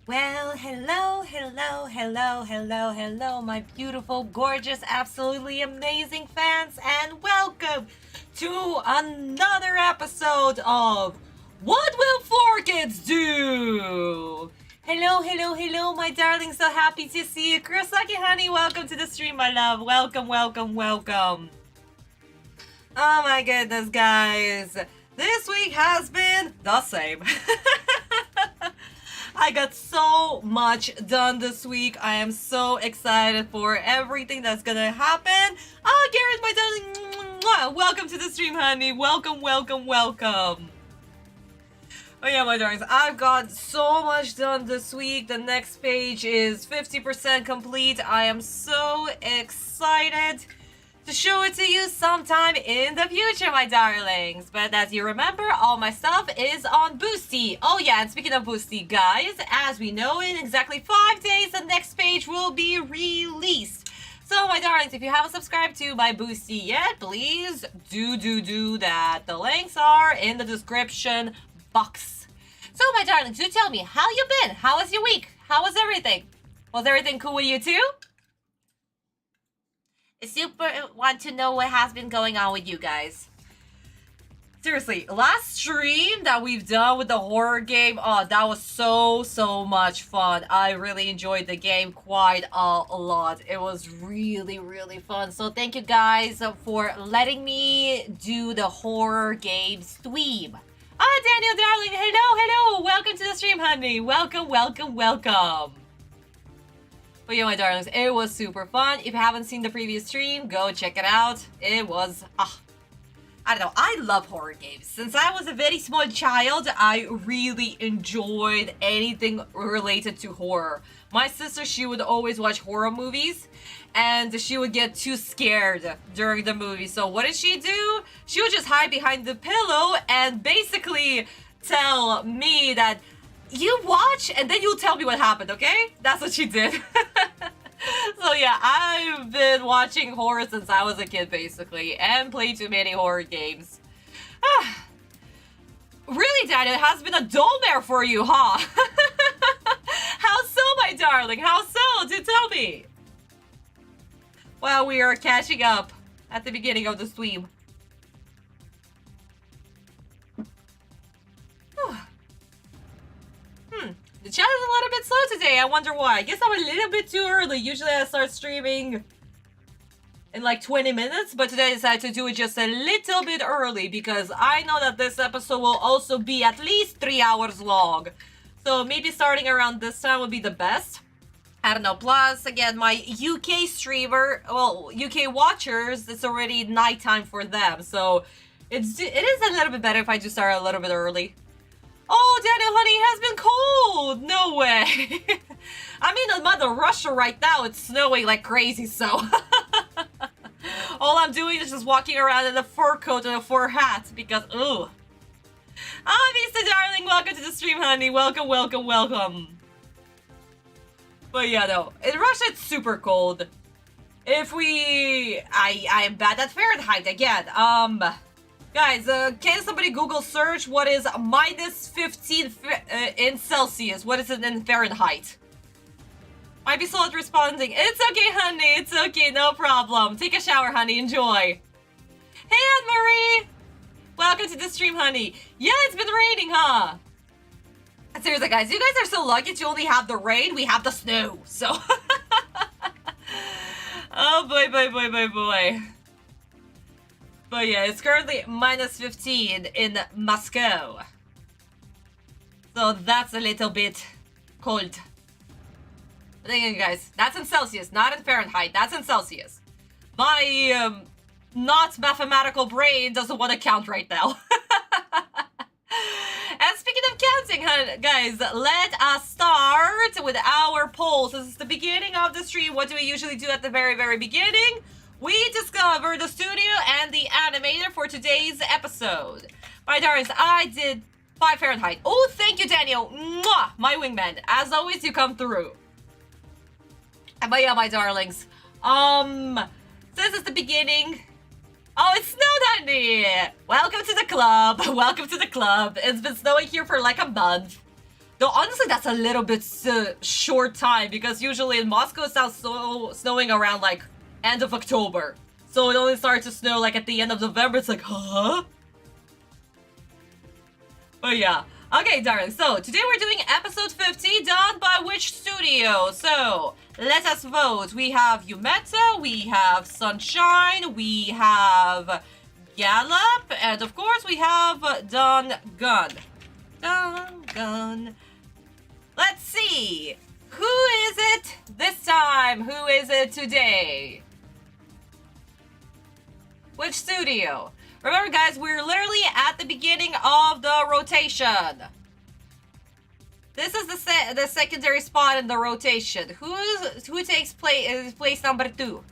Well, hello, my beautiful, gorgeous, absolutely amazing fans, and welcome to another episode of What Will 4Kids Do? Hello, my darling, so happy to see you. Kurosaki, honey, welcome to the stream, my love. Welcome. Oh my goodness, guys. This week has been the same. I got so much done this week. I am so excited for everything that's gonna happen. Oh, Garrett, my darling, welcome to the stream, honey. Welcome. Oh yeah, my darlings, I've got so much done this week. The next page is 50% complete. I am so excited to show it to you sometime in the future, my darlings. But as you remember, all my stuff is on Boosty. Oh yeah, and speaking of Boosty, guys, as we know, in exactly 5 days, the next page will be released. So, my darlings, if you haven't subscribed to my Boosty yet, please do that. The links are in the description box. So, my darlings, do tell me, how you been? How was your week? How was everything? Was everything cool with you too? I super want to know what has been going on with you guys. Seriously, last stream that we've done with the horror game, oh, that was so much fun. I really enjoyed the game quite a lot. It was really fun. So thank you guys for letting me do the horror game stream. Ah, Daniel, darling, hello. Welcome to the stream, honey. Welcome. But yeah, my darlings, it was super fun. If you haven't seen the previous stream, go check it out. It was, I don't know, I love horror games. Since I was a very small child, I really enjoyed anything related to horror. My sister, she would always watch horror movies, and she would get too scared during the movie. So what did she do? She would just hide behind the pillow and basically tell me that, you watch and then you'll tell me what happened, okay? That's what she did. So yeah, I've been watching horror since I was a kid, basically, and played too many horror games. Really, Dad, it has been a dullmare for you, huh? How so, my darling? How so? Do tell me. Well, we are catching up at the beginning of the stream. The chat is a little bit slow today. I wonder why. I guess I'm a little bit too early. Usually I start streaming in like 20 minutes, but today I decided to do it just a little bit early because I know that this episode will also be at least 3 hours long. So maybe starting around this time would be the best. I don't know. Plus, again, my UK streamer, well, UK watchers, it's already nighttime for them. So it is a little bit better if I just start a little bit early. Oh, Daniel, honey, it has been cold. No way. I'm in Mother Russia right now. It's snowing like crazy, so all I'm doing is just walking around in a fur coat and a fur hat because, ooh. Ah, Vista, darling, welcome to the stream, honey. Welcome. But yeah, no, in Russia it's super cold. I am bad at Fahrenheit again. Guys, can somebody Google search what is minus 15 in Celsius? What is it in Fahrenheit? Might be slow at responding. It's okay, honey. It's okay. No problem. Take a shower, honey. Enjoy. Hey, Anne-Marie. Welcome to the stream, honey. Yeah, it's been raining, huh? Seriously, guys, you guys are so lucky to only have the rain. We have the snow, so. Oh, boy. But yeah, it's currently minus 15 in Moscow. So that's a little bit cold. But again, guys, that's in Celsius, not in Fahrenheit. That's in Celsius. My not mathematical brain doesn't want to count right now. And speaking of counting, guys, let us start with our polls. This is the beginning of the stream. What do we usually do at the very beginning? We discover the studio and the animator for today's episode. My darlings, I did 5 Fahrenheit. Oh, thank you, Daniel. Mwah! My wingman. As always, you come through. But yeah, my darlings. This is the beginning. Oh, it snowed, honey. Welcome to the club. Welcome to the club. It's been snowing here for like a month. Though honestly, that's a little bit short time because usually in Moscow it starts snowing around like end of October. So it only starts to snow like at the end of November. It's like, huh? But yeah. Okay, darling. So today we're doing episode 50 done by which studio? So let us vote. We have Yumeta, we have Sunshine, we have Gallop, and of course we have Dun Gun. Dun Gun. Let's see. Who is it this time? Who is it today? Which studio? Remember, guys, we're literally at the beginning of the rotation. This is the secondary spot in the rotation. Who takes place number 2?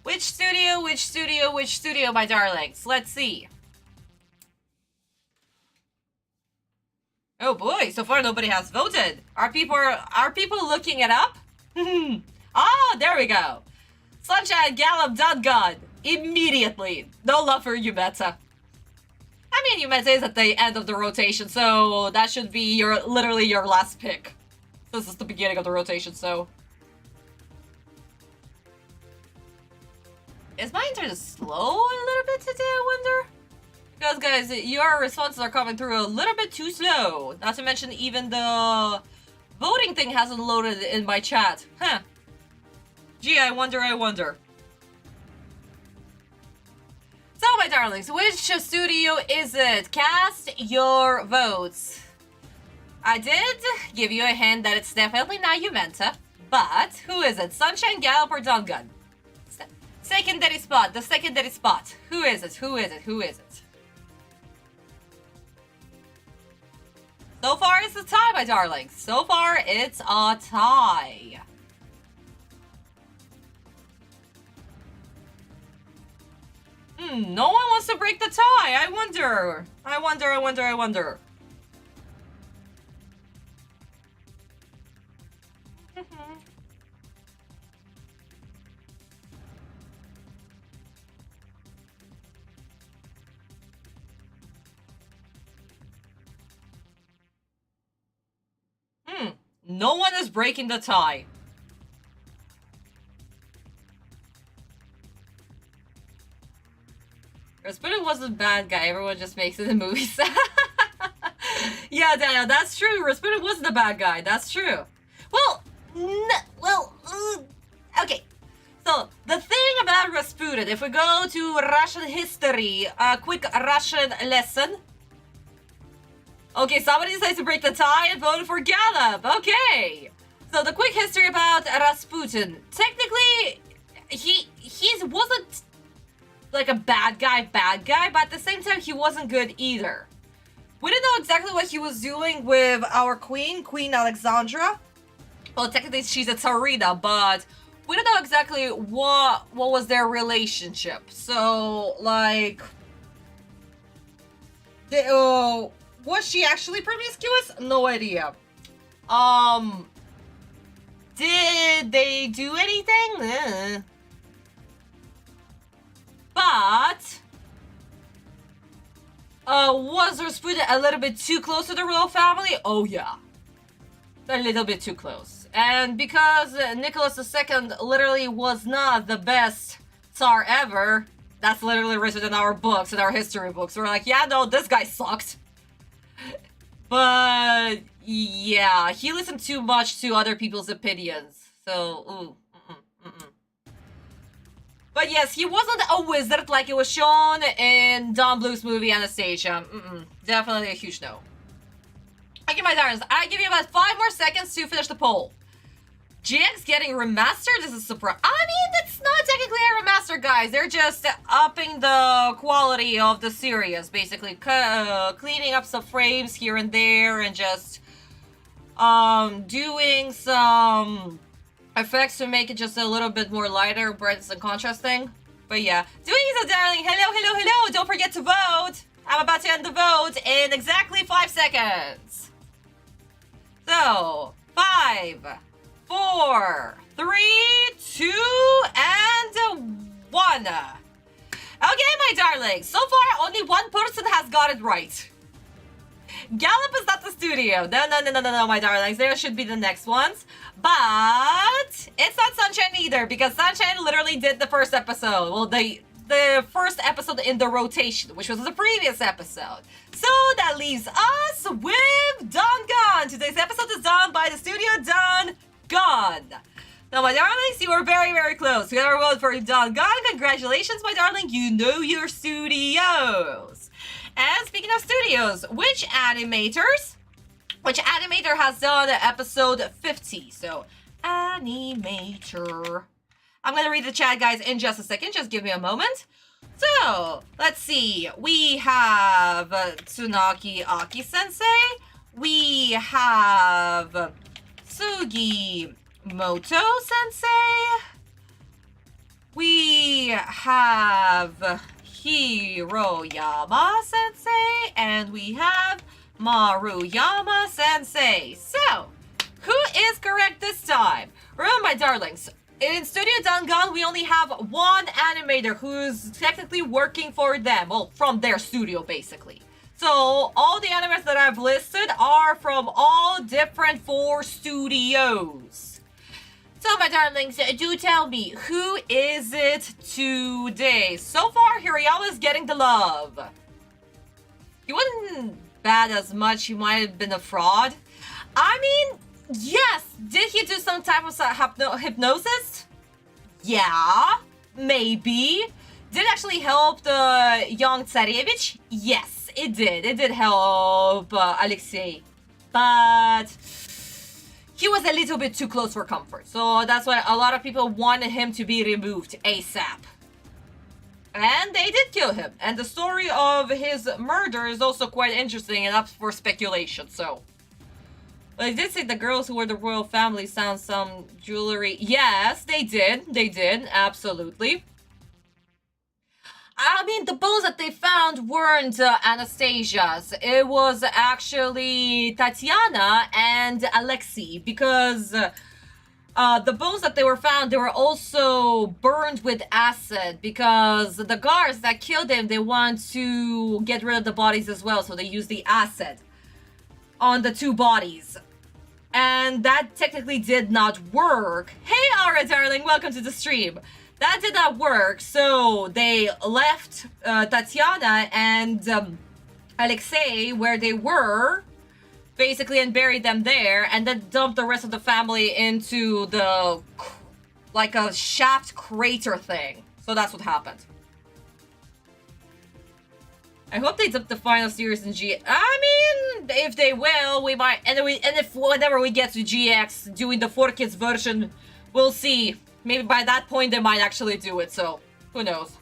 Which studio? Which studio? Which studio, my darlings? Let's see. Oh boy, so far nobody has voted. Are people looking it up? Oh, there we go. Sunshine, Gallop, Dun Gun. Immediately. No love for Yumeta. I mean, Yumeta is at the end of the rotation, so that should be literally your last pick. This is the beginning of the rotation, so. Is my internet slow a little bit today, I wonder? Because, guys, your responses are coming through a little bit too slow. Not to mention, even the voting thing hasn't loaded in my chat. Huh. Gee, I wonder. So, my darlings, which studio is it? Cast your votes. I did give you a hint that it's definitely not Yumeta, but who is it? Sunshine, Gallop, or Dun Gun? Secondary spot, the secondary spot. Who is it? Who is it? Who is it? So far, it's a tie, my darlings. So far, it's a tie. No one wants to break the tie. I wonder. No one is breaking the tie. Rasputin wasn't a bad guy. Everyone just makes it in movies. Yeah, Daniel, that's true. Rasputin wasn't a bad guy. That's true. Well, okay. So, the thing about Rasputin, if we go to Russian history, a quick Russian lesson. Okay, somebody decides to break the tie and voted for Gallop. Okay. So, the quick history about Rasputin. Technically, he wasn't like a bad guy, but at the same time, he wasn't good either. We didn't know exactly what he was doing with our Queen Alexandra. Well, technically, she's a Tsarina, but we don't know exactly what was their relationship. So, like, was she actually promiscuous? No idea. Did they do anything? But was Rasputin a little bit too close to the royal family? Oh yeah, a little bit too close. And because Nicholas II literally was not the best Tsar ever, that's literally written in our books, in our history books. We're like, yeah, no, this guy sucked. But yeah, he listened too much to other people's opinions. So, But yes, he wasn't a wizard like it was shown in Don Bluth's movie Anastasia. Definitely a huge no. Okay, my darlings, I give you about 5 more seconds to finish the poll. GX getting remastered is a surprise. I mean, it's not technically a remaster, guys. They're just upping the quality of the series, basically. Cleaning up some frames here and there and just doing some effects to make it just a little bit more lighter, brightness and contrasting. But yeah. Dweeza, darling, hello. Don't forget to vote. I'm about to end the vote in exactly 5 seconds. So, 5, 4, 3, 2, and 1. Okay, my darling. So far, only one person has got it right. Gallup is not the studio. No, my darlings. There should be the next ones. But it's not Sunshine either, because Sunshine literally did the first episode. Well, the first episode in the rotation, which was the previous episode. So that leaves us with Done Gone. Today's episode is done by the studio Done Gone. Now, my darlings, you were very, very close. We got our vote for Done Gone. Congratulations, my darling. You know your studios. And speaking of studios, which animator has done episode 50? So, animator. I'm gonna read the chat, guys, in just a second. Just give me a moment. So, let's see. We have Tsunaki Aki-sensei. We have Sugimoto-sensei. We have Hiroyama-sensei. And we have Maruyama-sensei. So, who is correct this time? Remember, my darlings, in Studio Done Gone, we only have one animator who's technically working for them. Well, from their studio, basically. So, all the animators that I've listed are from all different 4 studios. So, my darlings, do tell me, who is it today? So far, Hiroyama's getting the love. He wasn't bad as much. He might have been a fraud. I mean, yes. Did he do some type of hypnosis? Yeah, maybe. Did it actually help the young Tsarevich? Yes, it did. It did help Alexei. But he was a little bit too close for comfort. So that's why a lot of people wanted him to be removed ASAP. And they did kill him. And the story of his murder is also quite interesting and up for speculation, so. But they did say the girls who were the royal family found some jewelry. Yes, they did. They did, absolutely. I mean, the bones that they found weren't Anastasia's. It was actually Tatiana and Alexei, because the bones that they were found, they were also burned with acid, because the guards that killed them, they want to get rid of the bodies as well, so they used the acid on the 2 bodies. And that technically did not work. Hey, Aura, darling, welcome to the stream. That did not work, so they left Tatiana and Alexei where they were, basically, and buried them there, and then dumped the rest of the family into the, like, a shaft crater thing. So that's what happened. I hope they dip the final series in G. I mean, if they will, we might. And if whenever we get to GX doing the 4Kids version, we'll see. Maybe by that point they might actually do it. So who knows?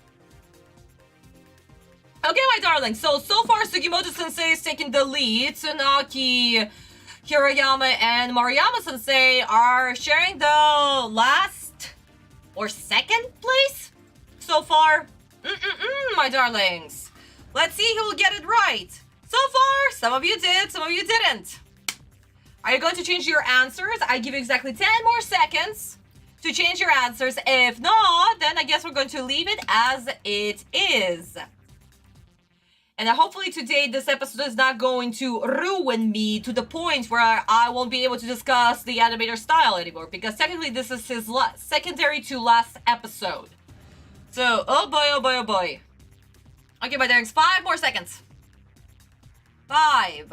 Okay, my darling. So far, Sugimoto-sensei is taking the lead. Tsunaki, Hiroyama, and Maruyama-sensei are sharing the last or second place so far. My darlings. Let's see who will get it right. So far, some of you did, some of you didn't. Are you going to change your answers? I give you exactly 10 more seconds to change your answers. If not, then I guess we're going to leave it as it is. And hopefully today, this episode is not going to ruin me to the point where I won't be able to discuss the animator style anymore. Because technically, this is his secondary to last episode. So, oh boy, oh boy, oh boy. Okay, my darlings, 5 more seconds. 5,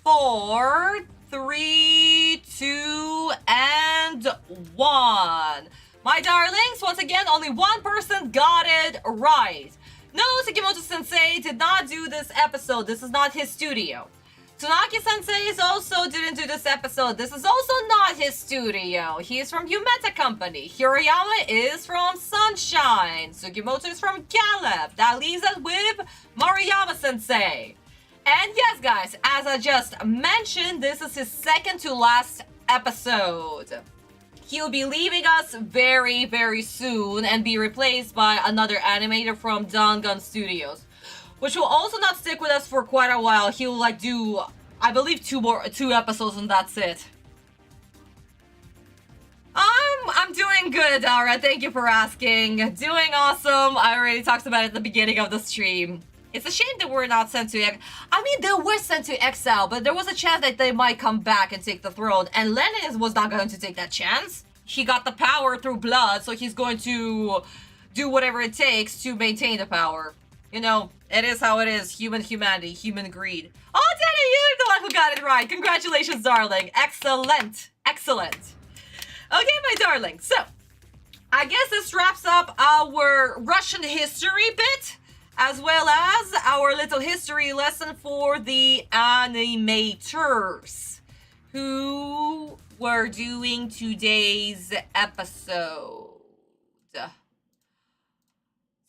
4, 3, 2, and 1. My darlings, once again, only one person got it right. No, Sugimoto-sensei did not do this episode. This is not his studio. Tsunaki-sensei also didn't do this episode. This is also not his studio. He's from Yumeta Company. Hiroyama is from Sunshine. Sugimoto is from Gallup. That leaves us with Maruyama-sensei. And yes, guys, as I just mentioned, this is his second to last episode. He'll be leaving us very, very soon and be replaced by another animator from Done Gone Studios, which will also not stick with us for quite a while. He'll like do, I believe, 2 episodes and that's it. I'm doing good, Aura. Thank you for asking. Doing awesome. I already talked about it at the beginning of the stream. It's a shame that we're not sent to I mean, they were sent to exile, but there was a chance that they might come back and take the throne, and Lenin was not going to take that chance. He got the power through blood, so he's going to do whatever it takes to maintain the power. You know, it is how it is. Human humanity, human greed. Oh, Danny, you're the one who got it right. Congratulations, darling. Excellent. Excellent. Okay, my darling. So, I guess this wraps up our Russian history bit, as well as our little history lesson for the animators who were doing today's episode.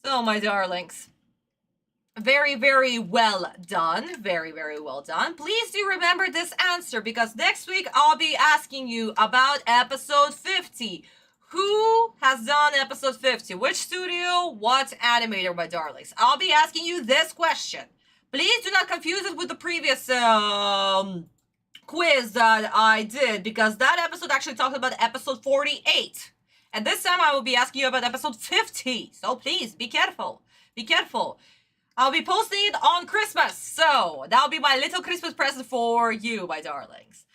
So, my darlings, very, very well done. Very, very well done. Please do remember this answer, because next week I'll be asking you about episode 50. Who has done episode 50? Which studio? What animator, my darlings? I'll be asking you this question. Please do not confuse it with the previous quiz that I did, because that episode actually talked about episode 48. And this time I will be asking you about episode 50. So please, be careful. Be careful. I'll be posting it on Christmas. So that'll be my little Christmas present for you, my darlings.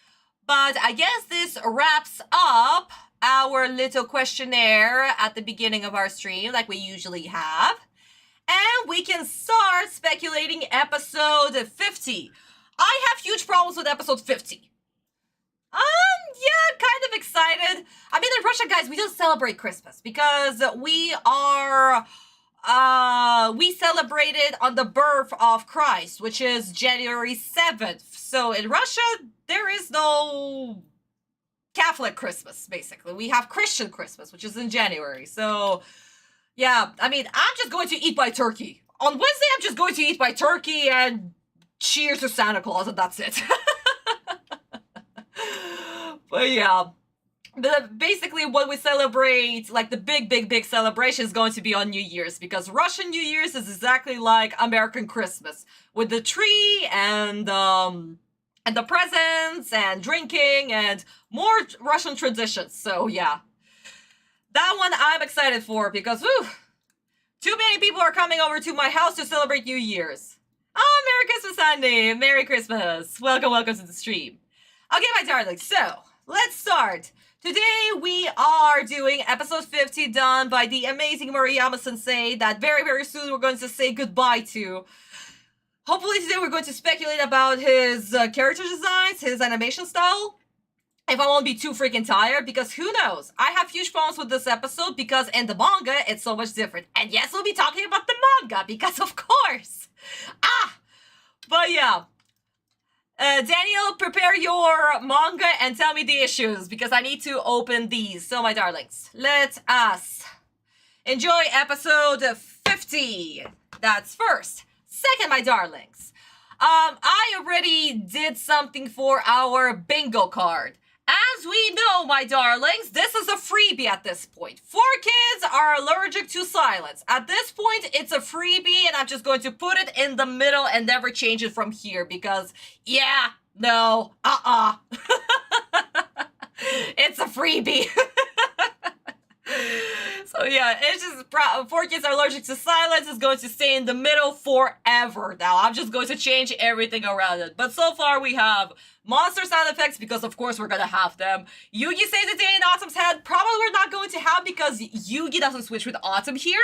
But I guess this wraps up our little questionnaire at the beginning of our stream, like we usually have. And we can start speculating episode 50. I have huge problems with episode 50. Yeah, kind of excited. I mean, in Russia, guys, we don't celebrate Christmas because we celebrated on the birth of Christ, which is January 7th. So in Russia, there is no Catholic Christmas, basically. We have Christian Christmas, which is in January. So, yeah, I mean, I'm just going to eat my turkey. On Wednesday, I'm just going to eat my turkey and cheers to Santa Claus, and that's it. But yeah, basically what we celebrate, like the big celebration, is going to be on New Year's, because Russian New Year's is exactly like American Christmas, with the tree and the presents and drinking and more Russian traditions. So yeah, that one I'm excited for, because whew, too many people are coming over to my house to celebrate New Year's. Oh, Merry Christmas, Andy! Merry Christmas! Welcome to the stream. Okay, my darlings, so let's start. Today we are doing episode 50, done by the amazing Moriyama-sensei that very, very soon we're going to say goodbye to. Hopefully today we're going to speculate about his character designs, his animation style, if I won't be too freaking tired, because who knows? I have huge problems with this episode because in the manga, it's so much different. And yes, we'll be talking about the manga, because of course. But yeah. Daniel, prepare your manga and tell me the issues, because I need to open these. So, my darlings, let us enjoy episode 50. That's first. Second, my darlings, I already did something for our bingo card. As we know, my darlings, this is a freebie at this point. 4 kids are allergic to silence. At this point, it's a freebie, and I'm just going to put it in the middle and never change it from here, because, yeah, no, it's a freebie. So yeah, it's just 4 kids are allergic to silence is going to stay in the middle forever now. I'm just going to change everything around it. But so far we have monster sound effects, because of course we're gonna have them. Yugi saves the day in Autumn's head. Probably we're not going to have, because Yugi doesn't switch with Autumn here.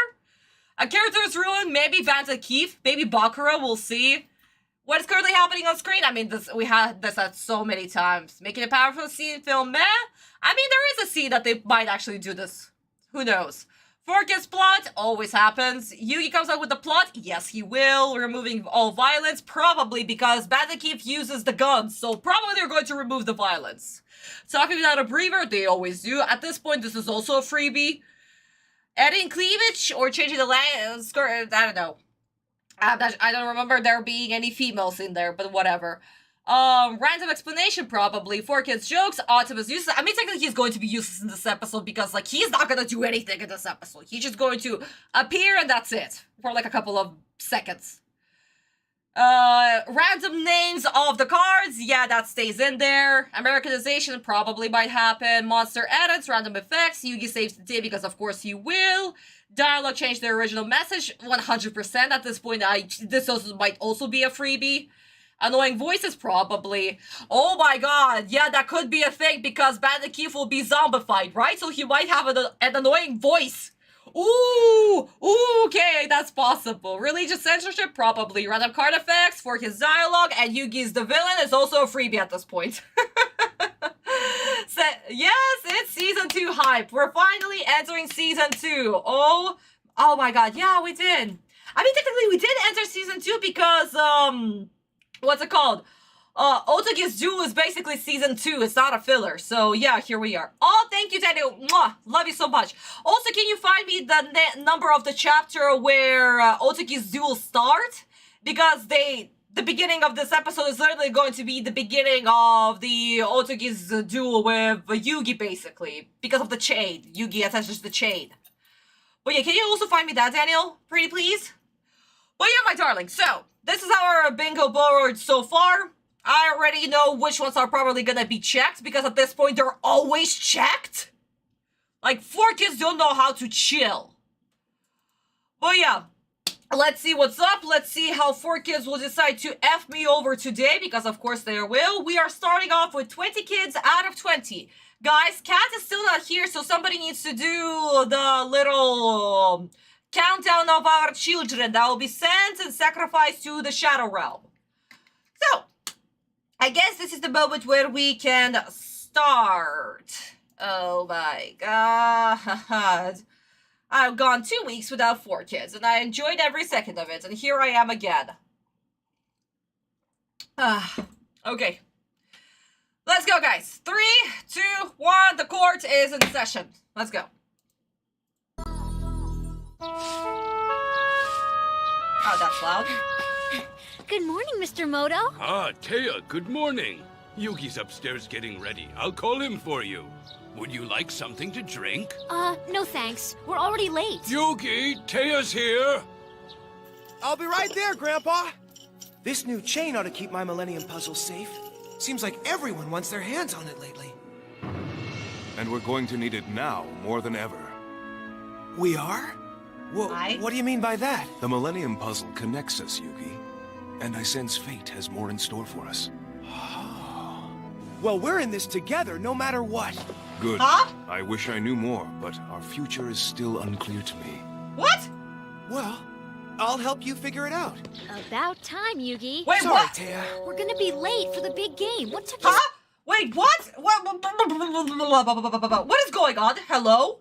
A character is ruined, maybe Bandit Keith, maybe Bakura, we'll see. What is currently happening on screen? I mean, we had this at so many times. Making a powerful scene film, meh? I mean, there is a scene that they might actually do this. Who knows? 4 kids plot always happens. Yugi comes out with the plot. Yes, he will. Removing all violence. Probably because Bandit Keith uses the guns. So probably they're going to remove the violence. Talking without a breather. They always do. At this point, this is also a freebie. Adding cleavage or changing the skirt. I don't know. I don't remember there being any females in there, but whatever. Random explanation probably. 4 kids jokes. Autumn is useless. I mean, technically he's going to be useless in this episode, because like he's not gonna do anything in this episode. He's just going to appear and that's it for like a couple of seconds. Random names of the cards, yeah, that stays in there. Americanization probably might happen. Monster edits, random effects. Yugi saves the day because of course he will. Dialogue changed the original message 100% at this point. This also might also be a freebie. Annoying voices, probably. Oh my god, yeah, that could be a thing because Bandit Keith will be zombified, right? So he might have an annoying voice. Ooh, okay, that's possible. Religious censorship, probably. Random card effects for his dialogue, and Yugi's the villain is also a freebie at this point. So, yes, it's season 2 hype. We're finally entering season 2. Oh my god, yeah, we did. I mean, technically, we did enter season 2 because, what's it called? Otogi's Duel is basically season 2. It's not a filler. So yeah, here we are. Oh, thank you, Daniel. Mwah! Love you so much. Also, can you find me the number of the chapter where Otogi's Duel starts? Because the beginning of this episode is literally going to be the beginning of the Otogi's duel with Yugi, basically. Because of the chain. Yugi attaches the chain. But yeah, can you also find me that, Daniel? Pretty please? But yeah, my darling. So, this is our bingo board so far. I already know which ones are probably gonna be checked, because at this point they're always checked. Like, 4 kids don't know how to chill. But yeah, let's see what's up. Let's see how 4 kids will decide to F me over today, because of course they will. We are starting off with 20 kids out of 20. Guys, Kat is still not here, so somebody needs to do the little countdown of our children that will be sent and sacrificed to the Shadow Realm. So, I guess this is the moment where we can start. Oh my god. I've gone 2 weeks without 4 kids, and I enjoyed every second of it, and here I am again. Okay. Let's go, guys. 3, 2, 1, the court is in session. Let's go. Oh, that's loud. Good morning, Mr. Moto. Ah, Taya, good morning. Yugi's upstairs getting ready. I'll call him for you. Would you like something to drink? No thanks. We're already late. Yugi, Taya's here. I'll be right there, Grandpa. This new chain ought to keep my Millennium Puzzle safe. Seems like everyone wants their hands on it lately. And we're going to need it now more than ever. We are? What do you mean by that? The Millennium Puzzle connects us, Yugi. And I sense fate has more in store for us. Well, we're in this together, no matter what. Good. Huh? I wish I knew more, but our future is still unclear to me. What? Well, I'll help you figure it out. About time, Yugi. Wait, Sorry, what? Taya. We're gonna be late for the big game. What took you? Huh? Wait, what? What is going on? Hello?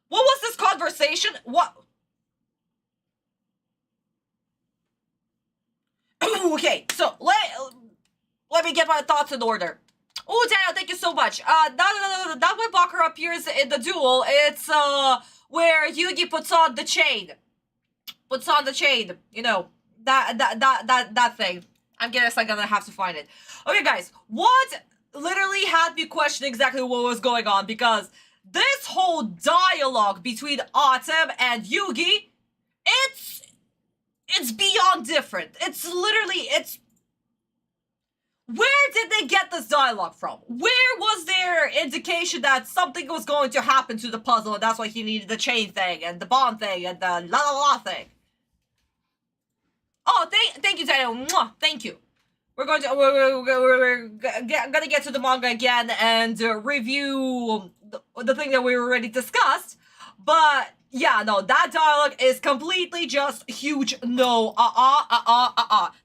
What was this conversation? What? Okay, so let me get my thoughts in order. Oh, Daniel, thank you so much. That when Bakura appears in the duel, it's where Yugi puts on the chain. Puts on the chain, you know, that thing. I guess I'm gonna have to find it. Okay, guys, what literally had me question exactly what was going on, because this whole dialogue between Autumn and Yugi, it's beyond different. It's literally, where did they get this dialogue from? Where was there indication that something was going to happen to the puzzle, and that's why he needed the chain thing, and the bond thing, and the la la la thing? Oh, thank you, Daniel. Mwah, thank you. We're gonna get to the manga again and review the thing that we already discussed. But yeah, no, that dialogue is completely just huge no.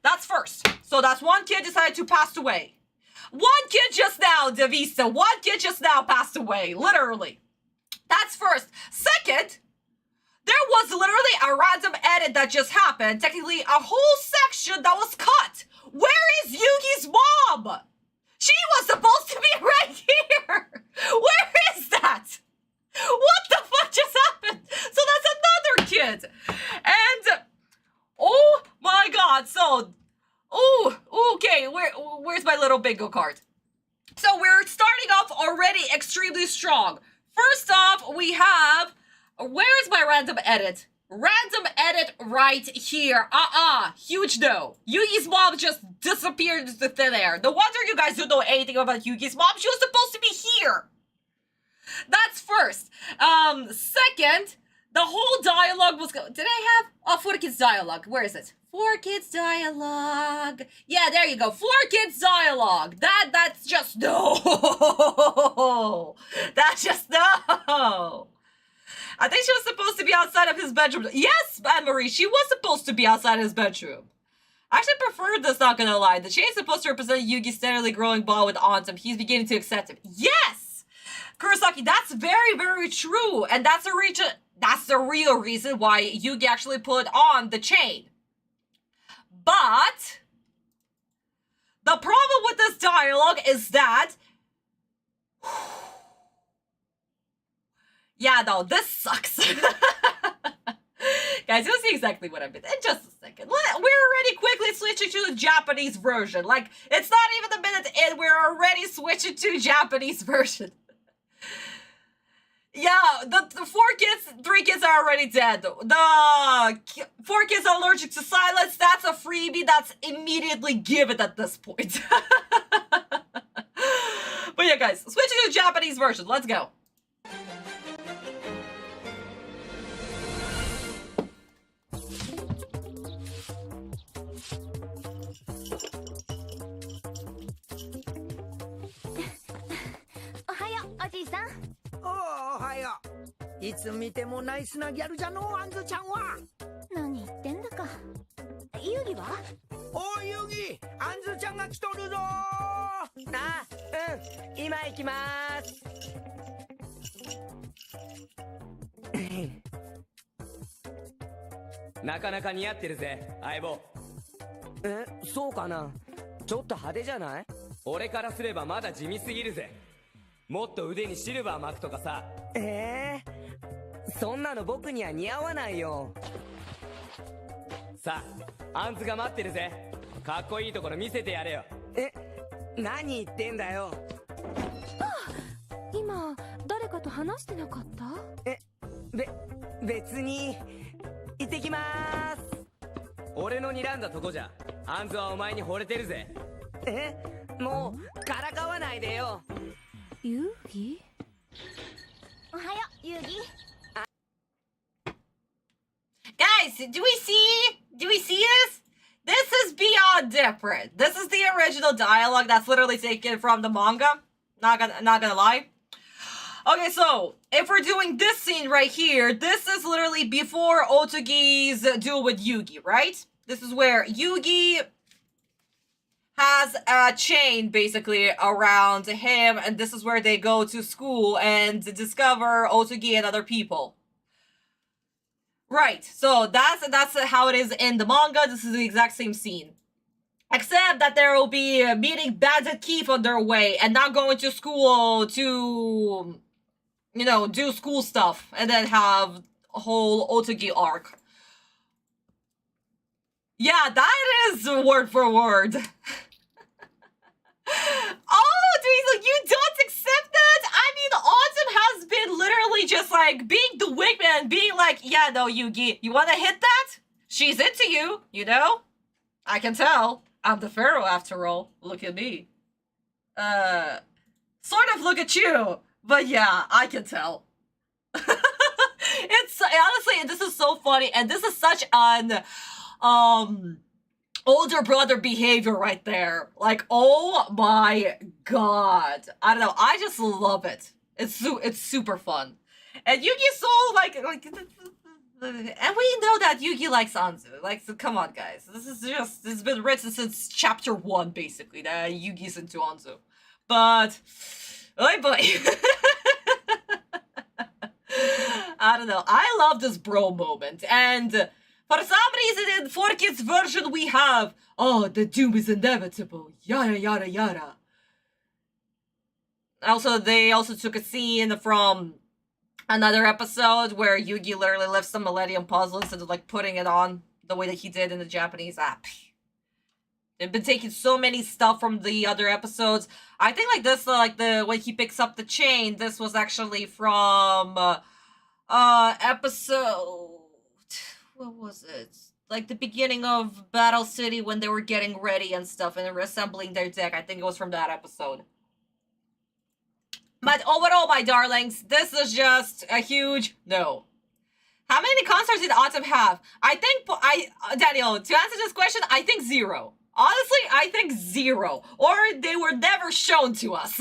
That's first. So that's 1 kid decided to pass away. 1 kid just now, Devista. 1 kid just now passed away. Literally. That's first. Second, there was literally a random edit that just happened. Technically, a whole section that was cut. Where is Yugi's mom? She was supposed to be right here. Where is that? What the fuck just happened? So that's another kid. And, oh my god, so, okay, where's my little bingo card? So we're starting off already extremely strong. First off, we have, where's my random edit? Random edit right here. Huge no. Yugi's mom just disappeared into thin air. No wonder you guys don't know anything about Yugi's mom. She was supposed to be here. That's first. Second, the whole dialogue was... Did I have... Oh, 4Kids dialogue. Where is it? 4Kids dialogue. Yeah, there you go. 4Kids dialogue. That's just no. That's just no. I think she was supposed to be outside of his bedroom. Yes, Anne-Marie, she was supposed to be outside his bedroom. I actually prefer this, not gonna lie. The chain is supposed to represent Yugi's steadily growing bond with Ansem. He's beginning to accept him. Yes! Kurosaki, that's very, very true. And that's the real reason why Yugi actually put on the chain. But the problem with this dialogue is that... Yeah, no, this sucks. Guys, you'll see exactly what I meant in just a second. We're already quickly switching to the Japanese version. Like, it's not even a minute in, we're already switching to Japanese version. Yeah, the 3 kids are already dead. The 4 kids are allergic to silence. That's a freebie. That's immediately given at this point. But yeah, guys, switching to the Japanese version. Let's go. Oji-san. おはよう。いつ見てもナイスなギャルじゃの、アンズちゃんは。何言ってんだか。遊戯は？おい、遊戯、アンズちゃんが来とるぞー。あ、うん、今行きまーす。なかなか似合ってるぜ、相棒。そうかな。ちょっと派手じゃない？俺からすればまだ地味すぎるぜ。もっと腕にシルバー巻くとかさ。そんなの僕には似合わないよ。さあ、アンズが待ってるぜ。かっこいいところ見せてやれよ。何言ってんだよ。今、誰かと話してなかった？別に。行ってきまーす。俺の睨んだとこじゃ、アンズはお前に惚れてるぜ。もう、からかわないでよ。遊戯？おはよう、遊戯。Guys, do we see this? This is beyond different. This is the original dialogue that's literally taken from the manga. Not gonna lie. Okay, so if we're doing this scene right here, this is literally before Otogi's duel with Yugi, right? This is where Yugi has a chain basically around him, and this is where they go to school and discover Otogi and other people. Right, so that's how it is in the manga. This is the exact same scene. Except that there will be meeting Bandit Keith on their way and not going to school to, you know, do school stuff and then have a whole Otogi arc. Yeah, that is word for word. Oh, you don't accept that? I mean, Autumn has been literally just like being the wingman, being like, yeah, no, Yugi, you want to hit that? She's into you, you know? I can tell. I'm the pharaoh after all. Look at me. Sort of look at you. But yeah, I can tell. It's honestly, this is so funny, and this is such an older brother behavior right there. Like, oh my god. I don't know. I just love it. It's super fun. And Yugi's so like and we know that Yugi likes Anzu. Like, so come on, guys. This has been written since chapter 1, basically, that Yugi's into Anzu. But, oh boy. I don't know. I love this bro moment. And for some reason in 4Kids version we have, oh, the doom is inevitable. Yada, yada, yada. Also, they also took a scene from another episode where Yugi literally lifts the Millennium Puzzle instead of like putting it on the way that he did in the Japanese app. They've been taking so many stuff from the other episodes. I think like this, like when he picks up the chain, this was actually from episode what was it? Like the beginning of Battle City when they were getting ready and stuff and reassembling their deck. I think it was from that episode. But overall, my darlings, this is just a huge no. How many concerts did Autumn have? I think, Daniel, to answer this question, I think 0. Honestly, I think 0. Or they were never shown to us.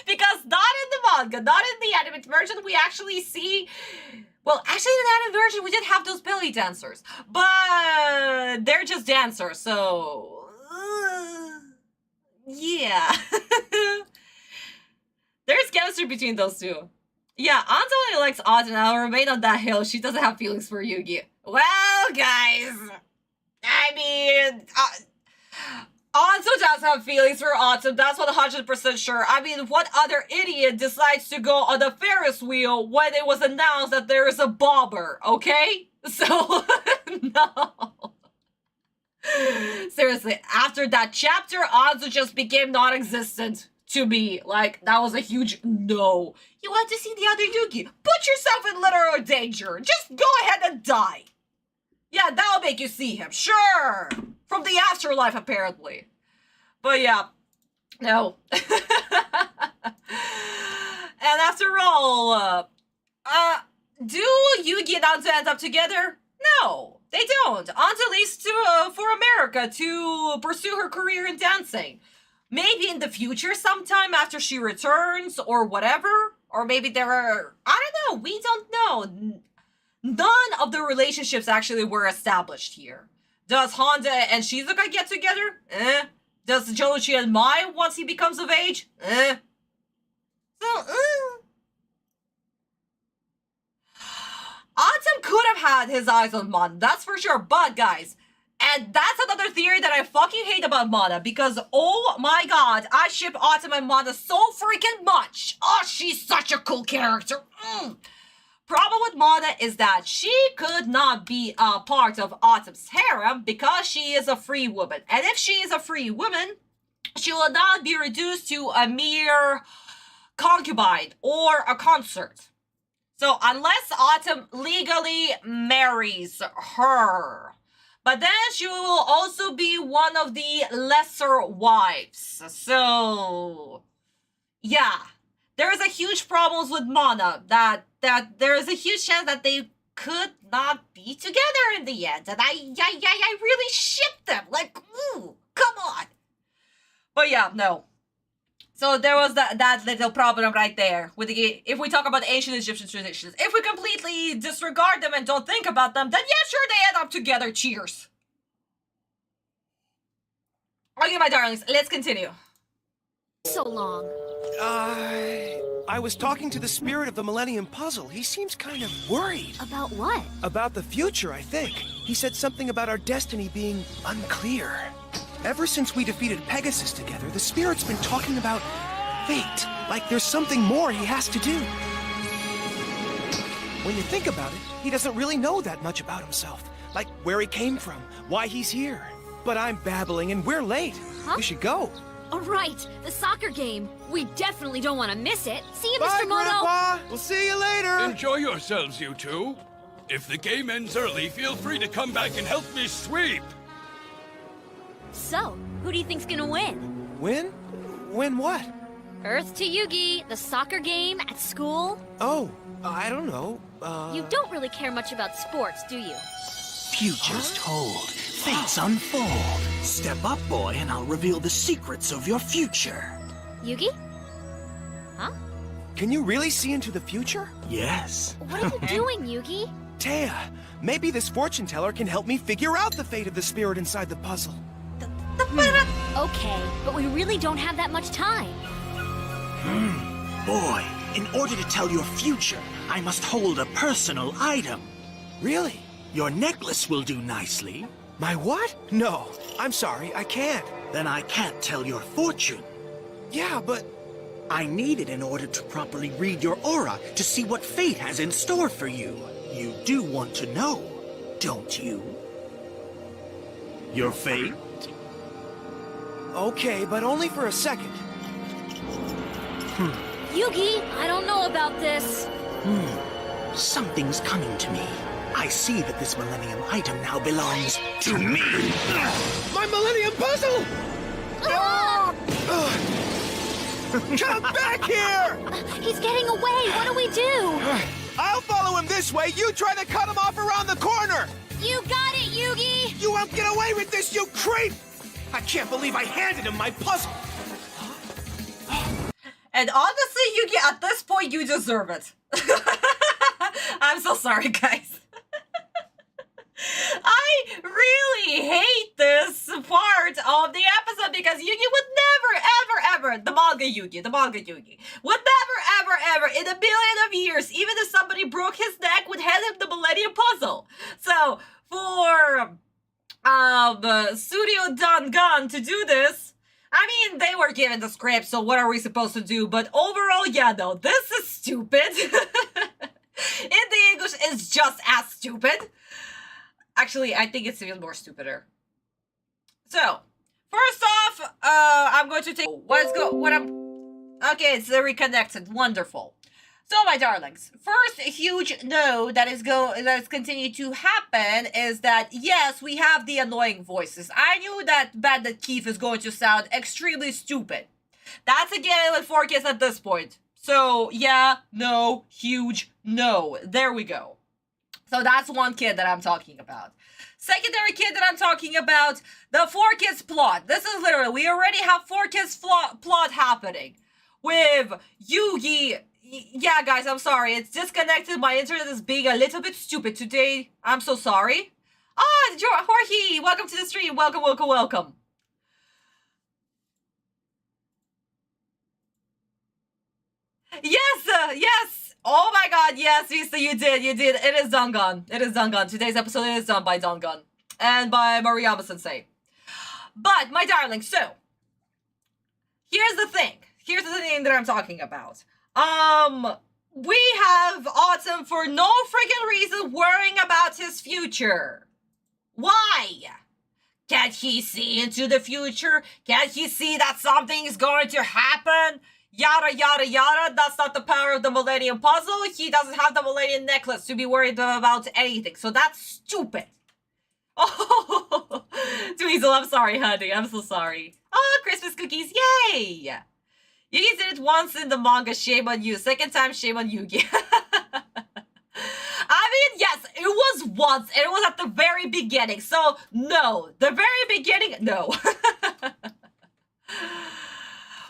Because not in the manga, not in the animated version, we actually see... Well, actually in the animated version, we did have those belly dancers. But they're just dancers, so... yeah. There's chemistry between those two. Yeah, Anto only likes Autumn and I'll remain on that hill. She doesn't have feelings for Yugi. Well, guys... I mean... Anto does have feelings for Autumn, that's 100% sure. I mean, what other idiot decides to go on the Ferris wheel when it was announced that there is a bobber, okay? So, no. Seriously, after that chapter, Anto just became non-existent to me. Like, that was a huge no. You want to see the other Yugi? Put yourself in literal danger. Just go ahead and die. Yeah, that'll make you see him, sure. From the afterlife, apparently. But yeah, no. And after all, do Yugi and Anto end up together? No, they don't. Anto leaves for America to pursue her career in dancing. Maybe in the future sometime after she returns or whatever. Or maybe there are, I don't know, we don't know. None of the relationships actually were established here. Does Honda and Shizuka get together? Does Joichi and Mai once he becomes of age? So, Autumn could have had his eyes on Mana, that's for sure. But guys, and that's another theory that I fucking hate about Mana, because oh my god, I ship Autumn and Mana so freaking much. Oh, she's such a cool character. Problem with Mana is that she could not be a part of Autumn's harem because she is a free woman. And if she is a free woman, she will not be reduced to a mere concubine or a consort. So unless Autumn legally marries her, but then she will also be one of the lesser wives. So yeah. There is a huge problem with Mana, that there is a huge chance that they could not be together in the end. And I really ship them. Like, ooh, come on. But yeah, no. So there was that little problem right there. With the, if we talk about ancient Egyptian traditions. If we completely disregard them and don't think about them, then yeah, sure, they end up together. Cheers. Okay, my darlings, let's continue. So long. I was talking to the spirit of the Millennium Puzzle. He seems kind of worried. About what? About the future, I think. He said something about our destiny being unclear. Ever since we defeated Pegasus together, the spirit's been talking about fate. Like there's something more he has to do. When you think about it, he doesn't really know that much about himself. Like where he came from, why he's here. But I'm babbling and we're late. Huh? We should go. All right, the soccer game. We definitely don't want to miss it. See you, Bye, Mr. Moto. Grandpa. We'll see you later. Enjoy yourselves, you two. If the game ends early, feel free to come back and help me sweep. So, who do you think's gonna win? Win? Win what? Earth to Yugi, the soccer game at school. Oh, I don't know. You don't really care much about sports, do you? Futures told, fates unfold. Step up, boy, and I'll reveal the secrets of your future. Yugi? Huh? Can you really see into the future? Yes. What are you doing, Yugi? Taya, maybe this fortune teller can help me figure out the fate of the spirit inside the puzzle. Okay, but we really don't have that much time. Boy, in order to tell your future, I must hold a personal item. Really? Your necklace will do nicely. My what? No, I'm sorry, I can't. Then I can't tell your fortune. Yeah, but... I need it in order to properly read your aura to see what fate has in store for you. You do want to know, don't you? Your fate? Okay, but only for a second. Yugi, I don't know about this. Something's coming to me. I see that this Millennium item now belongs to me. My Millennium Puzzle! Come back here! He's getting away. What do we do? I'll follow him this way. You try to cut him off around the corner. You got it, Yugi. You won't get away with this, you creep! I can't believe I handed him my puzzle. And honestly, Yugi, at this point, you deserve it. I'm so sorry, guys. I really hate this part of the episode because Yugi would never, ever, the manga Yugi, would never, ever, in a million of years, even if somebody broke his neck, would hand him the Millennium Puzzle. So, for Studio Dangan to do this, I mean, they were given the script, so what are we supposed to do? But overall, yeah, no, this is stupid. In the English, it's just as stupid. Actually, I think it's even more stupider. So, first off, I'm going to take... Okay, it's reconnected. Wonderful. So, my darlings, first huge no that is continuing to happen is that, yes, we have the annoying voices. I knew that Bandit Keith is going to sound extremely stupid. That's again with 4 kids at this point. So, yeah, no, huge no. There we go. So that's one kid that I'm talking about. Secondary kid that I'm talking about, the 4 kids plot. This is literally, we already have 4 kids plot happening. With Yugi, yeah guys, I'm sorry, it's disconnected. My internet is being a little bit stupid today. I'm so sorry. Ah, Jorge, welcome to the stream. Welcome, welcome, welcome. Yes, yes. Oh my god, yes, Vista, you did. It is Dangan. It is Dangan. Today's episode is done by Dangan. And by Maruyama-sensei. But, my darling, so. Here's the thing. Here's the thing that I'm talking about. We have Autumn for no freaking reason worrying about his future. Why? Can't he see into the future? Can't he see that something is going to happen? Yada, yada, yada. That's not the power of the Millennium Puzzle. He doesn't have the Millennium Necklace to be worried about anything. So that's stupid. Oh, Dweezil, I'm sorry, honey. I'm so sorry. Oh, Christmas cookies. Yay. Yugi did it once in the manga. Shame on you. Second time, shame on Yugi. I mean, yes, it was once. And it was at the very beginning. So, no. The very beginning, no.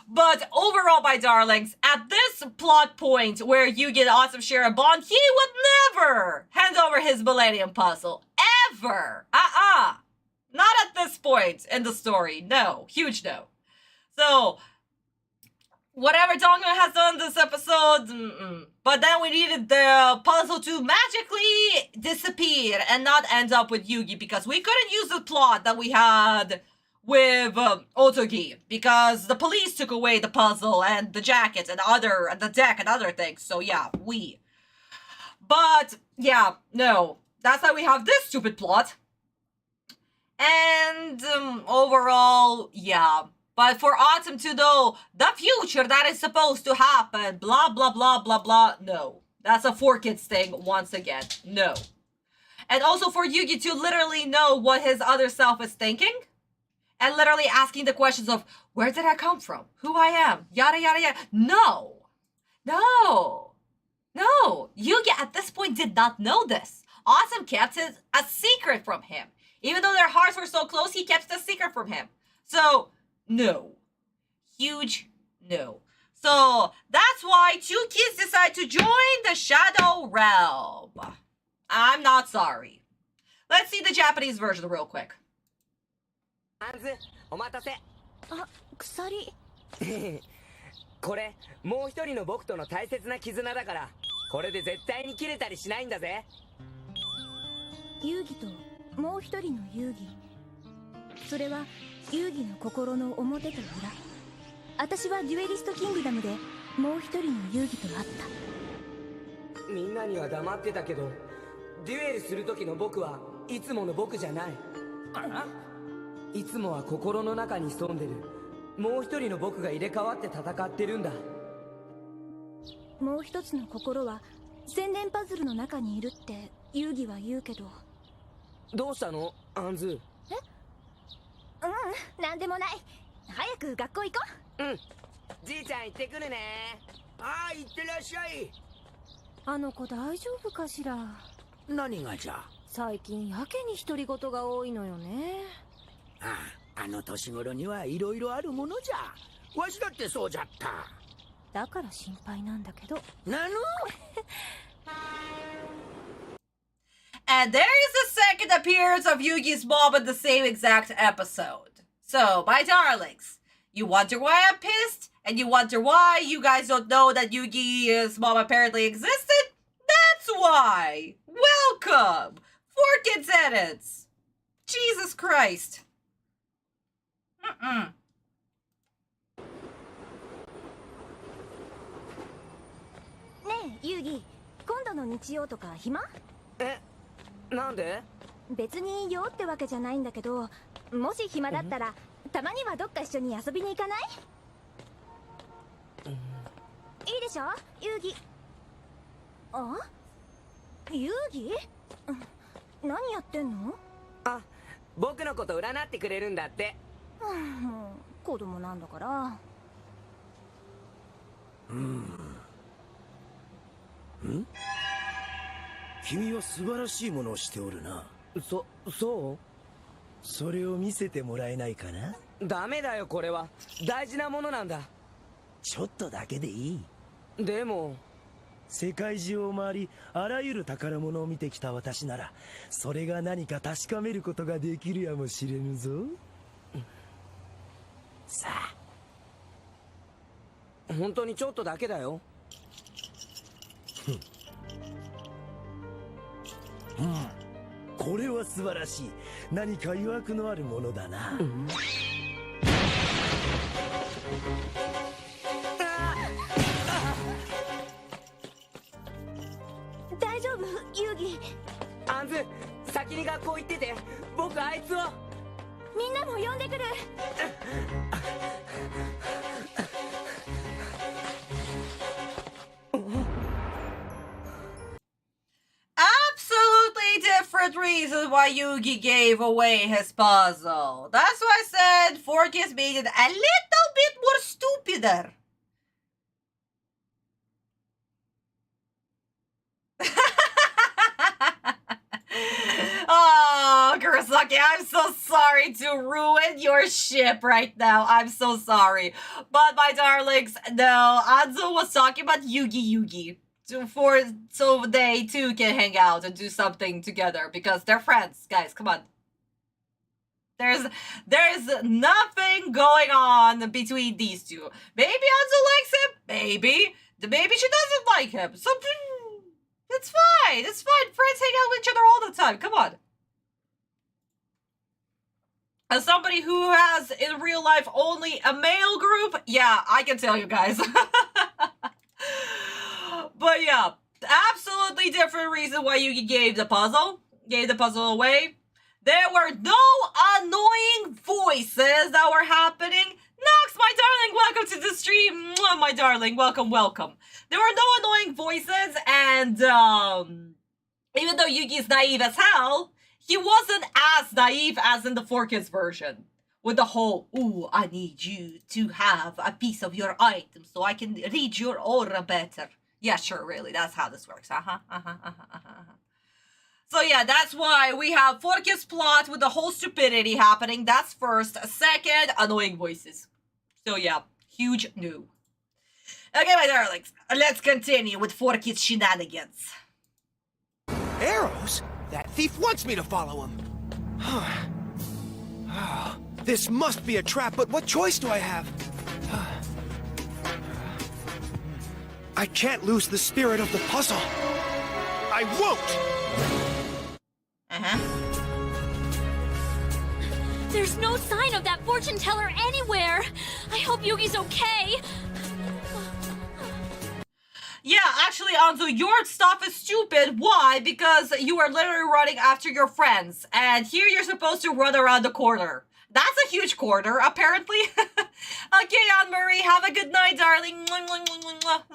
But overall, my darlings, at this plot point where Yugi and Autumn share a bond, he would never hand over his Millennium Puzzle. Ever. Not at this point in the story. No. Huge no. So, whatever Dangan has done this episode, but then we needed the puzzle to magically disappear and not end up with Yugi because we couldn't use the plot that we had with Otogi because the police took away the puzzle and the jacket and the deck and other things. So yeah, but yeah, no, that's why we have this stupid plot. And overall, yeah. But for Autumn to know the future that is supposed to happen, blah, blah, blah, blah, blah, no. That's a 4 kids thing once again, no. And also for Yugi to literally know what his other self is thinking. And literally asking the questions of, where did I come from? Who I am? Yada, yada, yada. No. No. No. Yugi at this point did not know this. Autumn kept it a secret from him. Even though their hearts were so close, he kept it a secret from him. So, no. Huge no. So, that's why 2 kids decide to join the Shadow Realm. I'm not sorry. Let's see the Japanese version real quick. お待たせ。あ、鎖。これもう一人の僕との大切な絆だから、これで絶対に切れたりしないんだぜ。遊戯ともう一人の遊戯。それは遊戯の心の表と裏。私はデュエリストキングダムでもう一人の遊戯と会った。みんなには黙ってたけど、デュエルする時の僕はいつもの僕じゃない。いつもは心の中に潜んでるもう一人の僕が入れ替わって戦ってるんだ。もう一つの心は千年パズルの中にいるって遊戯は言うけど。どうしたのアンズ？なんでもない。早く学校行こう。うん。じいちゃん行ってくるね。ああ、行ってらっしゃい。あの子大丈夫かしら。何がじゃ？最近やけに独り言が多いのよね。あの年頃にはいろいろあるものじゃ。わしだってそうじゃった。だから心配なんだけど。なぬAnd there's the second appearance of Yugi's mom in the same exact episode. So, my darlings, you wonder why I'm pissed? And you wonder why you guys don't know that Yugi's mom apparently existed? That's why! Welcome! 4Kids Edits! Jesus Christ. ねえ、遊戯、今度の日曜とか暇？なんで？別に用ってわけじゃないんだけど、もし暇だったら、たまにはどっか一緒に遊びに行かない？いいでしょ、遊戯。あ？遊戯？何やってんの？あ、僕のこと占ってくれるんだって。もう子供なんだから。君は素晴らしいものをしておるな。そうそれを見せてもらえないかな？ダメだよ、これは大事なものなんだ。ちょっとだけでいい。でも世界中を回りあらゆる宝物を見てきた私なら、それが何か確かめることができるやもしれぬぞ。さあ、本当にちょっとだけだよ。これは素晴らしい。何か曰くのあるものだな。大丈夫、遊戯？アンズ、先に学校行ってて。僕あいつを。みんなも呼んでくる。Absolutely different reasons why Yugi gave away his puzzle. That's why I said 4Kids made it a little bit more stupider. Oh, Kurosaki, I'm so sorry to ruin your ship right now. I'm so sorry. But my darlings, no, Anzo was talking about Yugi. So they too can hang out and do something together because they're friends. Guys, come on. There's nothing going on between these two. Maybe Anzo likes him. Maybe she doesn't like him. So it's fine. It's fine. Friends hang out with each other all the time. Come on. As somebody who has in real life only a male group, yeah, I can tell you guys. But yeah, absolutely different reason why Yugi gave the puzzle away. There were no annoying voices that were happening. Nox, my darling, welcome to the stream. Mwah, my darling, welcome. There were no annoying voices, and even though Yugi is naive as hell, he wasn't as naive as in the 4Kids version. With the whole, ooh, I need you to have a piece of your item so I can read your aura better. Yeah, sure, really, that's how this works. So yeah, that's why we have 4Kids plot with the whole stupidity happening. That's first. Second, annoying voices. So yeah, huge no. Okay, my darlings, let's continue with 4Kids shenanigans. Arrows? That thief wants me to follow him. This must be a trap, but what choice do I have? I can't lose the spirit of the puzzle. I won't! There's no sign of that fortune teller anywhere. I hope Yugi's okay. Yeah, actually, Anzu, your stuff is stupid. Why? Because you are literally running after your friends. And here you're supposed to run around the corner. That's a huge corner, apparently. Okay, Anne-Marie, have a good night, darling.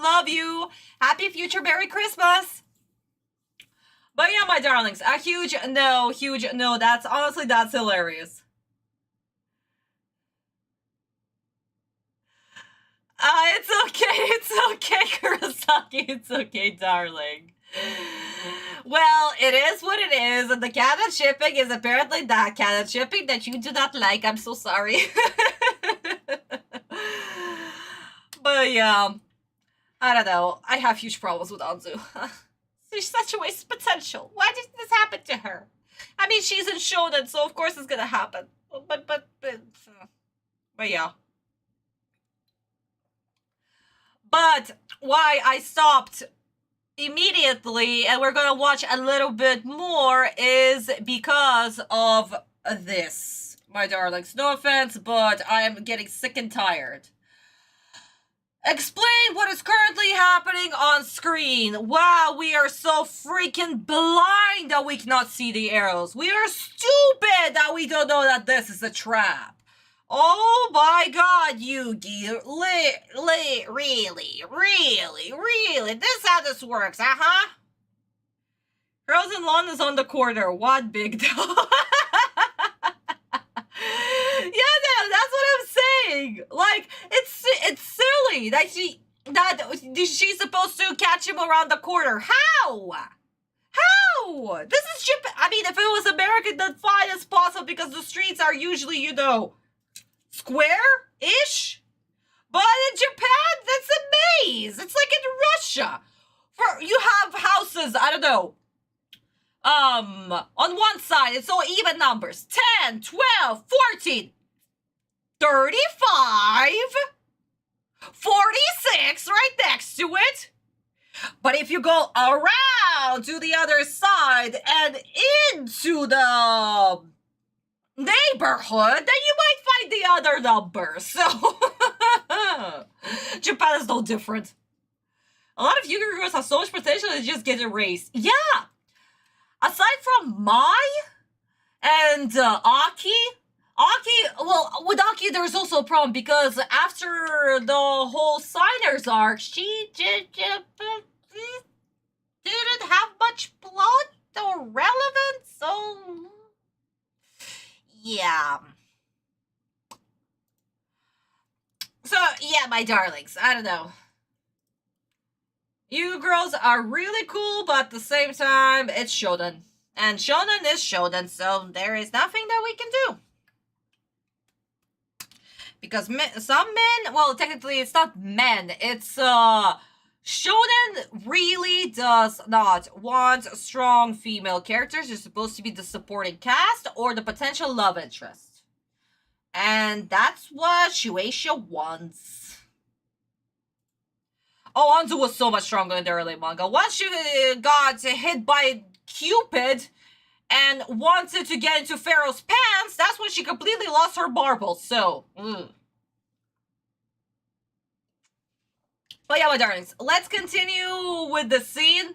Love you. Happy future Merry Christmas. But yeah, my darlings, a huge no. That's hilarious. It's okay, Kurosaki. It's okay, darling. Well, it is what it is, and the canon shipping is apparently that canon shipping that you do not like. I'm so sorry. But yeah, I don't know. I have huge problems with Anzu. She's such a waste of potential. Why did this happen to her? I mean, she's in Shonen, so of course it's gonna happen. But yeah. But why I stopped immediately, and we're gonna watch a little bit more, is because of this, my darlings. No offense, but I am getting sick and tired. Explain what is currently happening on screen. Wow, we are so freaking blind that we cannot see the arrows. We are stupid that we don't know that this is a trap. Oh my god, Yugi. Really? This is how this works, uh-huh? Frozen Lawn is on the corner. What big deal? Yeah, that's what I'm saying. Like, it's silly that she's supposed to catch him around the corner. How? This is Japan. I mean, if it was American, then fine, it's possible because the streets are usually, you know, square-ish. But in Japan, that's a maze. It's like in Russia. You have houses, I don't know. On one side, it's all even numbers. 10, 12, 14, 35, 46 right next to it. But if you go around to the other side and into the neighborhood, then you might find the other numbers. So, Japan is no different. A lot of Yu-Gi-Oh! Girls have so much potential that just get erased. Yeah! Aside from Mai and Aki, well, with Aki, there's also a problem because after the whole Signers arc, she didn't have much plot or relevance, so yeah. So, yeah, my darlings, I don't know. You girls are really cool, but at the same time, it's shonen. And shonen is shonen, so there is nothing that we can do. Because some men, well, technically it's not men, it's, shonen really does not want strong female characters. They're supposed to be the supporting cast or the potential love interest. And that's what Shueisha wants. Oh, Anzu was so much stronger in the early manga. Once she got hit by Cupid and wanted to get into Pharaoh's pants, that's when she completely lost her marbles, so... But yeah, my darlings, let's continue with the scene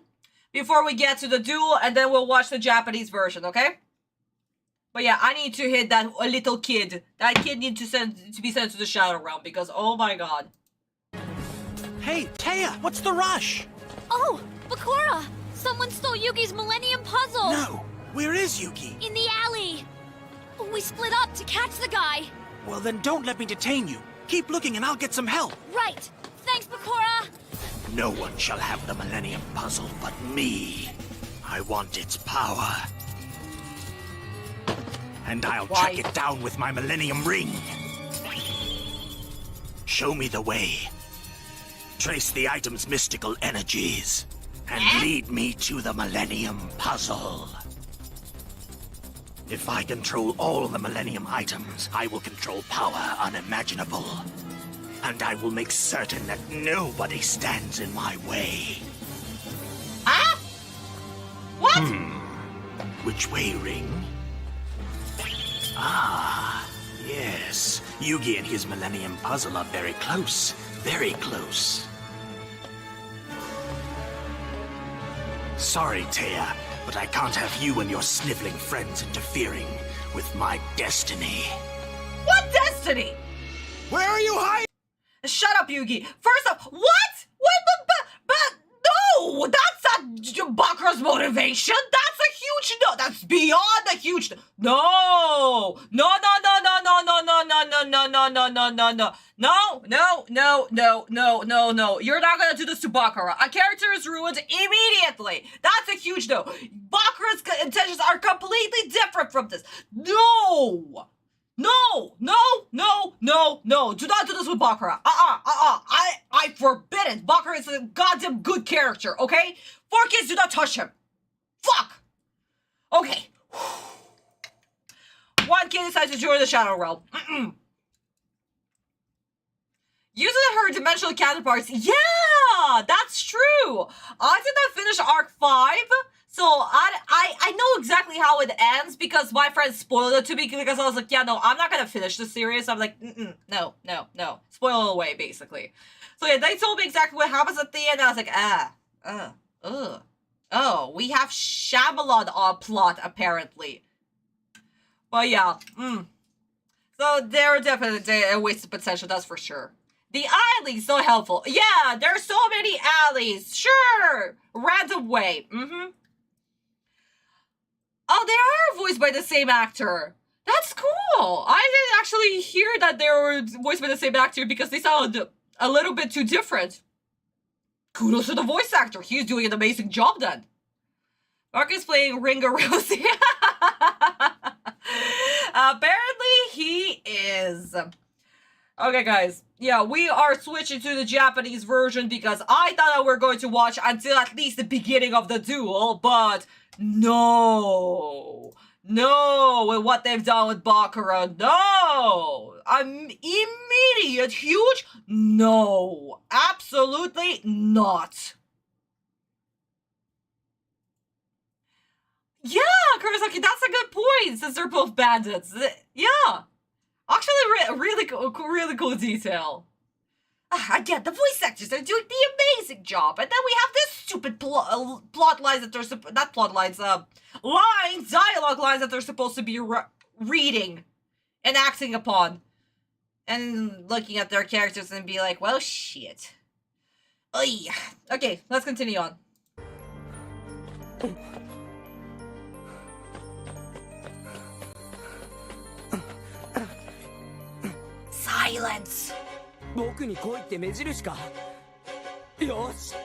before we get to the duel, and then we'll watch the Japanese version, okay? But yeah, I need to hit that little kid. That kid needs to be sent to the Shadow Realm, because oh my god. Hey, Taya, what's the rush? Oh, Bakura! Someone stole Yugi's Millennium Puzzle! No, where is Yugi? In the alley! We split up to catch the guy! Well, then don't let me detain you. Keep looking and I'll get some help. Right! Thanks, Bakura! No one shall have the Millennium Puzzle but me. I want its power. And I'll track it down with my Millennium Ring. Show me the way. Trace the item's mystical energies, and lead me to the Millennium Puzzle. If I control all the Millennium items, I will control power unimaginable. And I will make certain that nobody stands in my way. Huh? What? Which way, Ring? Ah, yes. Yugi and his Millennium Puzzle are very close. Very close. Sorry, Taya, but I can't have you and your sniveling friends interfering with my destiny. What destiny? Where are you hiding? Shut up, Yugi. First off, what? Wait, but no! That's not Bakura's motivation. That's a huge no. That's beyond a huge no. No, no, no, no, no, no, no, no, no, no, no, no, no, no, no. No, no, no, no, no, no, no. You're not gonna do this to Bakura. A character is ruined immediately. That's a huge no. Bakura's intentions are completely different from this. No! No! No! No! No! No! Do not do this with Bakura. I forbid it. Bakura is a goddamn good character, okay? 4 kids, do not touch him. Fuck! Okay. 1 kid decides to join the Shadow Realm. Using her dimensional counterparts. Yeah! That's true! I did not finish Arc 5, so I know exactly how it ends because my friend spoiled it to me because I was like, yeah, no, I'm not gonna finish the series. I'm like, no, no, no. Spoil it away, basically. So yeah, they told me exactly what happens at the end, and I was like, oh, we have Shyamalan plot, apparently. But yeah, So they're definitely a waste of potential, that's for sure. The alleys, so helpful. Yeah, there's so many alleys. Sure. Random way. Oh, they are voiced by the same actor. That's cool. I didn't actually hear that they were voiced by the same actor because they sound a little bit too different. Kudos to the voice actor. He's doing an amazing job then. Mark is playing Ringo Rosie. Apparently he is. Okay, guys. Yeah, we are switching to the Japanese version because I thought that we were going to watch until at least the beginning of the duel, but no. No, with what they've done with Bakura, no. Immediate, huge, no. Absolutely not. Yeah, Kurosaki, that's a good point, since they're both bandits. Yeah. Actually, really cool detail. Again, the voice actors are doing the amazing job, and then we have this stupid plot lines that they're not plot lines, dialogue lines that they're supposed to be reading and acting upon, and looking at their characters and be like, well, shit. Oy. Okay, let's continue on. Silence. 僕に来いって目印か。よし。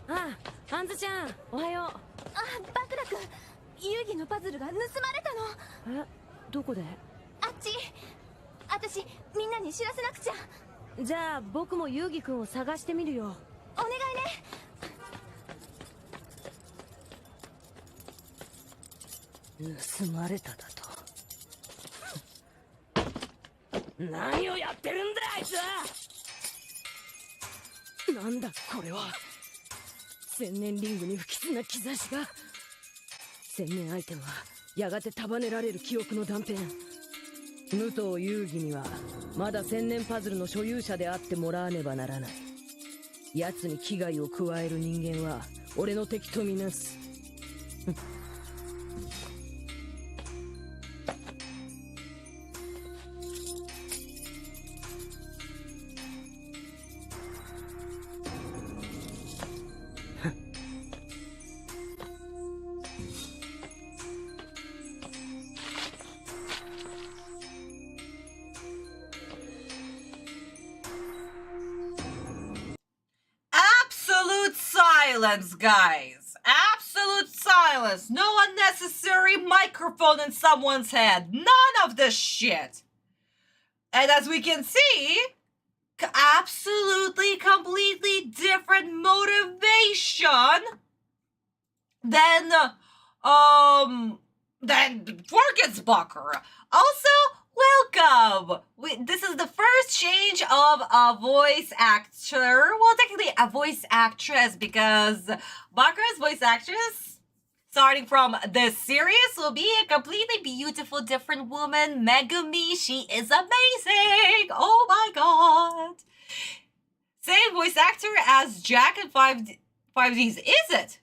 あ、ハンズちゃん、おはよう。あ、バクラ君、遊戯のパズルが盗まれたの。え、どこで？あっち。私、みんなに知らせなくちゃ。じゃあ僕も遊戯君を探してみるよ。お願いね。盗まれただと。何をやってるんだあいつは。なんだこれは。千年リングに不吉な兆しが。千年アイテムはやがて束ねられる記憶の断片。武藤遊戯にはまだ千年パズルの所有者であってもらわねばならない。奴に危害を加える人間は俺の敵とみなす。Silence, guys. Absolute silence. No unnecessary microphone in someone's head. None of this shit. And as we can see, absolutely, completely different motivation than Forget's Bakura. Also, welcome! This is the first change of a voice actor. Well, technically a voice actress, because Bakura's voice actress, starting from this series, will be a completely beautiful, different woman. Megumi, she is amazing! Oh my god! Same voice actor as Jack in 5Ds, is it?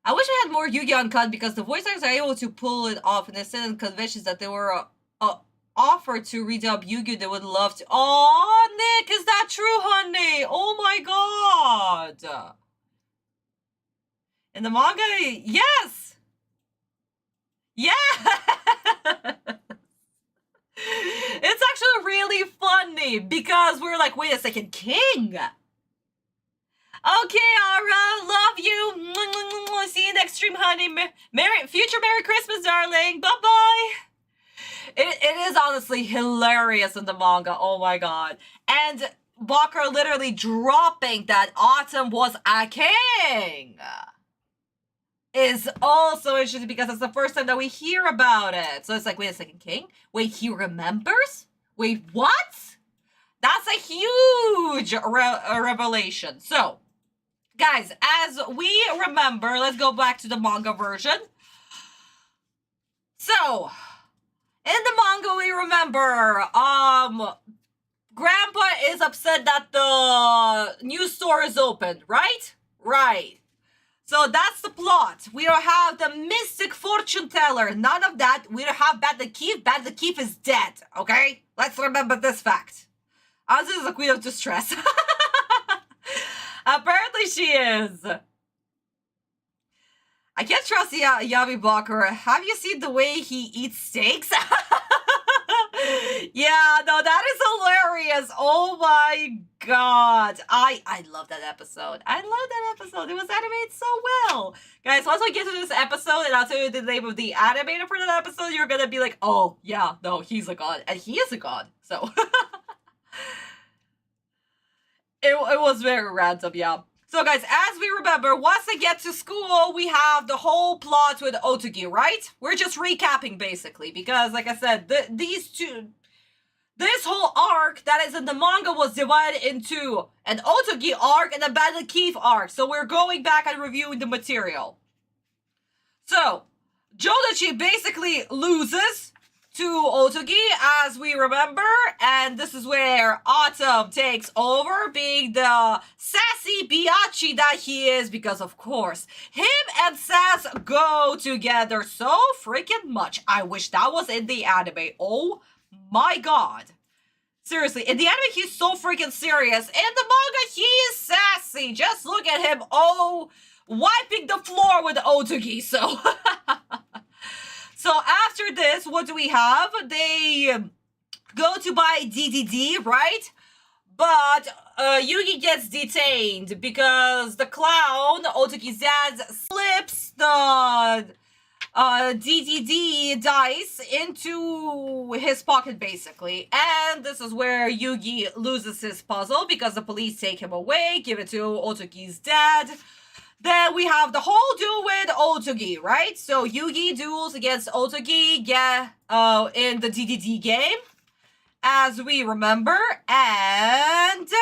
I wish we had more Yu-Gi-Oh! Uncut because the voice actors are able to pull it off in the certain conventions that they were offered to redub Yu-Gi-Oh! They would love to. Oh, Nick, is that true, honey? Oh my god. In the manga, yes. Yeah. It's actually really funny because we're like, wait a second, King. Okay, Ara, love you. See you next stream, honey. Future Merry Christmas, darling. Bye-bye. It is honestly hilarious in the manga. Oh my god. And Bakura literally dropping that Autumn was a king is also interesting because it's the first time that we hear about it. So it's like, wait a second, King? Wait, he remembers? Wait, what? That's a huge revelation. So, guys, as we remember, let's go back to the manga version. So, in the manga, we remember, Grandpa is upset that the new store is open, right? Right. So that's the plot. We don't have the mystic fortune teller. None of that. We don't have Bandit Keith. Bandit Keith is dead, okay? Let's remember this fact. This is the queen of distress. Apparently she is. I can't trust Yami Bakura. Have you seen the way he eats steaks? Yeah, no, that is hilarious. Oh my god. I love that episode. I love that episode. It was animated so well. Guys, once we get to this episode and I'll tell you the name of the animator for that episode, you're gonna be like, oh, yeah, no, he's a god. And he is a god, so. It was very random, yeah. So guys, as we remember, once they get to school, we have the whole plot with Otogi, right? We're just recapping, basically, because, like I said, this whole arc that is in the manga was divided into an Otogi arc and a Bandit Keith arc. So we're going back and reviewing the material. So, Jodachi basically loses to Otogi, as we remember, and this is where Autumn takes over, being the sassy biatch that he is, because of course, him and Sass go together so freaking much. I wish that was in the anime. Oh my god. Seriously, in the anime he's so freaking serious. In the manga he is sassy. Just look at him, wiping the floor with Otogi, so... So after this, what do we have? They go to buy DDD, right? But Yugi gets detained because the clown, Otogi's dad, slips the DDD dice into his pocket, basically. And this is where Yugi loses his puzzle because the police take him away, give it to Otogi's dad. Then we have the whole duel with Otogi, right? So Yugi duels against Otogi, in the DDD game, as we remember, and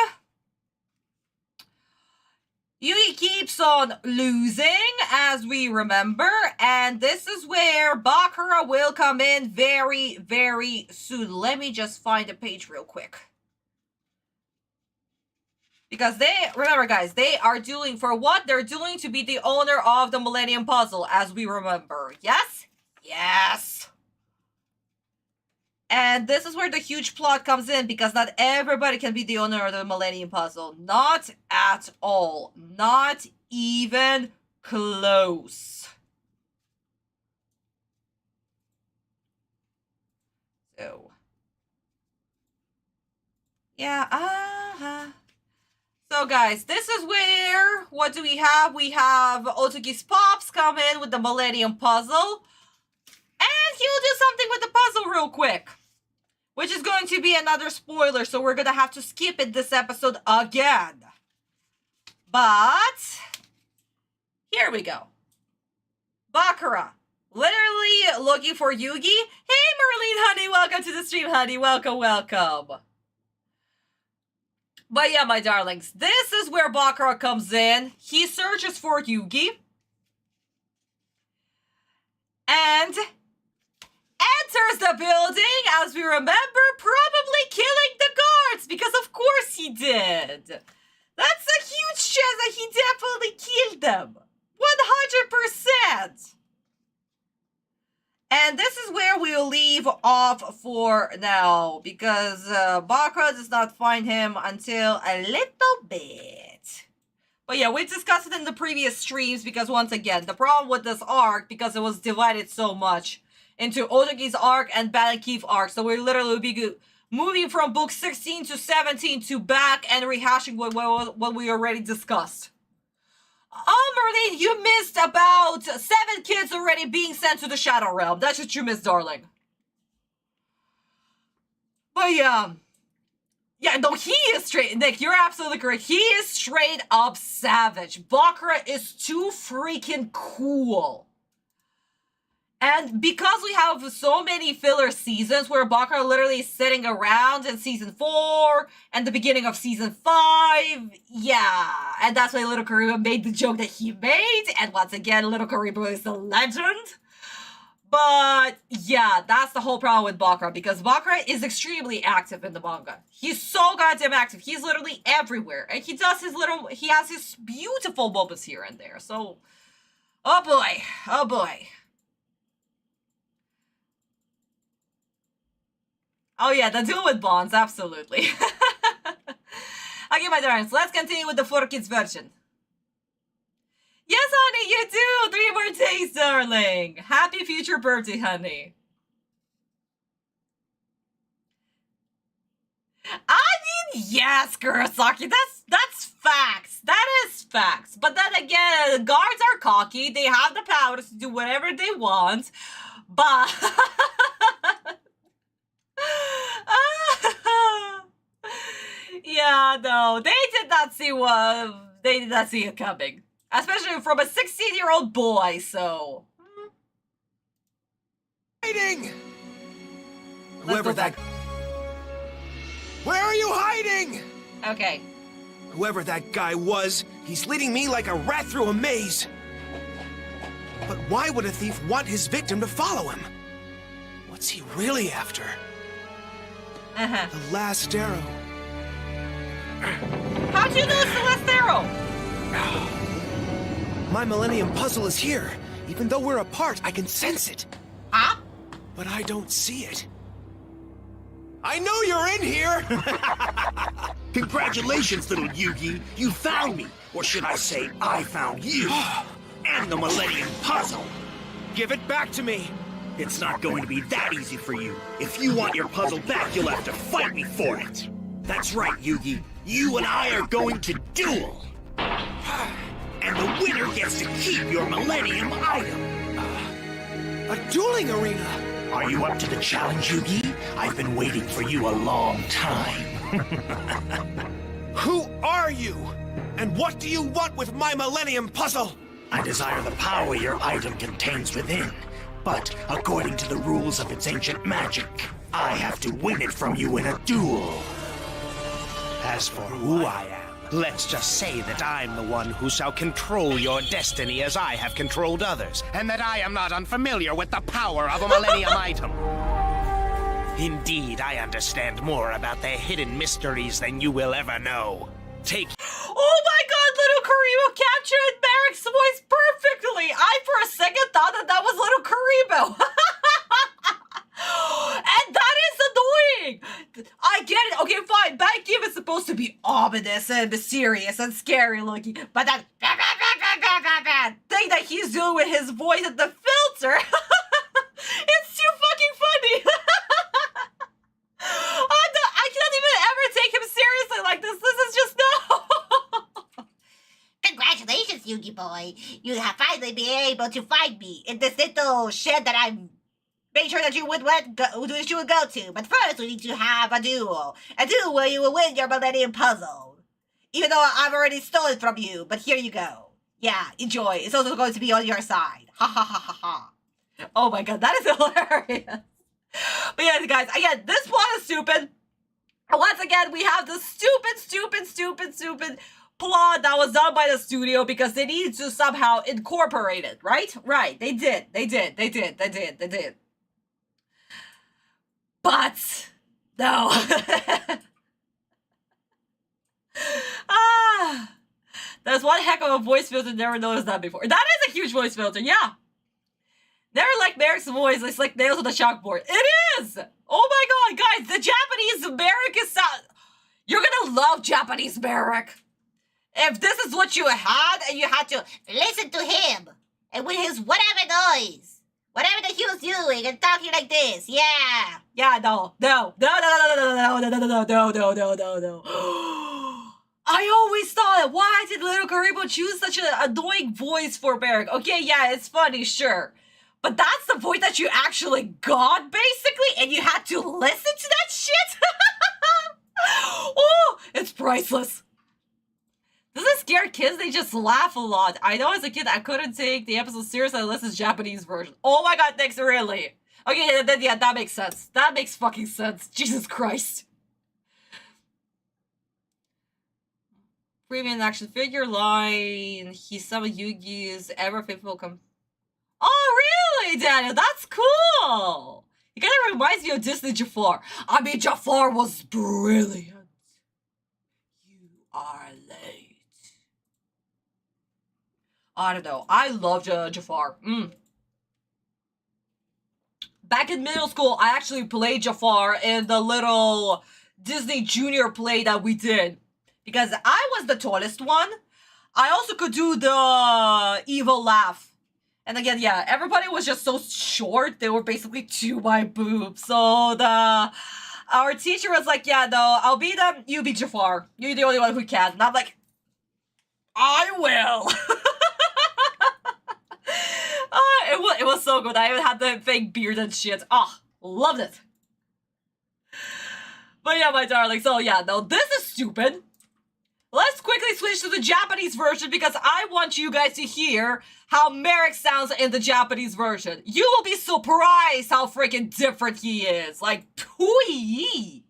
Yugi keeps on losing, as we remember, and this is where Bakura will come in very, very soon. Let me just find the page real quick. Because remember guys, they are dueling for what? They're dueling to be the owner of the Millennium Puzzle, as we remember. Yes? Yes! And this is where the huge plot comes in, because not everybody can be the owner of the Millennium Puzzle. Not at all. Not even close. So. Yeah, So guys, this is where, what do we have? We have Otogi's Pops come in with the Millennium Puzzle. And he'll do something with the puzzle real quick. Which is going to be another spoiler, so we're going to have to skip it this episode again. But, here we go. Bakura, literally looking for Yugi. Hey Merlene, honey, welcome to the stream, honey. Welcome, welcome. But yeah, my darlings, this is where Bakura comes in. He searches for Yugi. And enters the building, as we remember, probably killing the guards, because of course he did. That's a huge chance that he definitely killed them. 100%. off for now because Bakura does not find him until a little bit. But yeah, we discussed it in the previous streams because once again, the problem with this arc, because it was divided so much into Otogi's arc and Bandit Keith arc, so we literally be moving from book 16 to 17 to back and rehashing what we already discussed. Merlin, you missed about 7 kids already being sent to the Shadow Realm. That's what you missed, darling. But yeah, no, he is straight. Nick, you're absolutely correct. He is straight up savage. Bakura is too freaking cool. And because we have so many filler seasons where Bakura literally is sitting around in season 4 and the beginning of season 5, yeah. And that's why Little Karibo made the joke that he made. And once again, Little Karibo is a legend. But yeah, that's the whole problem with Bakura, because Bakura is extremely active in the manga. He's so goddamn active. He's literally everywhere. And he has his beautiful moments here and there. So, oh boy, oh boy. Oh yeah, the duel with Bonds, absolutely. Okay, my darlings, let's continue with the 4Kids version. Yes, honey, you do! 3 more days, darling! Happy future birthday, honey. I mean, yes, Kurosaki, that's facts. That is facts. But then again, the guards are cocky. They have the power to do whatever they want. But... yeah, no, they did not see it coming. Especially from a 16-year-old boy, so... Hiding! Whoever that... Where are you hiding? Okay. Whoever that guy was, he's leading me like a rat through a maze. But why would a thief want his victim to follow him? What's he really after? The last arrow. How'd you know it's the last arrow? My Millennium Puzzle is here. Even though we're apart, I can sense it. Huh? But I don't see it. I know you're in here! Congratulations, little Yugi. You found me. Or should I say, I found you. And the Millennium Puzzle. Give it back to me. It's not going to be that easy for you. If you want your puzzle back, you'll have to fight me for it. That's right, Yugi. You and I are going to duel. And the winner gets to keep your Millennium item. A dueling arena? Are you up to the challenge, Yugi? I've been waiting for you a long time. Who are you? And what do you want with my Millennium Puzzle? I desire the power your item contains within. But according to the rules of its ancient magic, I have to win it from you in a duel. As for who I am, let's just say that I'm the one who shall control your destiny as I have controlled others, and that I am not unfamiliar with the power of a Millennium item. Indeed, I understand more about the hidden mysteries than you will ever know. Take... Oh my god, Little Karibo captured Merrick's voice perfectly! I for a second thought that was Little Karibo! And that is annoying! I get it, okay fine, Bandit Keith is supposed to be ominous and mysterious and scary looking, but that thing that he's doing with his voice and the filter, it's too fucking funny! I cannot even ever take him seriously like this. This is just no. Congratulations, Yugi boy. You have finally been able to find me in this little shed that I've made sure that you would go to. But first, we need to have a duel. A duel where you will win your Millennium Puzzle. Even though I've already stolen from you, but here you go. Yeah, enjoy. It's also going to be on your side. Ha ha ha ha ha. Oh my god, that is hilarious. But yeah, guys, again, this plot is stupid. Once again, we have the stupid plot that was done by the studio because they needed to somehow incorporate it, right? Right, they did. But, no. There's one heck of a voice filter, never noticed that before. That is a huge voice filter, yeah. Never like Merrick's voice, it's like nails on the chalkboard. It Yes! Oh my god, guys, the Japanese Merrick is you're gonna love Japanese Merrick. If this is what you had, and you had to listen to him, and with his whatever noise, whatever that he was doing, and talking like this, yeah. Yeah, no. I always thought, why did Little Karibo choose such an annoying voice for Merrick? Okay, yeah, it's funny, sure. But that's the voice that you actually got, basically, and you had to listen to that shit? Oh, it's priceless. Does it scare kids? They just laugh a lot. I know as a kid I couldn't take the episode seriously unless it's Japanese version. Oh my god, thanks, really? Okay, yeah, that makes sense. That makes fucking sense. Jesus Christ. Premium action figure line. He's some of Yugi's ever faithful Oh, really, Daniel? That's cool. He kind of reminds me of Disney Jafar. I mean, Jafar was brilliant. You are late. I don't know. I loved Jafar. Back in middle school, I actually played Jafar in the little Disney Junior play that we did. Because I was the tallest one. I also could do the evil laugh. And again, yeah, everybody was just so short. They were basically to my boobs. So our teacher was like, yeah, no, I'll be them. You be Jafar. You're the only one who can. And I'm like, I will. It was so good. I even had the fake beard and shit. Oh, loved it. But yeah, my darling. So yeah, no, this is stupid. Let's quickly switch to the Japanese version because I want you guys to hear how Merrick sounds in the Japanese version. You will be surprised how freaking different he is. Like, pooey.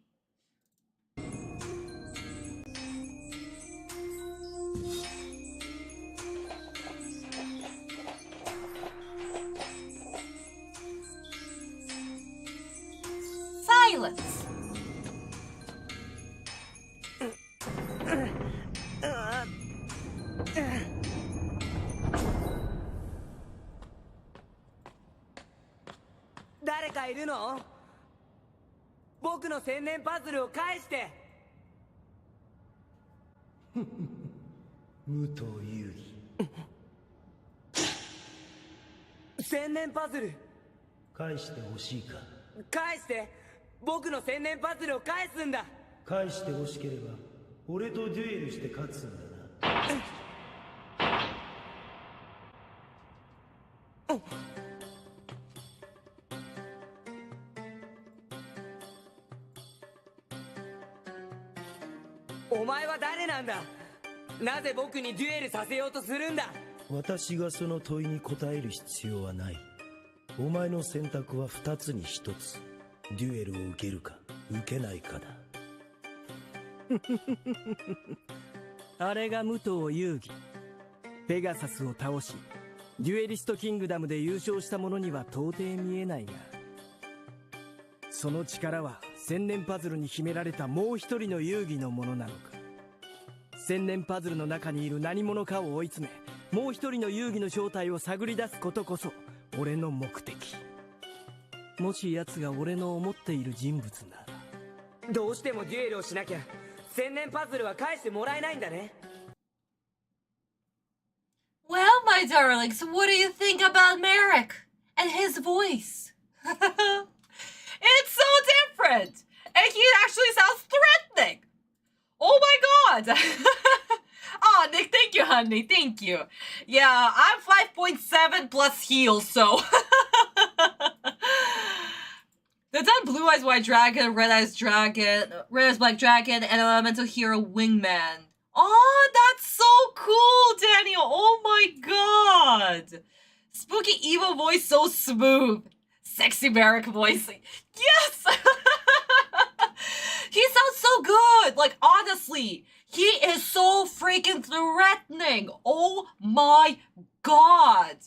Silence.私がその問いに答える必要はない。お前の選択は2つに1つ。デュエルを受けるか受けないかだ。あれが武藤遊戯。ペガサスを倒し、デュエリストキングダムで優勝した者には到底見えないが、その力は千年パズルに秘められたもう一人の遊戯のものなのか。千年パズルの中にいる何者かを追い詰め、もう一人の遊戯の正体を探り出すことこそ俺の目的。もし奴が俺の思っている人物なら。どうしてもデュエルをしなきゃ千年パズルは返してもらえないんだね。Well, my darlings, what do you think about Merrick and his voice? It's so different, and he actually sounds threatening. Oh my god. Oh, Nick, thank you, honey. Thank you. Yeah, I'm 5.7 plus heals, so. They've done Blue Eyes White Dragon, Red Eyes Dragon, Red Eyes Black Dragon, and Elemental Hero Wingman. Oh, that's so cool, Daniel. Oh my god. Spooky evil voice, so smooth. Sexy Merrick voice. Yes! He sounds so good. Like, honestly, he is so freaking threatening. Oh my god.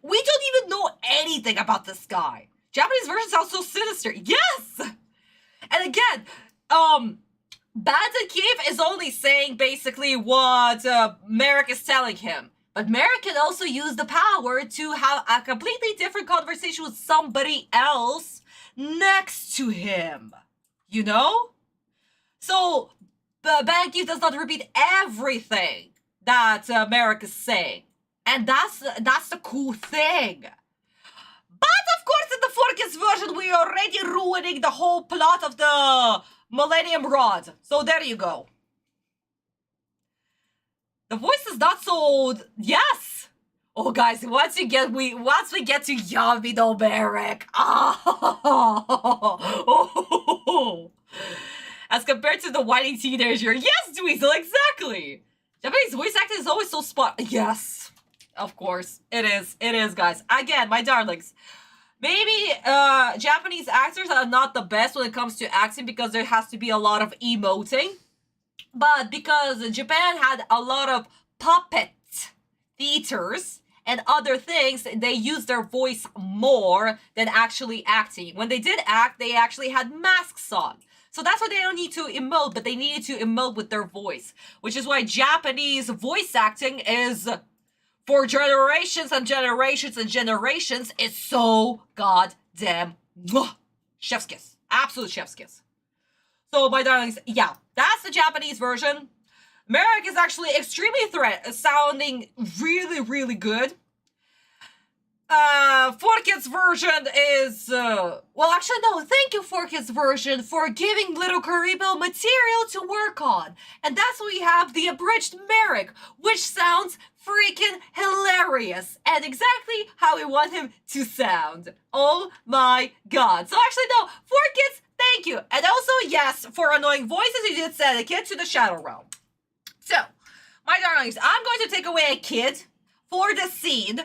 We don't even know anything about this guy. Japanese version sounds so sinister. Yes! And again, Bandit Keith is only saying basically what Merrick is telling him. But Merrick can also use the power to have a completely different conversation with somebody else next to him. You know? So, Bandit Keith does not repeat everything that Merrick is saying. And that's the cool thing. But of course, in the 4Kids version, we are already ruining the whole plot of the Millennium Rod. So there you go. The voice is not so... Yes! Oh, guys, once we get to Yummy no Merrick. Oh. As compared to the whiny teenager. Yes, Dweezil, exactly! Japanese voice acting is always so spot. Yes. Of course. It is. It is, guys. Again, my darlings. Maybe Japanese actors are not the best when it comes to acting because there has to be a lot of emoting. But because Japan had a lot of puppet theaters and other things, they used their voice more than actually acting. When they did act, they actually had masks on. So that's why they don't need to emote, but they needed to emote with their voice. Which is why Japanese voice acting is, for generations and generations and generations, is so goddamn chef's kiss. Absolute chef's kiss. So, my darlings, yeah, that's the Japanese version. Merrick is actually extremely sounding really, really good. 4Kids version is, well, actually, no, thank you, 4Kids version, for giving Little Karibo material to work on. And that's why we have the abridged Merrick, which sounds freaking hilarious. And exactly how we want him to sound. Oh my god. So actually, no, 4Kids, thank you. And also, yes, for annoying voices, you did send a kid to the Shadow Realm. So, my darlings, I'm going to take away a kid for this scene.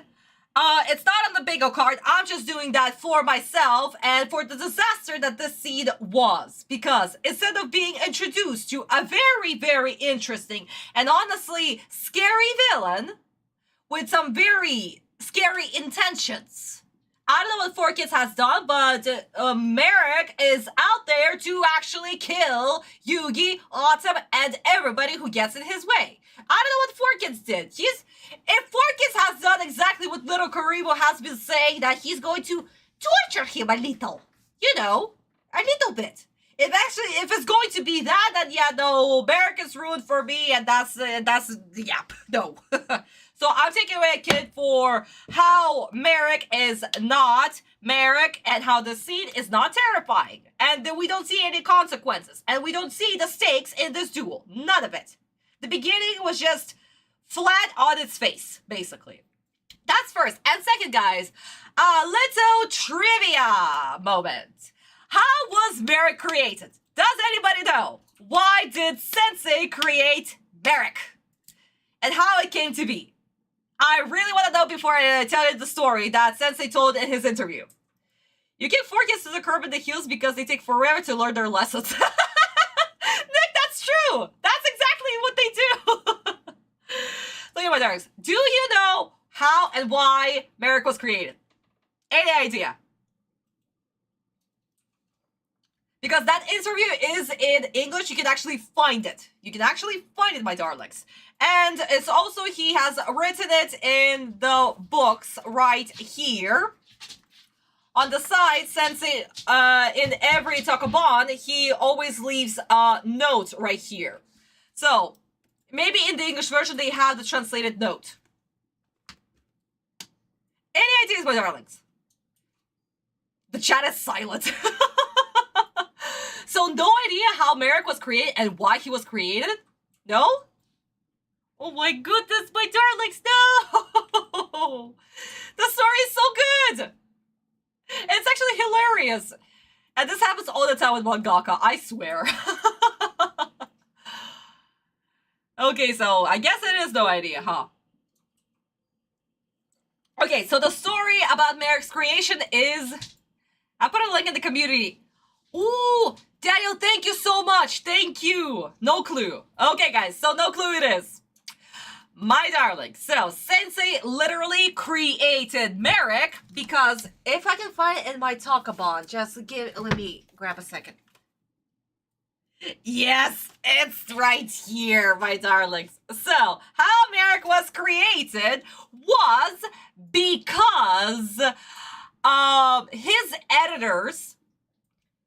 It's not on the bingo card. I'm just doing that for myself and for the disaster that this scene was. Because instead of being introduced to a very, very interesting and honestly scary villain with some very scary intentions, I don't know what 4Kids has done, but Merrick is out there to actually kill Yugi, Autumn, and everybody who gets in his way. I don't know what 4Kids did. If 4Kids has done exactly what Little Karibo has been saying, that he's going to torture him a little. You know, a little bit. If it's going to be that, then yeah, no, Merrick is ruined for me, and that's yep, no. So I'm taking away a kid for how Merrick is not Merrick and how the scene is not terrifying. And then we don't see any consequences. And we don't see the stakes in this duel. None of it. The beginning was just flat on its face, basically. That's first. And second, guys, a little trivia moment. How was Merrick created? Does anybody know? Why did Sensei create Merrick? And how it came to be? I really want to know before I tell you the story that Sensei told in his interview. You give 4Kids to the curb and the heels because they take forever to learn their lessons. Nick, that's true. That's exactly what they do. So yeah, my darlings, do you know how and why Merrick was created? Any idea? Because that interview is in English, you can actually find it. You can actually find it, my darlings. And it's also, he has written it in the books right here. On the side, Sensei, in every Takabon, he always leaves a note right here. So, maybe in the English version, they have the translated note. Any ideas, my darlings? The chat is silent. So, no idea how Merrick was created and why he was created? No? Oh my goodness, my darlings, no! The story is so good! It's actually hilarious. And this happens all the time with mangaka, I swear. Okay, so I guess it is no idea, huh? Okay, so the story about Merrick's creation is... I put a link in the community. Ooh, Daniel, thank you so much. Thank you. No clue. Okay, guys, so no clue it is. My darling, so Sensei literally created Merrick because if I can find it in my Takabon, let me grab a second. Yes, it's right here, my darlings. So, how Merrick was created was because his editors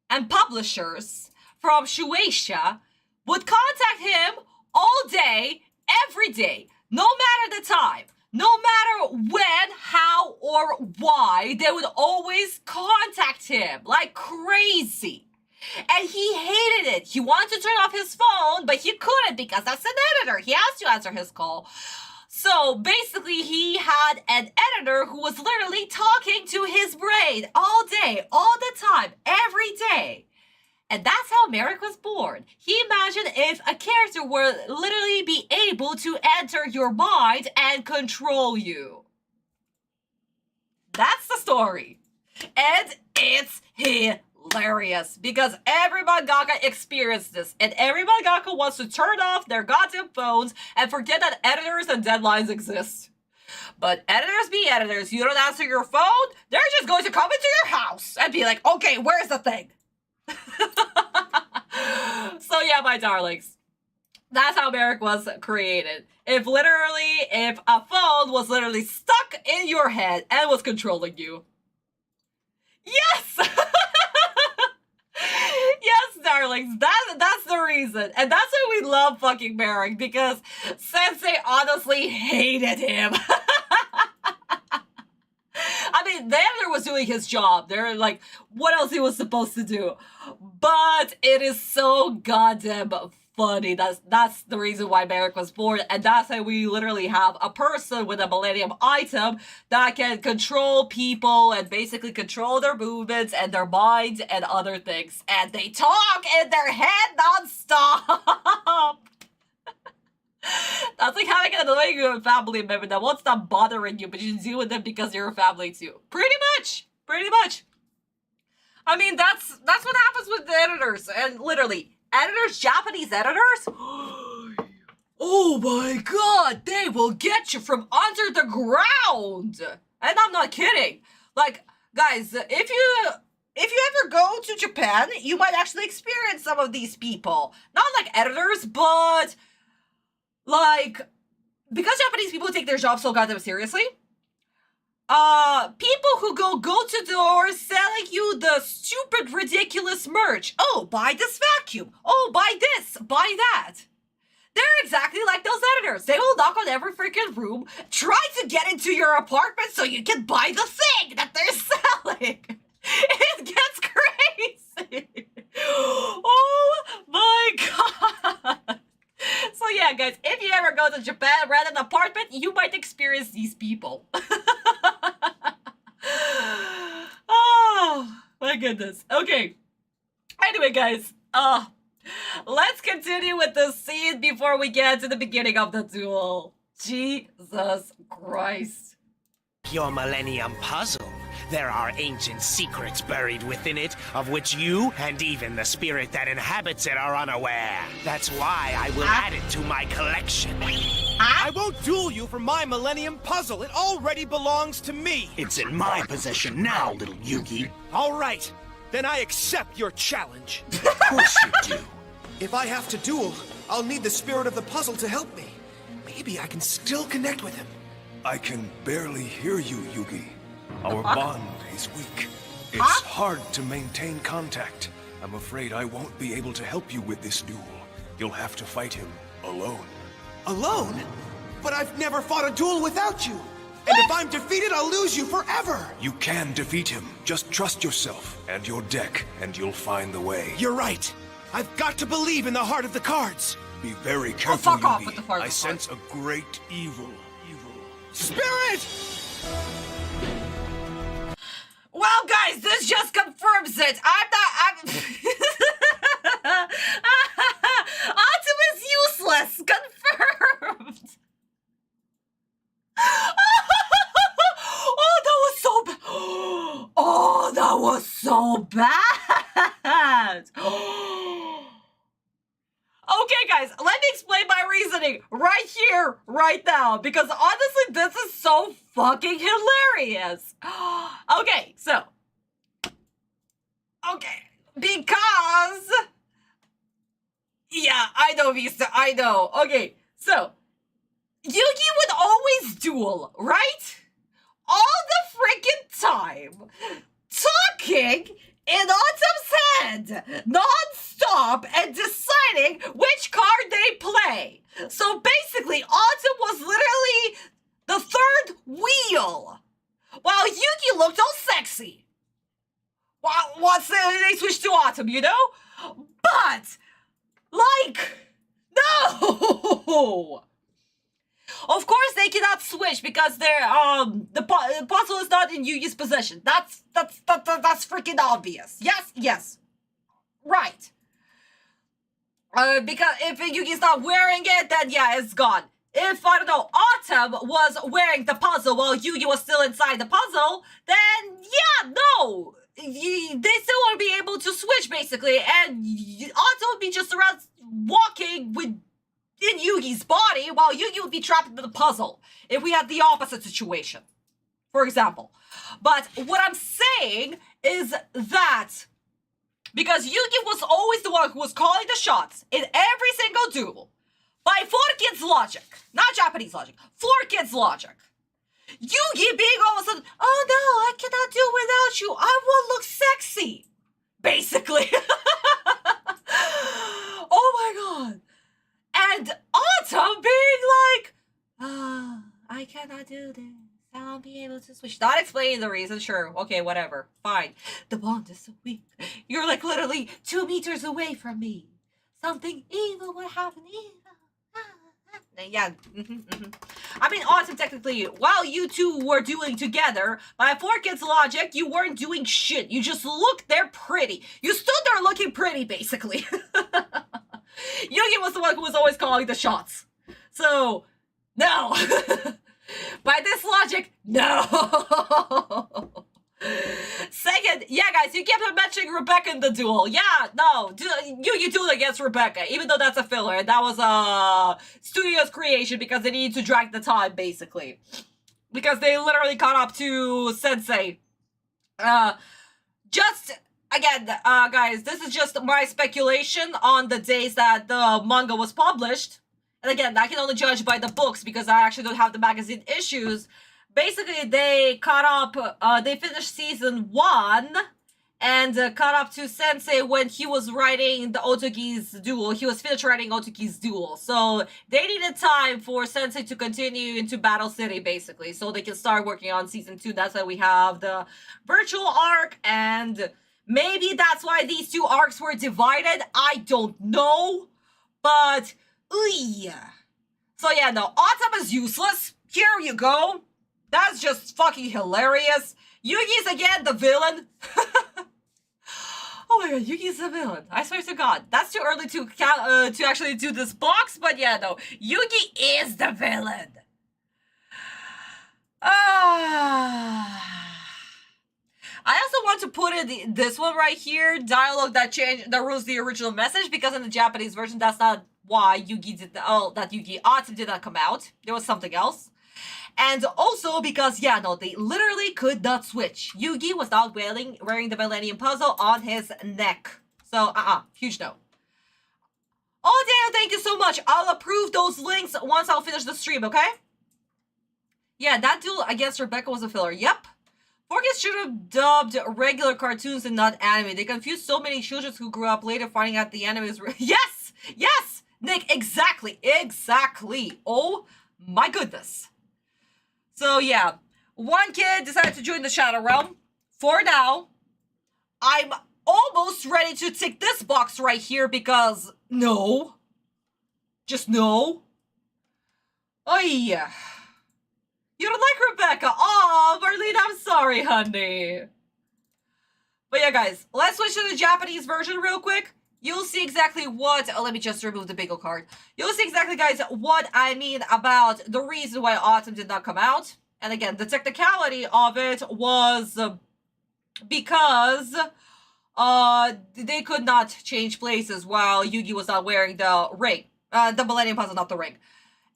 and publishers from Shueisha would contact him all day, every day, no matter the time, no matter when, how, or why, they would always contact him like crazy. And he hated it. He wanted to turn off his phone, but he couldn't because that's an editor. He has to answer his call. So basically, he had an editor who was literally talking to his brain all day, all the time, every day. And that's how Merrick was born. He imagined if a character would literally be able to enter your mind and control you. That's the story. And it's hilarious because every mangaka experienced this, and every mangaka wants to turn off their goddamn phones and forget that editors and deadlines exist. But editors be editors. You don't answer your phone, they're just going to come into your house and be like, okay, where's the thing? So yeah, my darlings, that's how Merrick was created. If a phone was literally stuck in your head and was controlling you. Yes! Yes, darlings, that's the reason. And that's why we love fucking Merrick, because Sensei honestly hated him. I mean, the editor was doing his job. They're like, what else he was supposed to do? But it is so goddamn funny. That's the reason why Merrick was born. And that's why we literally have a person with a Millennium item that can control people and basically control their movements and their minds and other things. And they talk in their head non-stop. That's like having an annoying family member that won't stop bothering you, but you deal with them because you're a family too. Pretty much. I mean, that's what happens with the editors. And literally, editors, Japanese editors, oh my god, they will get you from under the ground. And I'm not kidding. Like, guys, if you ever go to Japan, you might actually experience some of these people. Not like editors, but like, because Japanese people take their job so goddamn seriously, people who go to doors selling you the stupid, ridiculous merch. Oh, buy this vacuum. Oh, buy this, buy that. They're exactly like those editors. They will knock on every freaking room, try to get into your apartment so you can buy the thing that they're selling. It gets crazy. Oh my god. So yeah, guys, if you ever go to Japan, rent an apartment, you might experience these people. Oh, my goodness. Okay. Anyway, guys, let's continue with the scene before we get to the beginning of the duel. Jesus Christ. Your Millennium Puzzle. There are ancient secrets buried within it, of which you and even the spirit that inhabits it are unaware. That's why I will add it to my collection. I won't duel you for my Millennium Puzzle. It already belongs to me. It's in my possession now, little Yugi. All right. Then I accept your challenge. Of course you do. If I have to duel, I'll need the spirit of the puzzle to help me. Maybe I can still connect with him. I can barely hear you, Yugi. Our bond is weak. It's hard to maintain contact. I'm afraid I won't be able to help you with this duel. You'll have to fight him alone. Alone? But I've never fought a duel without you. And if I'm defeated, I'll lose you forever. You can defeat him. Just trust yourself and your deck, and you'll find the way. You're right. I've got to believe in the heart of the cards. Be very careful, fuck off with the Yugi. heart of I the sense a great evil. Spirit! Well, guys, this just confirms it. Optimus useless. Confirmed. Oh, that was so bad. Oh, that was so bad. Okay, guys, let me explain my reasoning right here, right now, because honestly, this is so fucking hilarious. Okay, so. Okay, because. Yeah, I know, Vista, I know. Okay, so. Yugi would always duel, right? All the freaking time. Talking in Autumn's head non-stop and deciding which card they play. So basically, Autumn was literally the third wheel, while Yugi looked all sexy. Once they switched to Autumn, you know? But, like, no! Of course they cannot switch because they're the puzzle is not in Yugi's possession. That's freaking obvious. Yes. Right. Because if Yugi's not wearing it, then yeah, it's gone. If, I don't know, Autumn was wearing the puzzle while Yugi was still inside the puzzle, then yeah, no. They still won't be able to switch, basically, and Autumn would be just around walking in Yugi's body while Yugi would be trapped in the puzzle if we had the opposite situation, for example. But what I'm saying is that because Yugi was always the one who was calling the shots in every single duel, by 4Kids logic, not Japanese logic, 4Kids logic, Yugi being all of a sudden, oh no, I cannot do without you, I will look sexy, basically. Oh my god. And Autumn being like, I cannot do this, I won't be able to switch. Not explaining the reason, sure, okay, whatever, fine. The bond is so weak. You're like literally 2 meters away from me. Something evil will happen, evil. Yeah, I mean, Autumn, technically, while you two were dueling together, by 4Kids logic, you weren't doing shit. You just looked there pretty. You stood there looking pretty, basically. Yugi was the one who was always calling the shots. So, no. By this logic, no. Second, yeah, guys, you kept mentioning Rebecca in the duel. Yeah, no, Yugi dueled against Rebecca, even though that's a filler. And that was a studio's creation because they needed to drag the time, basically. Because they literally caught up to Sensei. Just, again, guys, this is just my speculation on the days that the manga was published. And again, I can only judge by the books because I actually don't have the magazine issues. Basically, they caught up, they finished season 1 and caught up to Sensei when he was writing the Otogi's duel. He was finished writing Otogi's duel. So they needed time for Sensei to continue into Battle City, basically, so they can start working on season 2. That's why we have the virtual arc, and maybe that's why these two arcs were divided. I don't know, but, so yeah, no, Autumn is useless. Here you go. That's just fucking hilarious. Yugi's again the villain. Oh my god, Yugi's the villain. I swear to god. That's too early to actually do this box, but yeah, no. Yugi is the villain. I also want to put in this one right here. Dialogue that ruins the original message, because in the Japanese version, that's not why Autumn did not come out. There was something else. And also because, yeah, no, they literally could not switch. Yugi was not wearing the Millennium Puzzle on his neck. So, huge no. Oh, damn, thank you so much. I'll approve those links once I'll finish the stream, okay? Yeah, that duel against Rebecca was a filler. Yep. 4Kids should have dubbed regular cartoons and not anime. They confused so many children who grew up later finding out the anime is Yes! Yes! Nick, exactly. Exactly. Oh, my goodness. So yeah, one kid decided to join the Shadow Realm. For now, I'm almost ready to tick this box right here because no. Just no. Oh yeah. You don't like Rebecca. Aw, Marlene, I'm sorry, honey. But yeah, guys, let's switch to the Japanese version real quick. You'll see exactly what, let me just remove the bingo card. You'll see exactly, guys, what I mean about the reason why Autumn did not come out. And again, the technicality of it was because they could not change places while Yugi was not wearing the ring. The Millennium Puzzle, not the ring.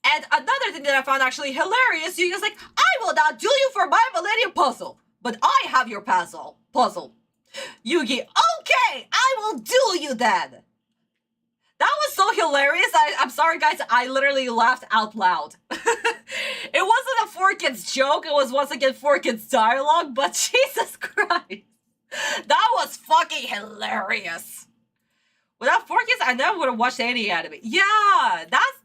And another thing that I found actually hilarious, Yugi's like, I will not duel you for my Millennium Puzzle, but I have your puzzle. Yugi, okay, I will duel you then. That was so hilarious. I'm sorry, guys. I literally laughed out loud. It wasn't a 4Kids joke. It was once again 4Kids dialogue, but Jesus Christ. That was fucking hilarious. Without 4Kids, I never would have watched any anime. Yeah, that's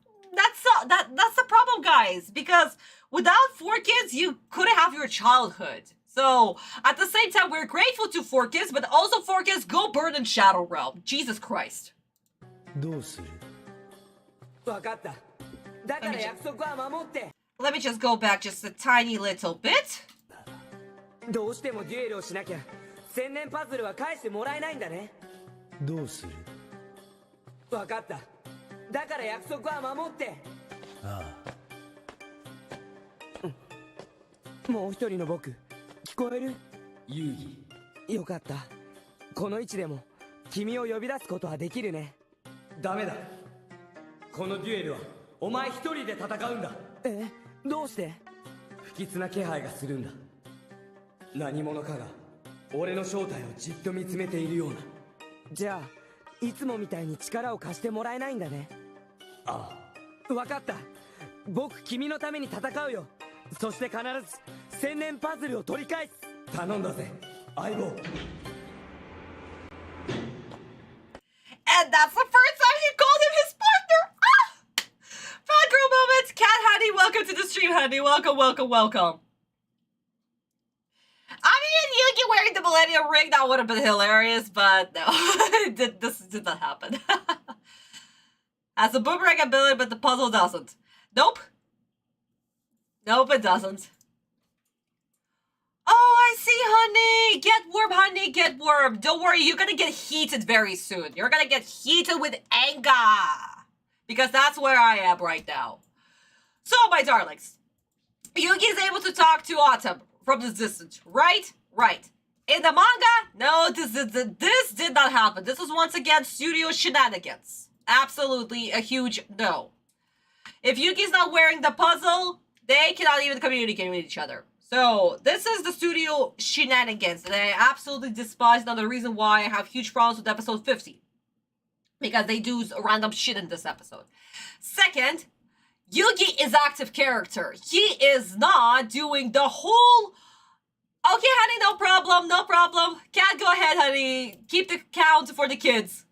the problem, guys. Because without 4Kids, you couldn't have your childhood. So at the same time, we're grateful to 4Kids, but also 4Kids go burn in Shadow Realm. Jesus Christ. どうする？わかった。だから約束は守って。Let me just go back just a tiny little bit. どうしてもデュエルをしなきゃ千年パズルは返してもらえないんだね。どうする？わかった。だから約束は守って。ああ。もう一人の僕、聞こえる？遊戯。よかった。この位置でも君を呼び出すことはできるね。ダメだ。このデュエルはお前一人で戦うんだ。え？どうして？不吉な気配がするんだ。何者かが俺の正体をじっと見つめているような。じゃあいつもみたいに力を貸してもらえないんだね。ああ、分かった。僕君のために戦うよ。そして必ず千年パズルを取り返す。頼んだぜ、相棒。And that's the first time he called him his partner! Ah! Fangirl moment! Cat Honey, welcome to the stream, honey. Welcome, welcome, welcome. I mean, Yugi wearing the Millennium Ring, that would have been hilarious, but no. This did not happen. Has a boomerang ability, but the puzzle doesn't. Nope. Nope, it doesn't. Oh, I see, honey. Get warm, honey. Get warm. Don't worry, you're gonna get heated very soon. You're gonna get heated with anger. Because that's where I am right now. So, my darlings. Yugi is able to talk to Autumn from the distance, right? Right. In the manga, no, this did not happen. This was once again studio shenanigans. Absolutely a huge no. If Yugi's not wearing the puzzle, they cannot even communicate with each other. So, this is the studio shenanigans that I absolutely despise. Another reason why I have huge problems with episode 50. Because they do random shit in this episode. Second, Yugi is active character. He is not doing the whole... Okay, honey, no problem, no problem. Cat, go ahead, honey. Keep the count for the kids.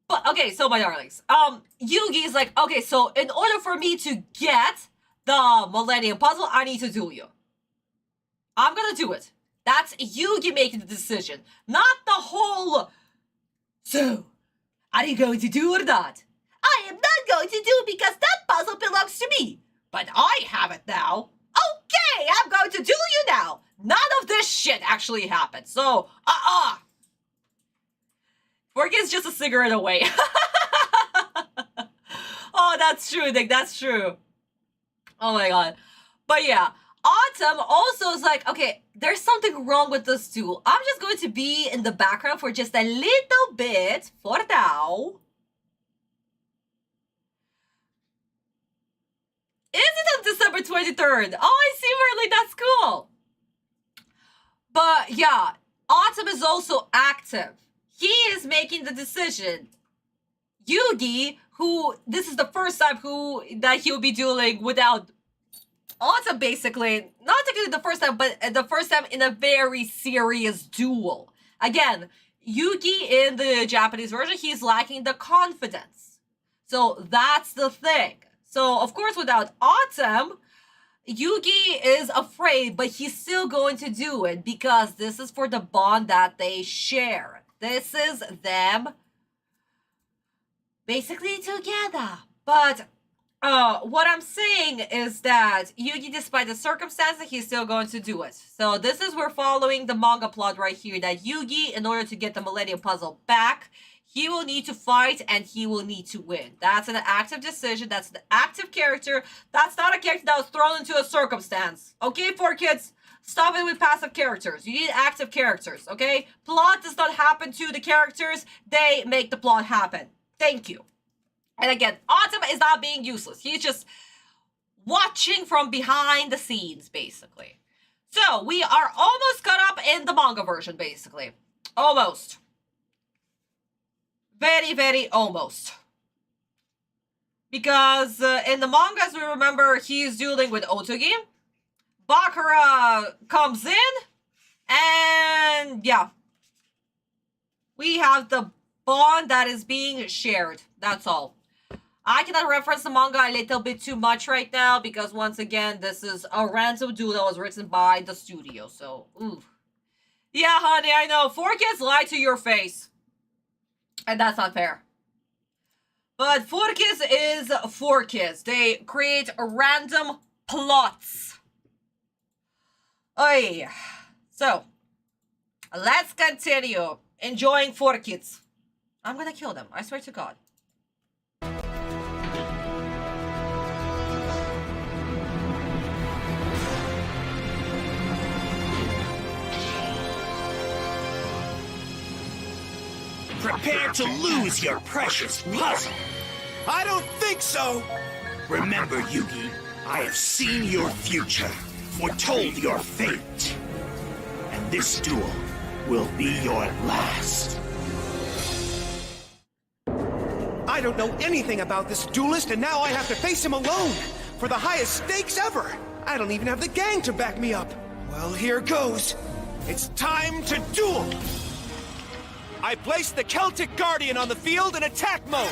But, okay, so my darlings. Yugi is like, okay, so in order for me to get the Millennium Puzzle, I need to duel you. I'm gonna do it. That's Yugi making the decision. Not the whole... So, are you going to do or not? I am not going to do because that puzzle belongs to me. But I have it now. Okay, I'm going to duel you now. None of this shit actually happened. So, Fork is just a cigarette away. Oh, that's true, Nick. That's true. Oh my god. But yeah, Autumn also is like, okay, there's something wrong with this duel. I'm just going to be in the background for just a little bit for now. Is it on December 23rd? Oh, I see, Merlin. That's cool. But yeah, Autumn is also active. He is making the decision. Yugi, who this is the first time that he'll be dueling without Autumn, basically. Not technically the first time, but the first time in a very serious duel. Again, Yugi in the Japanese version, he's lacking the confidence. So that's the thing. So, of course, without Autumn, Yugi is afraid, but he's still going to do it because this is for the bond that they share. This is them basically together. But what I'm saying is that Yugi, despite the circumstances, he's still going to do it. So this is we're following the manga plot right here that Yugi, in order to get the Millennium Puzzle back, he will need to fight and he will need to win. That's an active decision. That's an active character. That's not a character that was thrown into a circumstance. Okay, 4Kids? Stop it with passive characters. You need active characters, okay? Plot does not happen to the characters. They make the plot happen. Thank you. And again, Autumn is not being useless. He's just watching from behind the scenes, basically. So, we are almost caught up in the manga version, basically. Almost. Very, very almost. Because in the manga, as we remember, he's dueling with Otogi. Bakura comes in, And yeah, we have the bond that is being shared. That's all. I cannot reference the manga a little bit too much right now because once again, this is a random dude that was written by the studio. So, ooh. Yeah, honey, I know. 4Kids lie to your face. And that's not fair. But 4Kids is 4Kids. They create random plots. Oy. So, let's continue enjoying 4Kids. I'm gonna kill them. I swear to God. Prepare to lose your precious puzzle. I don't think so. Remember, Yugi, I have seen your future, foretold your fate. And this duel will be your last. I don't know anything about this duelist, and now I have to face him alone for the highest stakes ever. I don't even have the gang to back me up. Well, here goes. It's time to duel. I placed the Celtic Guardian on the field in attack mode.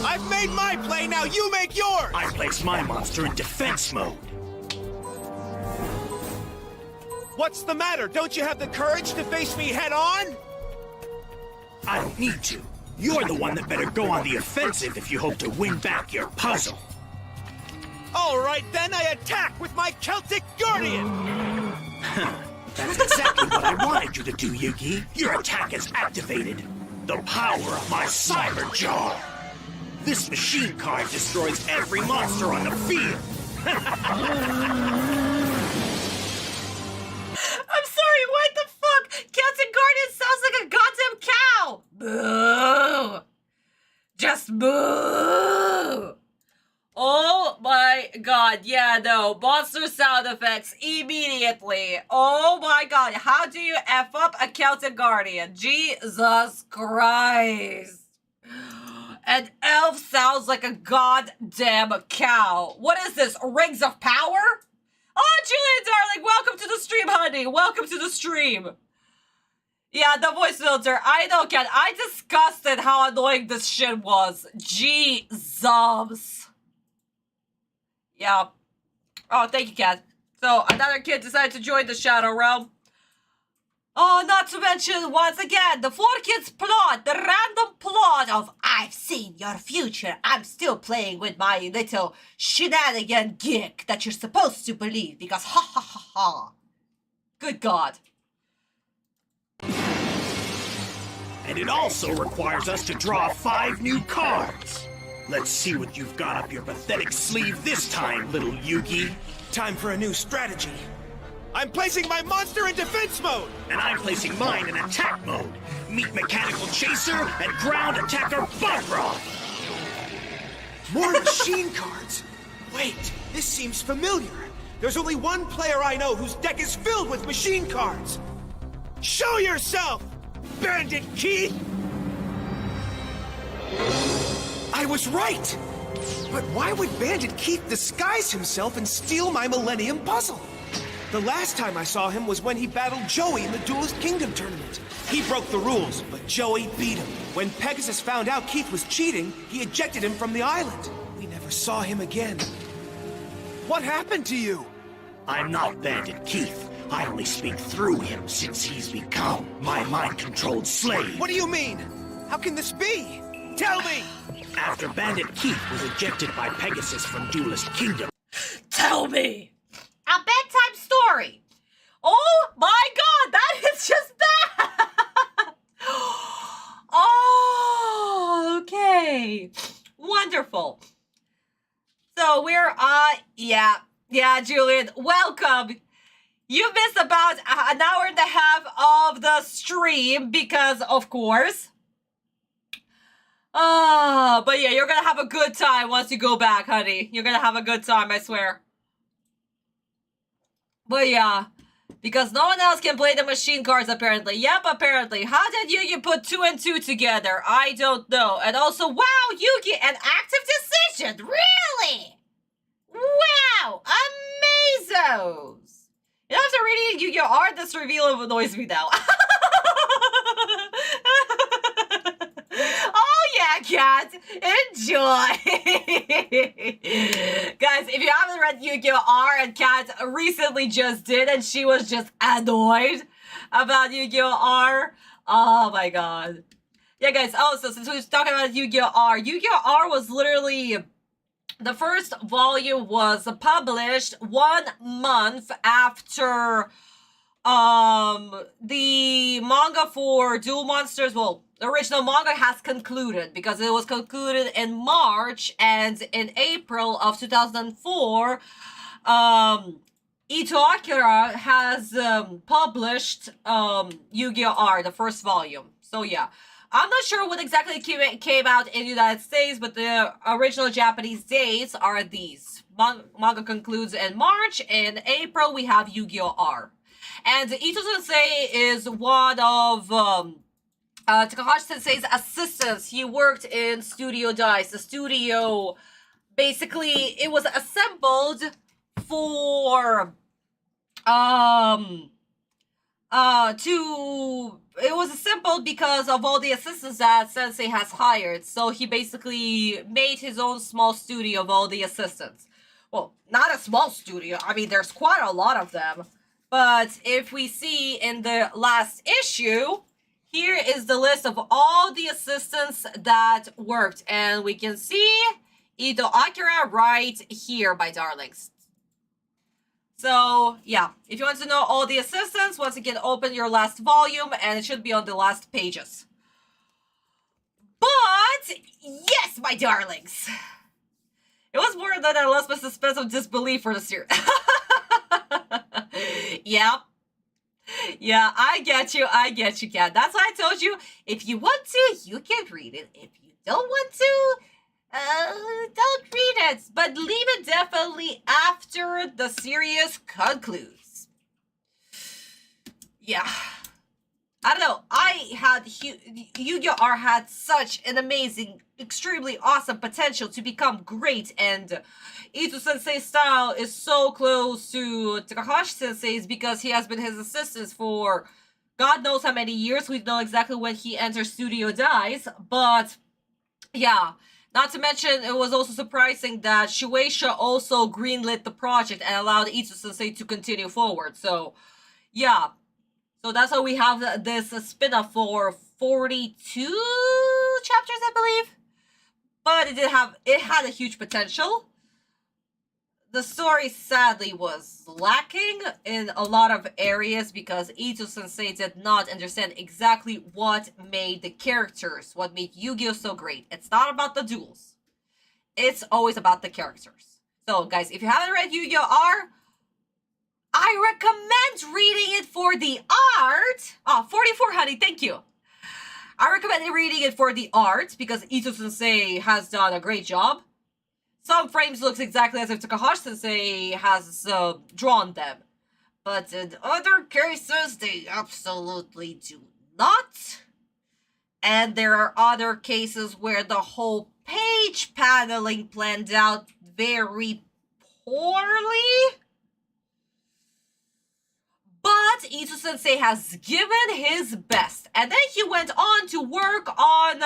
I've made my play, now you make yours! I place my monster in defense mode. What's the matter? Don't you have the courage to face me head on? I don't need to. You're the one that better go on the offensive if you hope to win back your puzzle. All right, then I attack with my Celtic Guardian! That's exactly what I wanted you to do, Yugi. Your attack is activated. The power of my Cyber Jar. This machine card destroys every monster on the field. I'm sorry, what the fuck? Celtic Guardian sounds like a goddamn cow! Boo! Just boo! Oh my god, yeah, no. Monster sound effects immediately. Oh my god, how do you F up a Celtic Guardian? Jesus Christ. An elf sounds like a goddamn cow. What is this, Rings of Power? Oh, Julian, darling, welcome to the stream, honey. Welcome to the stream. Yeah, the voice filter. I know, Ken. I disgusted how annoying this shit was. Jesus. Yeah. Oh, thank you, Ken. So, another kid decided to join the Shadow Realm. Oh, not to mention, once again, the 4Kids plot, the random plot of I've seen your future. I'm still playing with my little shenanigan gig that you're supposed to believe because ha ha ha ha. Good God. And it also requires us to draw 5 new cards. Let's see what you've got up your pathetic sleeve this time, little Yugi. Time for a new strategy. I'm placing my monster in defense mode! And I'm placing mine in attack mode. Meet Mechanical Chaser and Ground Attacker Bumproth. More machine cards! Wait, this seems familiar. There's only one player I know whose deck is filled with machine cards. Show yourself, Bandit Keith! I was right! But why would Bandit Keith disguise himself and steal my Millennium Puzzle? The last time I saw him was when he battled Joey in the Duelist Kingdom tournament. He broke the rules, but Joey beat him. When Pegasus found out Keith was cheating, he ejected him from the island. We never saw him again. What happened to you? I'm not Bandit Keith. I only speak through him since he's become my mind-controlled slave. What do you mean? How can this be? Tell me! After Bandit Keith was ejected by Pegasus from Duelist Kingdom. Tell me! A bedtime story. Oh my god, that is just that. Oh, okay. Wonderful. So we're, yeah, Julian, welcome. You missed about an hour and a half of the stream because, of course. But yeah, you're gonna have a good time once you go back, honey. You're gonna have a good time, I swear. But yeah, because no one else can play the machine cards apparently. Yep, apparently. How did Yugi put 2 and 2 together? I don't know. And also, wow, Yugi, an active decision. Really? Wow, amazos. You know, after reading Yu-Gi-Oh! Art, this reveal annoys me now. Oh yeah, Cat! Enjoy! Guys, if you haven't read Yu-Gi-Oh! R, and Cat recently just did, and she was just annoyed about Yu-Gi-Oh! R. Oh my god. Yeah, guys, also, since we were talking about Yu-Gi-Oh! R, Yu-Gi-Oh! R was literally... The first volume was published 1 month after the manga for Duel Monsters, well, the original manga has concluded, because it was concluded in March, and in April of 2004, Ito Akira has published Yu-Gi-Oh! R, the first volume. So yeah. I'm not sure what exactly came out in the United States, but the original Japanese dates are these. Manga concludes in March. In April, we have Yu-Gi-Oh! R. And Ito Sensei is one of Takahashi Sensei's assistants. He worked in Studio Dice. The studio, basically, it was assembled for... it was assembled because of all the assistants that Sensei has hired. So he basically made his own small studio of all the assistants. Well, not a small studio. I mean, there's quite a lot of them. But if we see in the last issue, here is the list of all the assistants that worked. And we can see Ito Akira right here, my darlings. So, yeah, if you want to know all the assistants, once again, open your last volume, and it should be on the last pages. But, yes, my darlings. It was more than I lost my suspense of disbelief for the series. Yeah. Yeah, I get you, Kat. That's why I told you, if you want to, you can read it. If you don't want to... don't read it, but leave it definitely after the series concludes. Yeah. I don't know, I had Yu-Gi-Oh! R had such an amazing, extremely awesome potential to become great, and Ito Sensei's style is so close to Takahashi Sensei's because he has been his assistant for God knows how many years. We know exactly when he enters Studio Dice, but yeah. Not to mention, it was also surprising that Shueisha also greenlit the project and allowed Ito Sensei to continue forward. So, yeah. So that's why we have this spin-off for 42 chapters, I believe. But it had a huge potential. The story sadly was lacking in a lot of areas because Ito Sensei did not understand exactly what made the characters, what made Yu-Gi-Oh! So great. It's not about the duels. It's always about the characters. So guys, if you haven't read Yu-Gi-Oh! R, I recommend reading it for the art. Oh, 44, honey, thank you. I recommend reading it for the art because Ito Sensei has done a great job. Some frames looks exactly as if Takahashi Sensei has drawn them. But in other cases, they absolutely do not. And there are other cases where the whole page paneling planned out very poorly. But Ito Sensei has given his best. And then he went on to work on,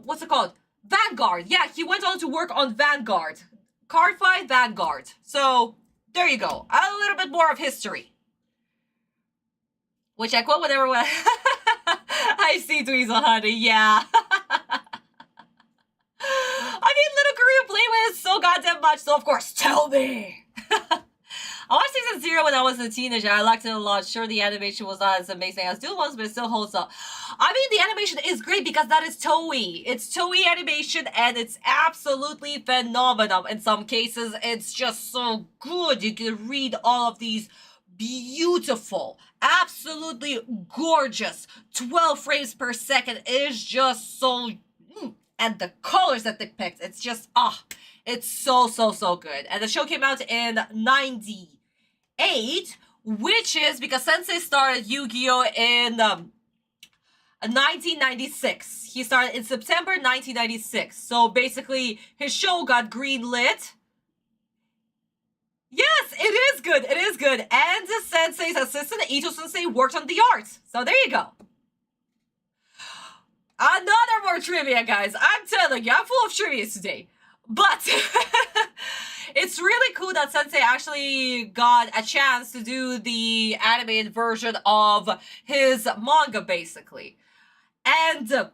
what's it called? Vanguard. Yeah, he went on to work on Vanguard. Card Fight Vanguard. So, there you go. A little bit more of history. Which I quote whenever I see Dweezil, honey. Yeah. I mean, Little Korean Playboy is so goddamn much, so of course, tell me. I watched season 0 when I was a teenager. I liked it a lot. Sure, the animation was not as amazing as Duel was, but it still holds up. I mean, the animation is great because that is Toei. It's Toei animation, and it's absolutely phenomenal. In some cases, it's just so good. You can read all of these beautiful, absolutely gorgeous 12 frames per second. It is just so... And the colors that they picked, it's just, it's so good. And the show came out in 98, which is because Sensei started Yu-Gi-Oh! In 1996. He started in September 1996. So basically, his show got greenlit. Yes, it is good. It is good. And the sensei's assistant, Ito sensei, worked on the art. So there you go. Another more trivia, guys. I'm telling you, I'm full of trivia today. But it's really cool that Sensei actually got a chance to do the animated version of his manga, basically. And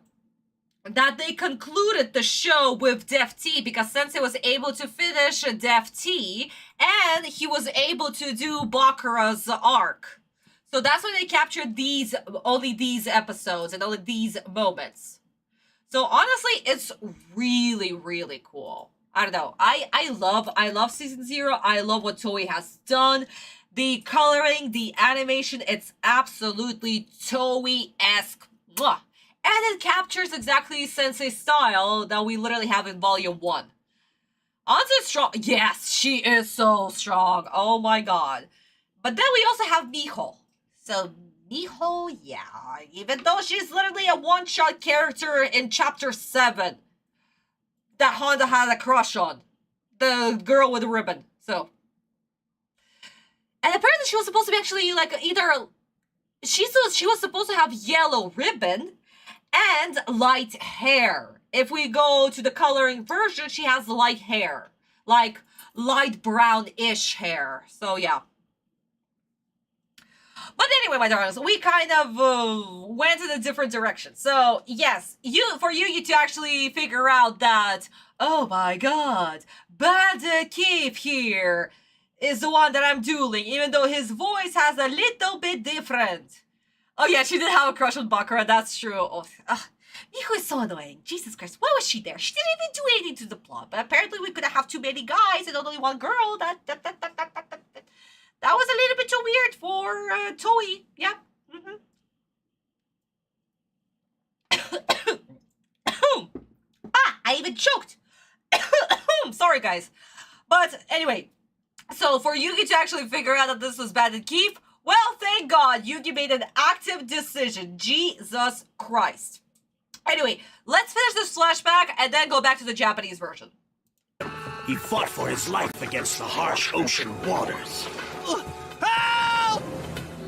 that they concluded the show with Def T because Sensei was able to finish Def T and he was able to do Bakura's arc. So that's why they captured only these episodes and only these moments. So honestly, it's really, really cool. I don't know. I love season 0. I love what Toei has done. The coloring, the animation, it's absolutely Toei-esque. And it captures exactly Sensei's style that we literally have in volume 1. Anzu's strong. Yes, she is so strong. Oh my god. But then we also have Miho. So Miho, yeah, even though she's literally a one-shot character in chapter 7 that Honda had a crush on. The girl with the ribbon. So. And apparently she was supposed to be actually like either... She was supposed to have yellow ribbon and light hair. If we go to the coloring version, she has light hair. Like light brown-ish hair. So yeah. But anyway, my darlings, we kind of went in a different direction. So yes, for you to actually figure out that, oh my god, Bandit Keith here is the one that I'm dueling, even though his voice has a little bit different. Oh yeah, she did have a crush on Bakura, that's true. Oh, Miho is so annoying. Jesus Christ, why was she there? She didn't even do anything to the plot. But apparently we couldn't have too many guys and only one girl. That was a little bit too weird for Toei. Yeah. I even choked. Sorry, guys. But anyway, so for Yugi to actually figure out that this was Bandit Keith, well, thank God Yugi made an active decision. Jesus Christ. Anyway, let's finish this flashback and then go back to the Japanese version. He fought for his life against the harsh ocean waters. Help!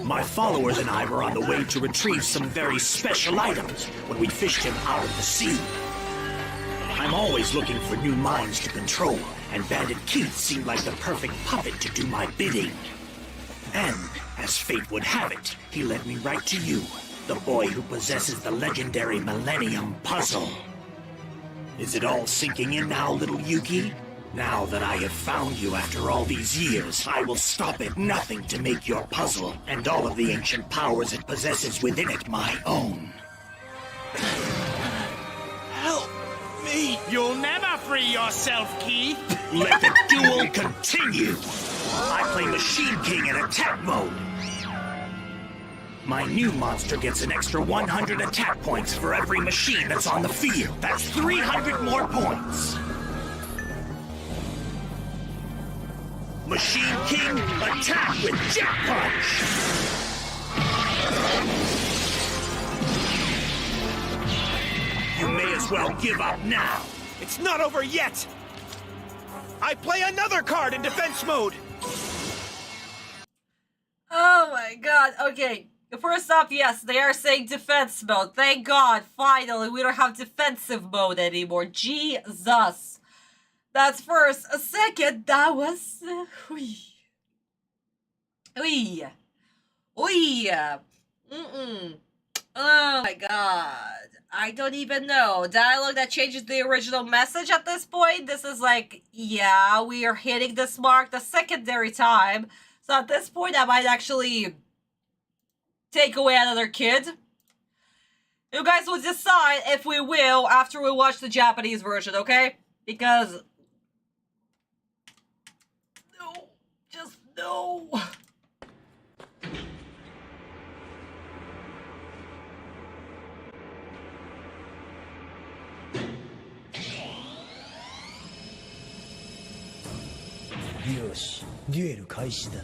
My followers and I were on the way to retrieve some very special items when we fished him out of the sea. I'm always looking for new minds to control, and Bandit Keith seemed like the perfect puppet to do my bidding. And, as fate would have it, he led me right to you, the boy who possesses the legendary Millennium Puzzle. Is it all sinking in now, little Yugi? Now that I have found you after all these years, I will stop at nothing to make your puzzle and all of the ancient powers it possesses within it my own. Help me! You'll never free yourself, Keith! Let the duel continue! I play Machine King in attack mode. My new monster gets an extra 100 attack points for every machine that's on the field. That's 300 more points. Machine King, attack with Jet Punch! You may as well give up now. It's not over yet! I play another card in defense mode! Oh my god, okay. First off, yes, they are saying defense mode. Thank God, finally, we don't have defensive mode anymore. Jesus. That's first. Second, that was... Oi. Oh my god. I don't even know. Dialogue that changes the original message at this point. This is like, yeah, we are hitting this mark the secondary time. So at this point, I might actually take away another kid. You guys will decide if we will after we watch the Japanese version, okay? Because... No. Just no. Yoshi, デュエル開始だ。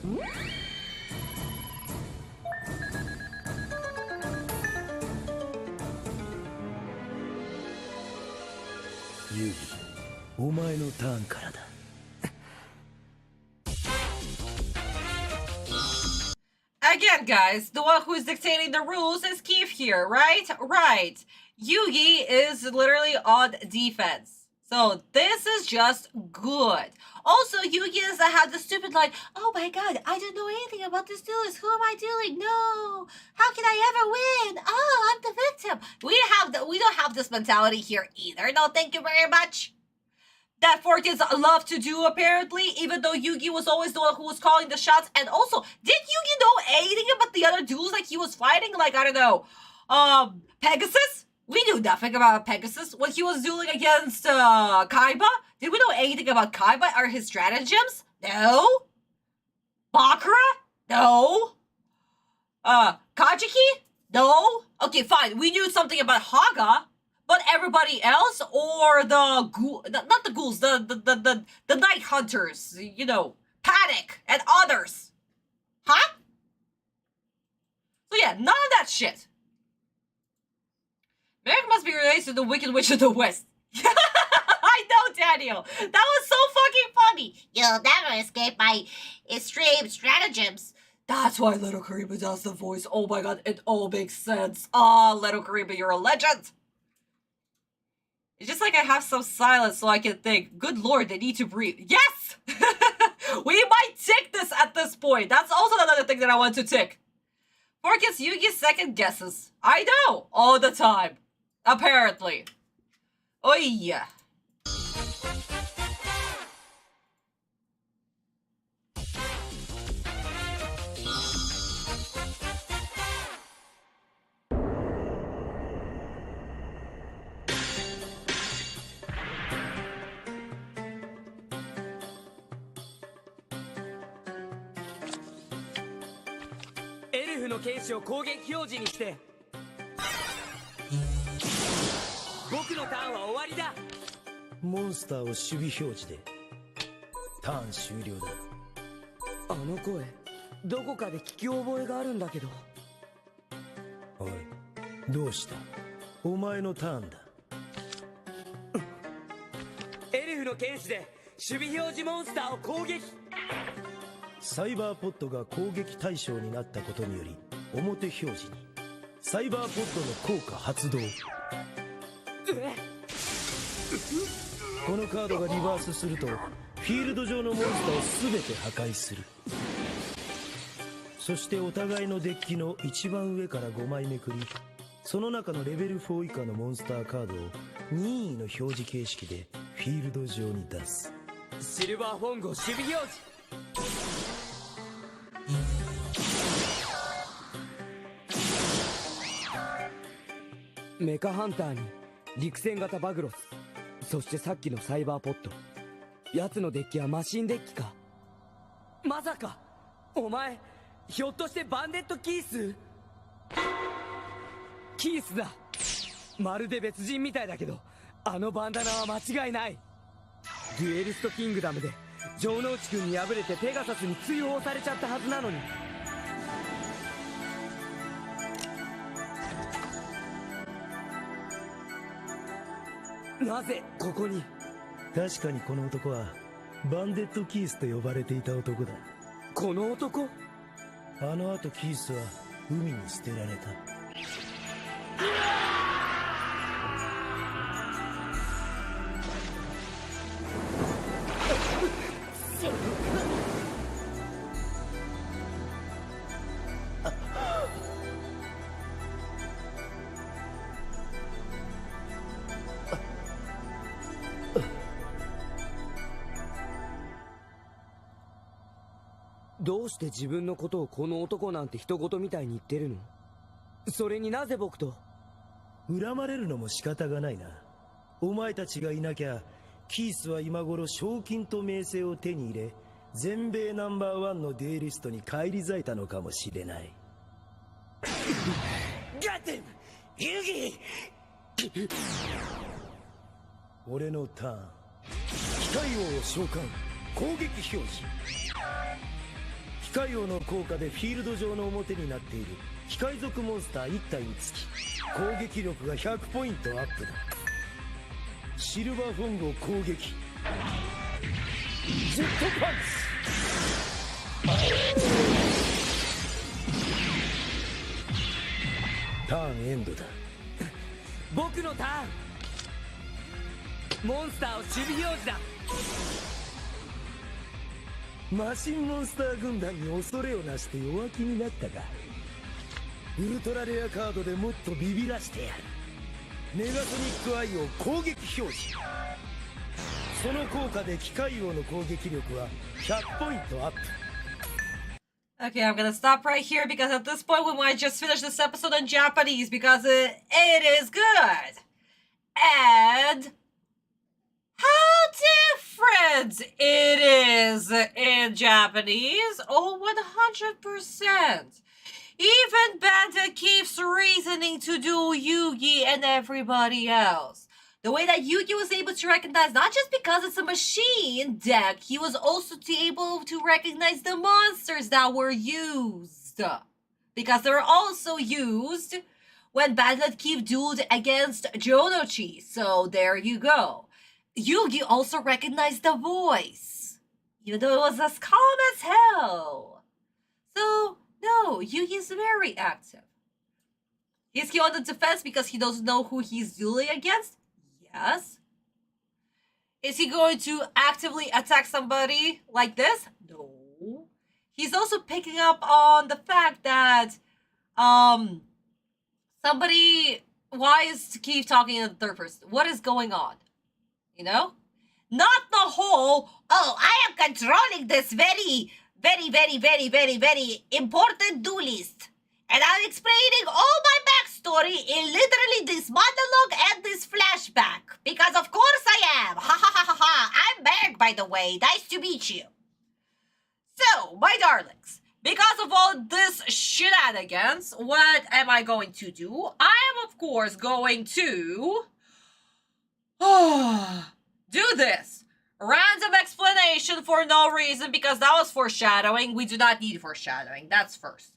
ユギ、お前のターンからだ。again, guys, the one who is dictating the rules is Keith here, right? Right. Yugi is literally on defense. So this is just good. Also, Yugi doesn't have the stupid line, oh my god, I don't know anything about this duelist. Who am I dueling? No. How can I ever win? Oh, I'm the victim. We don't have this mentality here either. No, thank you very much. That four kids love to do, apparently, even though Yugi was always the one who was calling the shots. And also, did Yugi know anything about the other duels like he was fighting? Like, I don't know, Pegasus? We knew nothing about Pegasus when he was dueling against Kaiba. Did we know anything about Kaiba or his stratagems? No. Bakura? No. Kajiki? No. Okay, fine. We knew something about Haga, but everybody else, or the ghoul, not the ghouls, the night hunters, you know, Panic and others. Huh? So yeah, none of that shit. Merrick must be related to the Wicked Witch of the West. I know, Daniel. That was so fucking funny. You'll never escape my extreme stratagems. That's why Little Kariba does the voice. Oh my god, it all makes sense. Ah, Little Kariba, you're a legend. It's just like I have some silence so I can think. Good lord, they need to breathe. Yes! We might tick this at this point. That's also another thing that I want to tick. Forecast Yugi's second guesses. I know, all the time. Apparently. Oh yeah. Elf の剣士を攻撃表示にして僕のターンは終わりだ。モンスターを守備表示でターン終了だ。あの声どこかで聞き覚えがあるんだけど。おい、どうした？お前のターンだ。エルフの剣士で守備表示モンスターを攻撃。サイバーポッドが攻撃対象になったことにより表表示にサイバーポッドの効果発動。このカードがリバースするとフィールド上のモンスターを全て破壊する。そしてお互いのデッキの一番上から5枚めくり、その中のレベル4以下のモンスターカードを任意の表示形式でフィールド上に出す。シルバーフォングを守備表示。メカハンターに陸戦型バグロス、そしてさっきのサイバーポット。奴のデッキはマシンデッキか。まさかお前ひょっとしてバンデットキース？キースだ。まるで別人みたいだけど、あのバンダナは間違いない。デュエリストキングダムで城之内くんに敗れてペガサスに追放されちゃったはずなのに。なぜここに？確かにこの男はバンデットキースと呼ばれていた男だ。この男？あの後キースは海に捨てられた。どうして自分のことをこの男なんて人事みたいに言ってるの？それになぜ僕と？恨まれるのも仕方がないな。お前たちがいなきゃキースは今頃賞金と名声を手に入れ全米ナンバー1のデュエリストに返り咲いたのかもしれない。ガッテン！ユギ！俺のターン。機械王を召喚。攻撃表示。機械王の効果でフィールド上の表になっている機械属モンスター1体につき攻撃力が100ポイントアップだ。シルバーフォングを攻撃。ジェットパンチ。ターンエンドだ。僕のターン。モンスターを守備表示だ。マシンモンスター軍団に恐れをなして弱気になったか。ウルトラレアカードでもっとビビらしてやる。メガソニックアイを攻撃表示。その効果で機械王の攻撃力は100ポイントアップ。 Okay, I'm gonna stop right here because at this point we might just finish this episode in Japanese because it is good. And how different it is in Japanese. Oh, 100%. Even Bandit Keith's reasoning to duel Yugi and everybody else. The way that Yugi was able to recognize, not just because it's a machine deck, he was also able to recognize the monsters that were used. Because they were also used when Bandit Keith dueled against Jonochi. So there you go. Yugi also recognized the voice, even though it was as calm as hell. So, no, Yugi's very active. Is he on the defense because he doesn't know who he's dueling against? Yes. Is he going to actively attack somebody like this? No. He's also picking up on the fact that somebody, why is Keith talking in the third person? What is going on? You know? Not the whole, oh, I am controlling this very important duelist. And I'm explaining all my backstory in literally this monologue and this flashback. Because of course I am. Ha ha ha ha ha. I'm Meg, by the way. Nice to meet you. So, my darlings, because of all this shenanigans, what am I going to do? I am, of course, going to do this. Random explanation for no reason because that was foreshadowing. We do not need foreshadowing. That's first.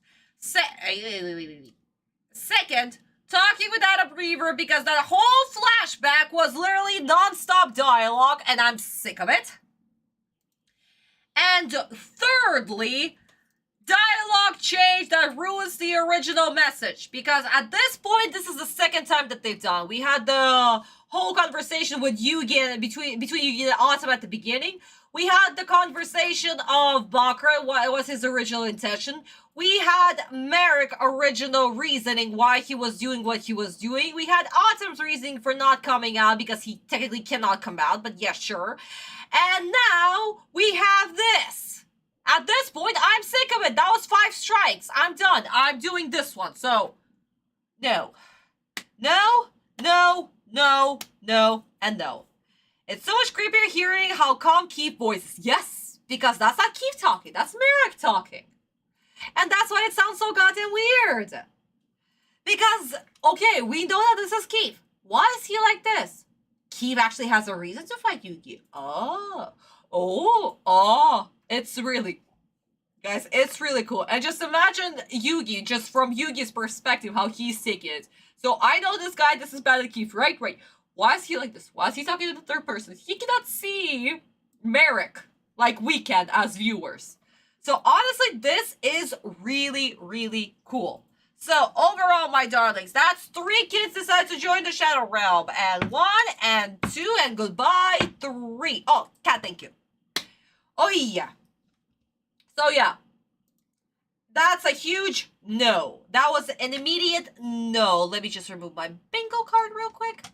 Second, talking without a breather because that whole flashback was literally non-stop dialogue and I'm sick of it. And thirdly, dialogue change that ruins the original message because at this point, this is the second time that they've done. We had the whole conversation with Yugi between Yugi and Autumn at the beginning. We had the conversation of Bakura, what was his original intention. We had Merrick's original reasoning why he was doing what he was doing. We had Autumn's reasoning for not coming out because he technically cannot come out, but yeah, sure. And now we have this. At this point, I'm sick of it. That was 5 strikes. I'm done. I'm doing this one. So, no. No, no, no, no, and no. It's so much creepier hearing how calm Keith voices. Yes, because that's not Keith talking. That's Merrick talking. And that's why it sounds so goddamn weird. Because, okay, we know that this is Keith. Why is he like this? Keith actually has a reason to fight Yugi. Oh. It's really, guys, it's really cool. And just imagine Yugi, just from Yugi's perspective, how he's taking it. So I know this guy, this is Bandit Keith, right? Why is he like this? Why is he talking to the third person? He cannot see Merrick like we can as viewers. So honestly, this is really, really cool. So overall, my darlings, that's 3 kids decided to join the Shadow Realm. And 1 and 2 and goodbye 3. Oh, cat, thank you. Oh yeah. So yeah. That's a huge no. That was an immediate no. Let me just remove my bingo card real quick.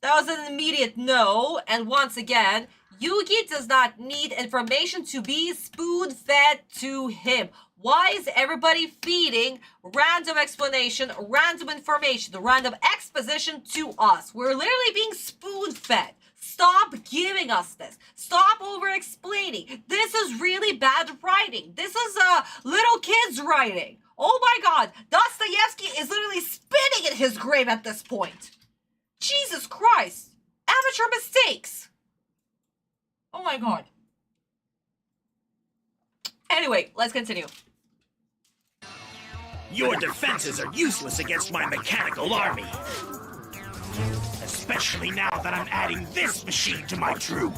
That was an immediate no. And once again, Yugi does not need information to be spoon-fed to him. Why is everybody feeding random explanation, random information, random exposition to us? We're literally being spoon-fed. Stop giving us this. Stop over-explaining. This is really bad writing. This is little kids writing. Oh my god, Dostoevsky is literally spitting in his grave at this point. Jesus Christ. Amateur mistakes. Oh my god. Anyway, let's continue. Your defenses are useless against my mechanical army. Especially now that I'm adding this machine to my troop.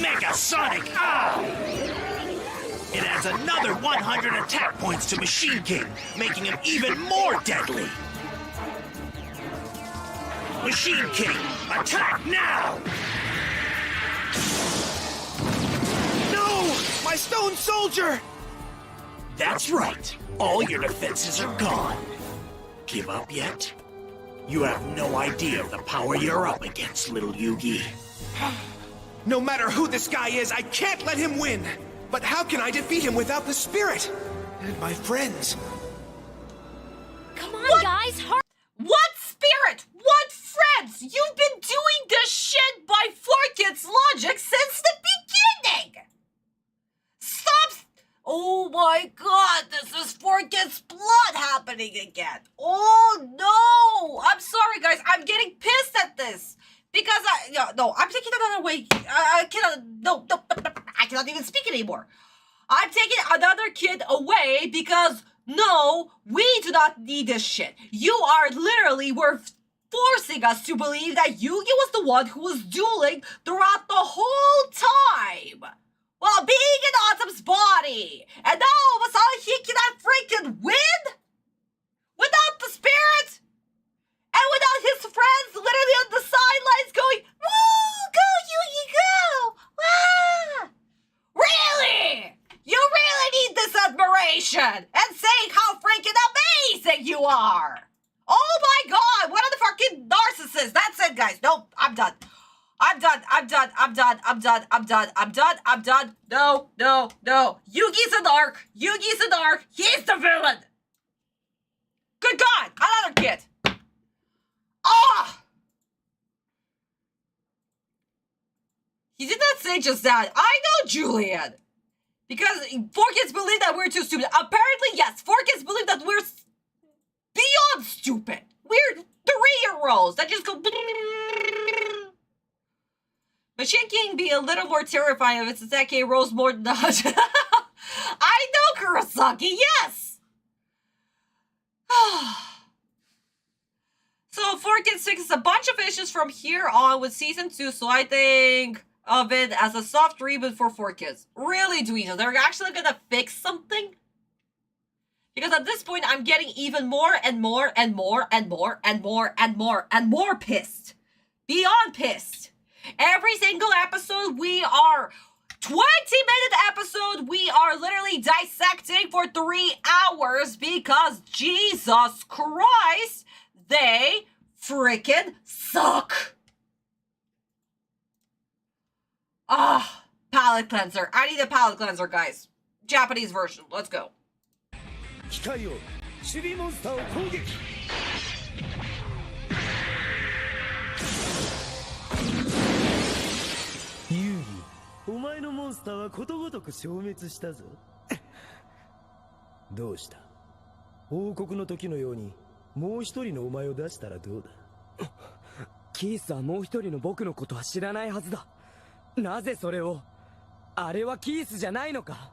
Mega Sonic It adds another 100 attack points to Machine King, making him even more deadly. Machine King, attack now! No! My stone soldier! That's right. All your defenses are gone. Give up yet? You have no idea of the power you're up against, little Yugi. No matter who this guy is, I can't let him win! But how can I defeat him without the spirit? And my friends? Come on, guys, hurry! What spirit? What friends? You've been doing this shit by Forkit's logic since the beginning! Stop! Oh my god, this is Forkit's blood happening again. Oh no! I'm sorry, guys. I'm getting pissed at this. Because I'm taking another way. I cannot even speak anymore. I'm taking another kid away because no, we do not need this shit. You were forcing us to believe that Yugi was the one who was dueling throughout the whole time while being in Autumn's body. And now all of a sudden he cannot freaking win without the spirit. And without his friends literally on the sidelines going, woo, go, Yugi, go! Ah! Really? You really need this admiration and saying how freaking amazing you are! Oh my god, what are the fucking narcissists? That's it, guys. Nope, I'm done. I'm done. No. Yugi's a narc. He's the villain. Good god, another kid. Ah! He did not say just that. I know, Julian. Because 4Kids believe that we're too stupid. Apparently, yes. 4Kids believe that we're beyond stupid. We're 3-year-olds that just go... Machine King be a little more terrifying if its attack rolls more than 100. I know, Kurosaki, yes! So 4Kids fixes a bunch of issues from here on with Season 2, so I think of it as a soft reboot for 4Kids. Really, Dweezil, they're actually gonna fix something? Because at this point, I'm getting even more pissed. Beyond pissed. Every single episode, we are 20-minute episode, we are literally dissecting for 3 hours because Jesus Christ, they freaking suck. Palette cleanser. I need a palette cleanser, guys. Japanese version. Let's go. 機械をチビモンスターを攻撃遊戯お前のモンスターはことごとく消滅したぞどうした王国の時のようにもう一人のお前を出したらどうだキースはもう一人の僕のことは知らないはずだなぜそれをあれはキースじゃないのか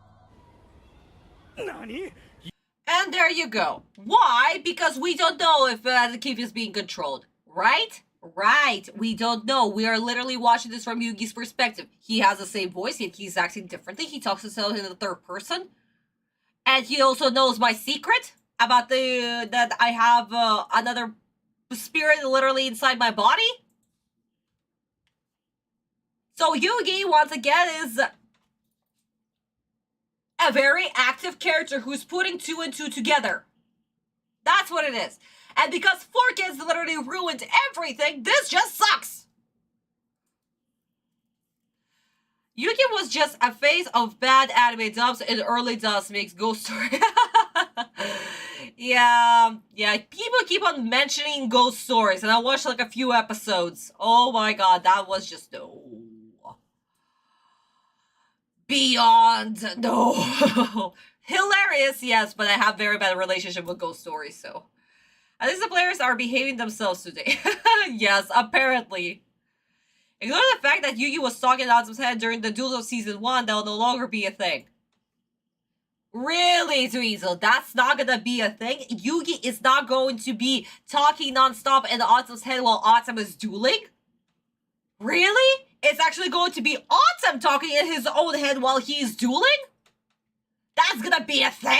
何 And there you go. Why? Because we don't know if the Keith is being controlled. Right? Right. We don't know. We are literally watching this from Yugi's perspective. He has the same voice, yet he's acting differently. He talks to himself in the third person. And he also knows my secret about that I have another spirit literally inside my body. So Yugi, once again, is a very active character who's putting 2 and 2 together. That's what it is. And because 4Kids literally ruined everything, this just sucks. Yugi was just a phase of bad anime dubs and early dubs makes Ghost Story. Yeah, people keep on mentioning Ghost Stories, and I watched like a few episodes. Oh my god, that was just beyond no. Hilarious, yes, but I have very bad relationship with Ghost Stories, so at least the players are behaving themselves today. Yes, apparently. Ignore the fact that Yugi was talking out his head during the duels of Season 1, that'll no longer be a thing. Really, Dweezil, that's not gonna be a thing? Yugi is not going to be talking non-stop in Autumn's head while Autumn is dueling? Really? It's actually going to be Autumn talking in his own head while he's dueling? that's gonna be a thing?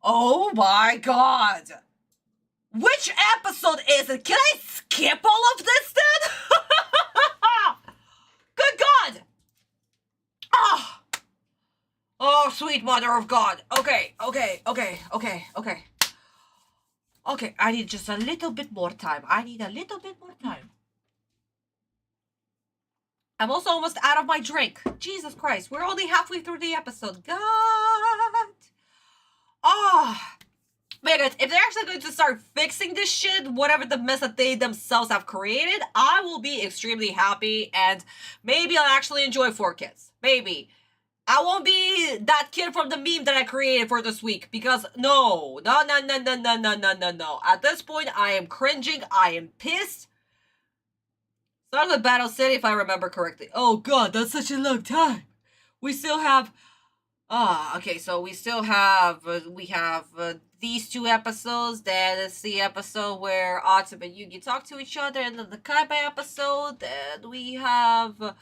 Oh my god. Which episode is it? Can I skip all of this then? Good god. Ah. Oh, sweet mother of God. Okay. Okay, I need just a little bit more time. I'm also almost out of my drink. Jesus Christ, we're only halfway through the episode. God. Ah. Man, if they're actually going to start fixing this shit, whatever the mess that they themselves have created, I will be extremely happy, and maybe I'll actually enjoy 4Kids. Maybe. I won't be that kid from the meme that I created for this week, because no. At this point, I am cringing, I am pissed. Start with Battle City, if I remember correctly. Oh god, that's such a long time. We still have... okay, so we still have... these 2 episodes. Then it's the episode where Autumn and Yugi talk to each other. And then the Kaiba episode. Then we have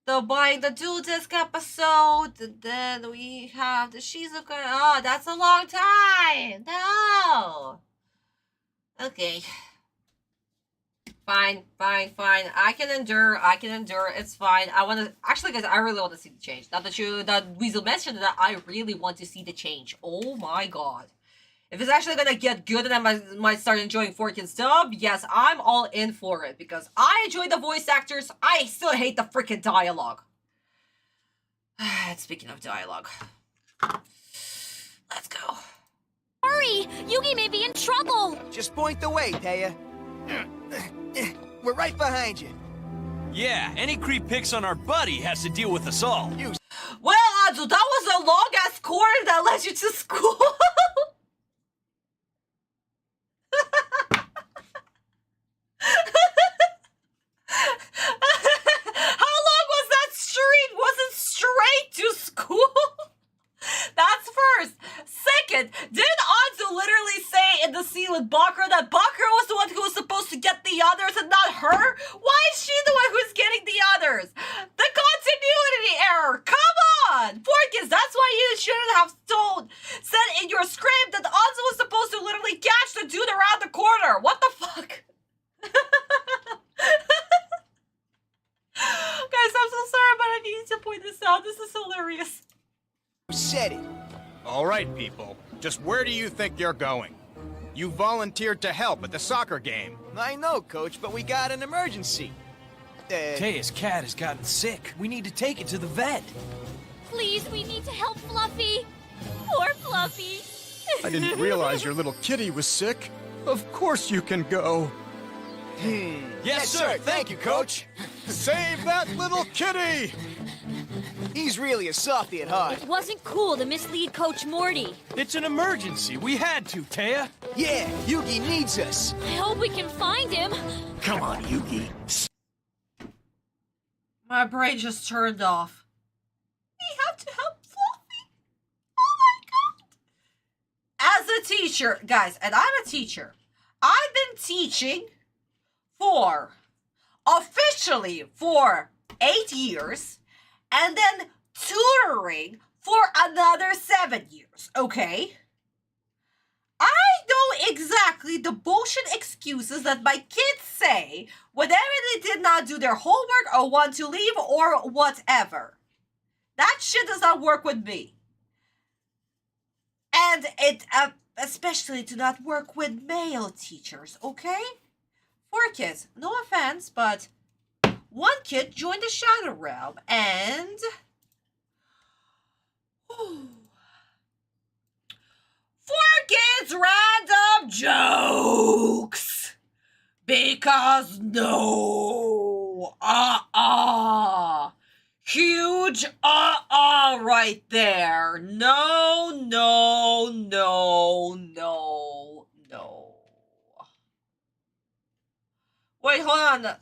the Buying the Dual Disc episode. And then we have the Shizuka. Oh, that's a long time. No. Okay. Fine. I can endure. It's fine. I want to... Actually, guys, I really want to see the change. Now that Weasel mentioned that, I really want to see the change. Oh my god. If it's actually gonna get good and I might start enjoying 4Kids dub, yes, I'm all in for it. Because I enjoy the voice actors. I still hate the freaking dialogue. Speaking of dialogue. Let's go. Hurry! Yugi may be in trouble! Just point the way, Taya. We're right behind you. Yeah, any creep picks on our buddy has to deal with us all. Well, Anzu, that was a long-ass corridor that led you to school. How long was that street? Was it straight to school? That's first. Second, didn't Anzu literally say in the scene with Bakura that Bakura was the one who was supposed to get the others and not her? Why is she the one who's getting the others? The continuity error. Come on. 4Kids, that's why you shouldn't have said in your script that Anzu was supposed to literally catch the dude around the corner. What the fuck? Guys, I'm so sorry, but I need to point this out. This is hilarious. Said it. All right, people. Just where do you think you're going? You volunteered to help at the soccer game. I know, Coach, but we got an emergency. Taya's cat has gotten sick. We need to take it to the vet. Please, we need to help Fluffy. Poor Fluffy. I didn't realize your little kitty was sick. Of course you can go. Yes, sir. Thank you, Coach. Save that little kitty! He's really a softie at heart. It wasn't cool to mislead Coach Morty. It's an emergency. We had to, Taya. Yeah, Yugi needs us. I hope we can find him. Come on, Yugi. My brain just turned off. We have to help Fluffy. Oh my god. As a teacher, guys, and I'm a teacher. I've been teaching officially for 8 years, and then tutoring for another 7 years, okay? I know exactly the bullshit excuses that my kids say whenever they did not do their homework or want to leave or whatever. That shit does not work with me. And it especially do not work with male teachers, okay? 4Kids, no offense, but one kid joined the Shadow Realm and... 4Kids random jokes! Because no! Huge right there. No. Wait, hold on.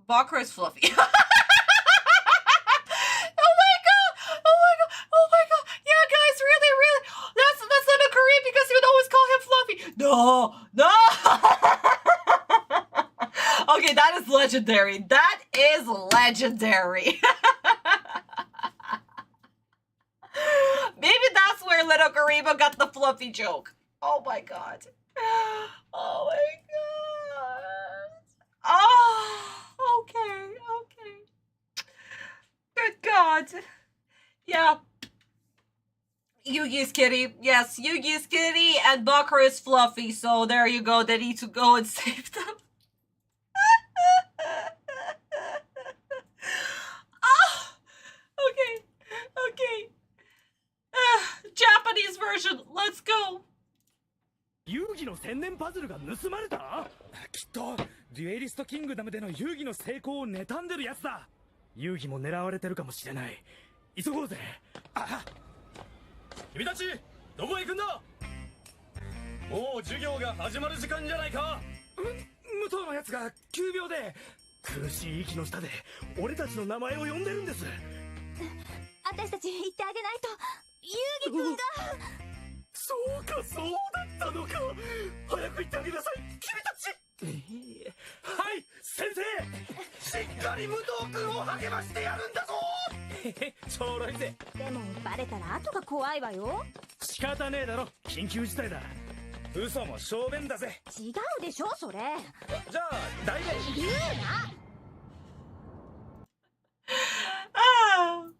Bakura is Fluffy. Oh my god. Yeah, guys, really. That's not a Korean because you would always call him Fluffy. No. Okay, that is legendary. Poor little Karibo got the fluffy joke. Oh my god. Oh my god. Oh, okay, okay. Good god. Yeah. Yugi's kitty. Yes, Yugi's kitty and Bakura is fluffy, so there you go. They need to go and save them. Oh, okay, okay. Japanese version, let's go. 遊戯の千年パズルが盗まれた？きっとデュエリストキングダムでの遊戯の成功を妬んでるやつだ。遊戯も狙われてるかもしれない。急ごうぜ。あ、君たちどこへ行くんだ？もう授業が始まる時間じゃないか。武藤のやつが急病で苦しい息の下で俺たちの名前を呼んでるんです。私たち行ってあげないと遊戯君が。そうか、そうだったのか。早く行ってあげなさい、君たち。はい、先生。しっかり武藤君を励ましてやるんだぞ。ちょろいぜ。でもバレたら後が怖いわよ。仕方ねえだろ、緊急事態だ。嘘も小便だぜ。違うでしょそれ。じゃあ大便。言うな。Oh.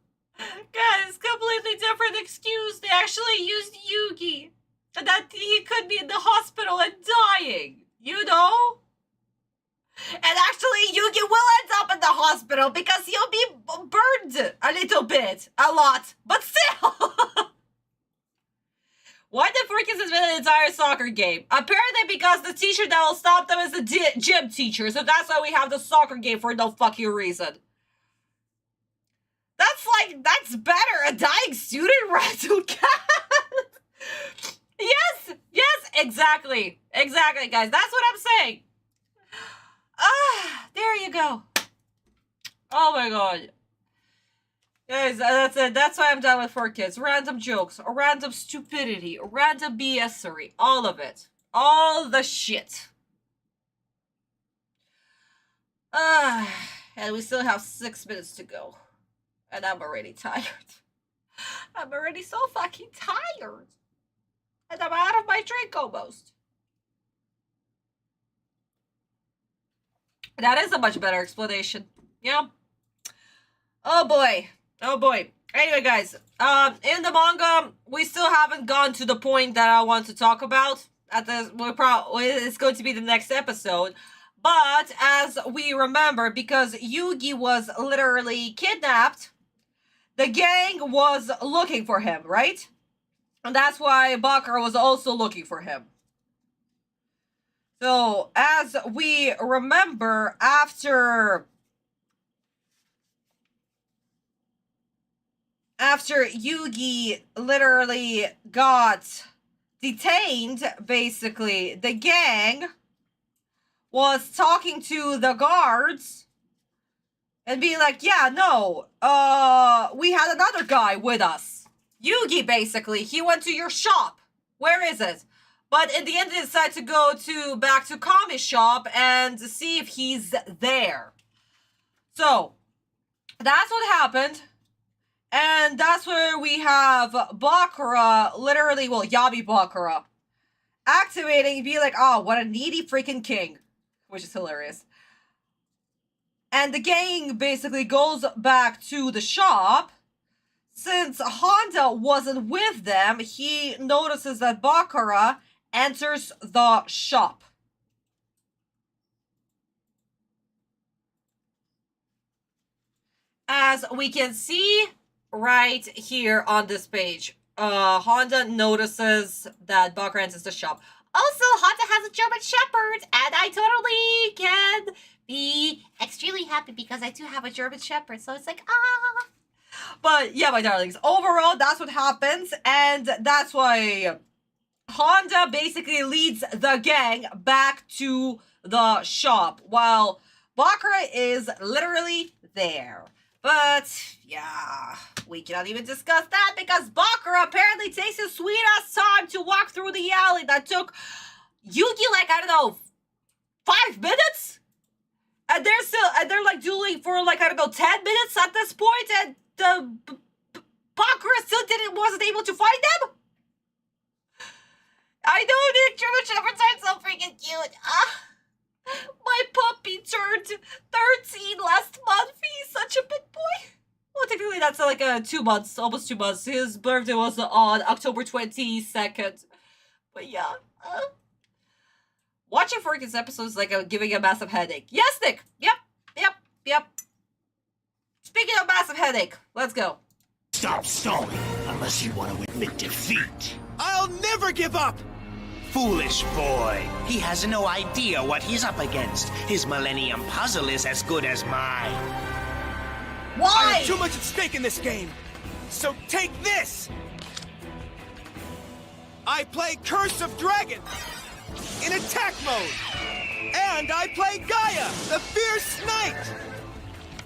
Guys, completely different excuse. They actually used Yugi. That he could be in the hospital and dying. You know? And actually, Yugi will end up in the hospital because he'll be burned a little bit. A lot. But still. Why did Forkins win an entire soccer game? Apparently because the teacher that will stop them is the gym teacher. So that's why we have the soccer game for no fucking reason. That's better. A dying student rental cat. Yes, exactly. Exactly, guys. That's what I'm saying. Ah, there you go. Oh my god. Guys, that's it. That's why I'm done with 4Kids. Random jokes, random stupidity, random BSery. All of it. All the shit. And we still have 6 minutes to go. And I'm already tired. I'm already so fucking tired. And I'm out of my drink almost. That is a much better explanation. Yeah. Oh boy. Oh boy. Anyway, guys. In the manga, we still haven't gone to the point that I want to talk about. It's going to be the next episode. But as we remember, because Yugi was literally kidnapped, the gang was looking for him, right? And that's why Bakura was also looking for him. So, as we remember, after Yugi literally got detained, basically, the gang was talking to the guards and being like, yeah, no, we had another guy with us. Yugi, basically. He went to your shop. Where is it? But in the end, they decided to go back to Kami's shop and see if he's there. So, that's what happened. And that's where we have Bakura, literally, well, Yabi Bakura, activating and be like, oh, what a needy freaking king. Which is hilarious. And the gang basically goes back to the shop. Since Honda wasn't with them, he notices that Bakura enters the shop. As we can see right here on this page, Honda notices that Bakura enters the shop. Also, Honda has a German Shepherd, and I totally can be extremely happy because I do have a German Shepherd, so it's like, ah. But yeah, my darlings, overall, that's what happens, and that's why Honda basically leads the gang back to the shop, while Bakura is literally there. But, yeah, we cannot even discuss that because Bakura apparently takes his sweet-ass time to walk through the alley that took Yugi, like, I don't know, 5 minutes? And they're like dueling for, like, I don't know, 10 minutes at this point, and Bakura still wasn't able to find them? I know Nick German Shepherds are so freaking cute. My puppy turned 13 last month. He's such a big boy. Well, technically that's like 2 months, almost 2 months. His birthday was on October 22nd. But yeah. Watching Fergus episodes is like giving a massive headache. Yes, Nick. Yep. Speaking of massive headache, let's go. Stop stalling, unless you want to admit defeat. I'll never give up! Foolish boy. He has no idea what he's up against. His Millennium Puzzle is as good as mine. Why? I have too much at stake in this game. So take this! I play Curse of Dragon in attack mode. And I play Gaia, the Fierce Knight.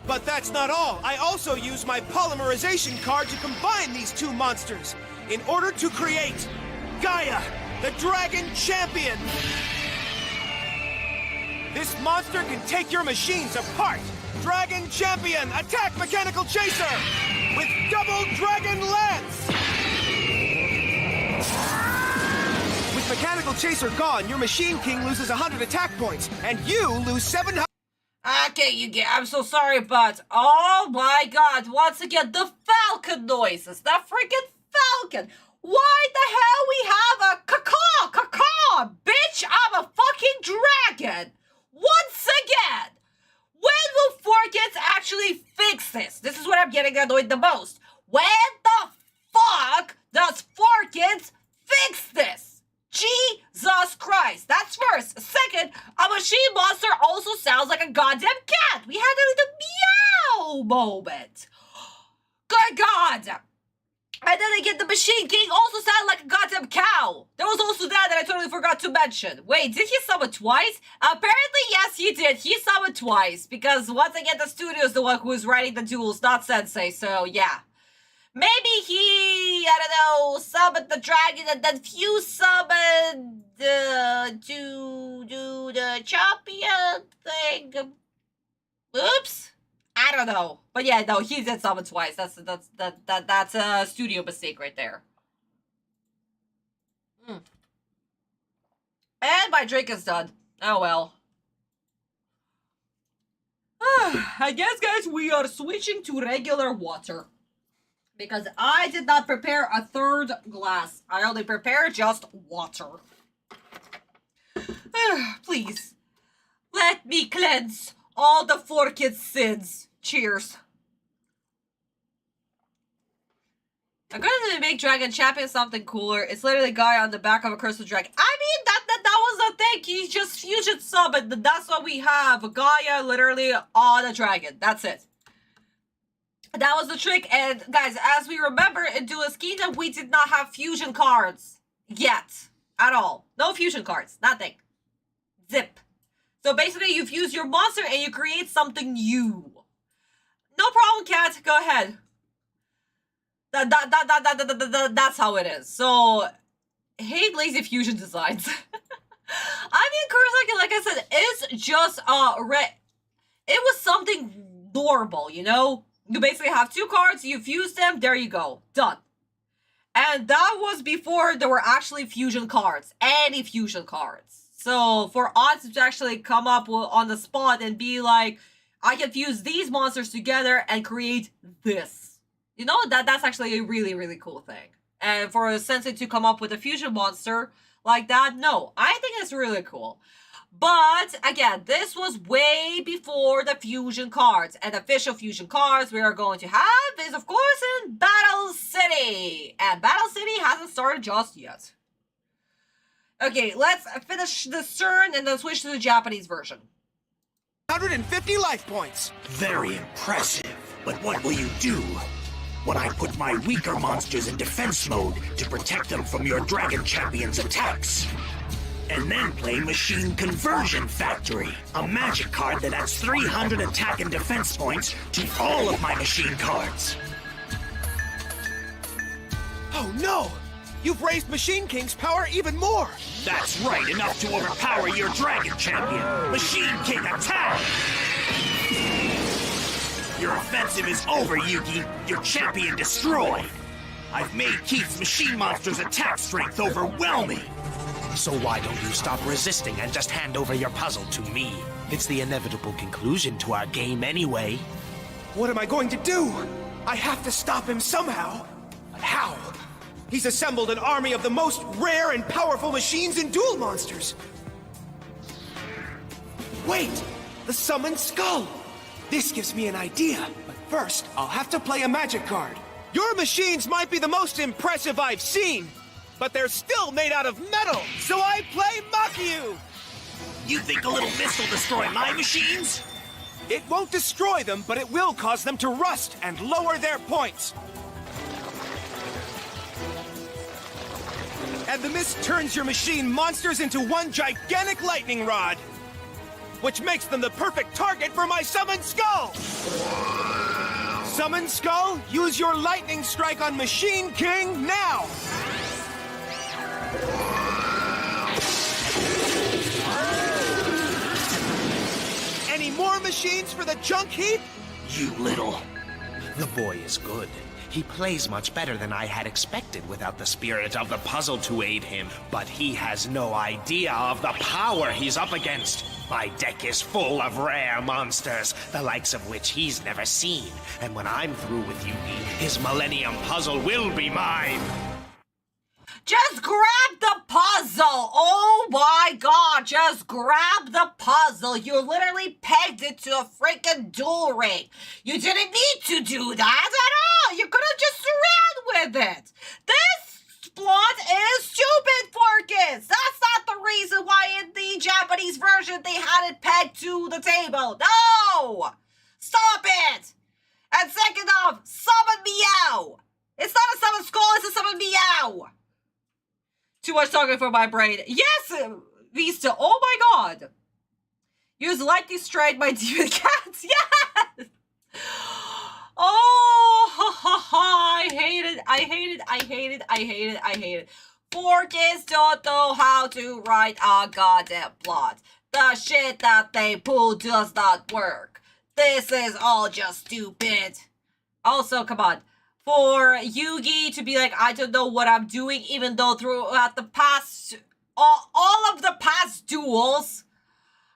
But that's not all. I also use my polymerization card to combine these 2 monsters in order to create Gaia, the Dragon Champion. This monster can take your machines apart. Dragon Champion, attack Mechanical Chaser with double Dragon Lance. With Mechanical Chaser gone, your Machine King loses 100 attack points, and you lose 700. Okay, I'm so sorry, but oh my god, once again, the falcon noises, the freaking falcon. Why the hell we have a caw, bitch, I'm a fucking dragon. Once again, when will 4Kids actually fix this? This is what I'm getting annoyed the most. When the fuck does 4Kids fix this? Jesus Christ, that's first. Second, a machine monster also sounds like a goddamn cat. We had a little meow moment. Good God. And then again, the Machine King also sounded like a goddamn cow. There was also that I totally forgot to mention. Wait, did he summon twice? Apparently, yes, he did. He summoned twice. Because once again, the studio is the one who is writing the duels, not Sensei. So, yeah. Maybe he, I don't know, summoned the dragon and then Few summoned to do the champion thing. Oops. I don't know. But yeah, no, he did summon twice. That's a studio mistake right there. And my drink is done. Oh well. I guess, guys, we are switching to regular water. Because I did not prepare a third glass. I only prepared just water. Please. Let me cleanse all the 4Kids' sins. Cheers. I'm going to make Dragon Champion something cooler. It's literally a guy on the back of a Curse of Dragon. I mean, that was the thing. He just fusion summoned. That's what we have. Gaia literally on a dragon. That's it. That was the trick, and guys, as we remember, in Duelist Kingdom, we did not have fusion cards yet. At all. No fusion cards. Nothing. Zip. So basically, you fuse your monster and you create something new. No problem, cat. Go ahead. That's how it is. So, hate lazy fusion designs. I mean, Kurosaki, like I said, it's just, it was something normal, you know? You basically have 2 cards, you fuse them, there you go. Done. And that was before there were actually fusion cards. Any fusion cards. So for us to actually come up on the spot and be like, I can fuse these monsters together and create this. You know, that's actually a really, really cool thing. And for a Sensei to come up with a fusion monster like that, no. I think it's really cool. But, again, this was way before the fusion cards. And official fusion cards we are going to have is, of course, in Battle City. And Battle City hasn't started just yet. Okay, let's finish this turn and then switch to the Japanese version. 150 life points. Very impressive. But what will you do when I put my weaker monsters in defense mode to protect them from your Dragon Champion's attacks? And then play Machine Conversion Factory, a magic card that adds 300 attack and defense points to all of my machine cards. Oh no! You've raised Machine King's power even more! That's right, enough to overpower your Dragon Champion. Machine King attack! Your offensive is over, Yugi. Your champion destroyed. I've made Keith's machine monster's attack strength overwhelming. So why don't you stop resisting and just hand over your puzzle to me? It's the inevitable conclusion to our game anyway. What am I going to do? I have to stop him somehow. But how? He's assembled an army of the most rare and powerful machines and duel monsters. Wait! The summoned skull! This gives me an idea. But first, I'll have to play a magic card. Your machines might be the most impressive I've seen, but they're still made out of metal, so I play Makyu! You think a little mist will destroy my machines? It won't destroy them, but it will cause them to rust and lower their points. And the mist turns your machine monsters into one gigantic lightning rod, which makes them the perfect target for my summoned skull! Summoned skull, use your lightning strike on Machine King now! Any more machines for the junk heap? You little... The boy is good. He plays much better than I had expected without the spirit of the puzzle to aid him. But he has no idea of the power he's up against. My deck is full of rare monsters, the likes of which he's never seen. And when I'm through with Yugi, his Millennium Puzzle will be mine. Just grab the puzzle! Oh my god, just grab the puzzle! You literally pegged it to a freaking duel ring! You didn't need to do that at all! You could have just ran with it! This plot is stupid, Porkins! That's not the reason why in the Japanese version they had it pegged to the table! No! Stop it! And second off, summon Meow! It's not a summon skull, it's a summon Meow! Too much talking for my brain. Yes, Vista. Oh my god. Use lightning strike my demon cats. Yes. Oh, ha, ha, ha. I hate it. I hate it. I hate it. I hate it. I hate it. 4 kids don't know how to write a goddamn plot. The shit that they pull does not work. This is all just stupid. Also, come on. For Yugi to be like, I don't know what I'm doing, even though throughout the past, all of the past duels,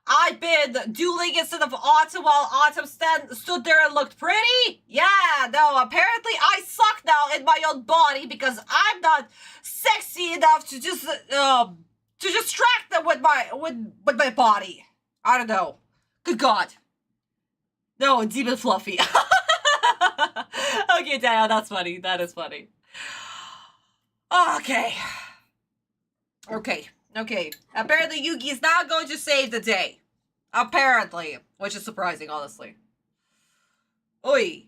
I've been dueling instead of Autumn while Autumn stood there and looked pretty? Yeah, no, apparently I suck now in my own body because I'm not sexy enough to just, to distract them with my body. I don't know. Good God. No, Demon Fluffy. Okay, Daniel, that's funny. That is funny. Okay. Okay. Apparently, Yugi is not going to save the day. Apparently. Which is surprising, honestly. Oi.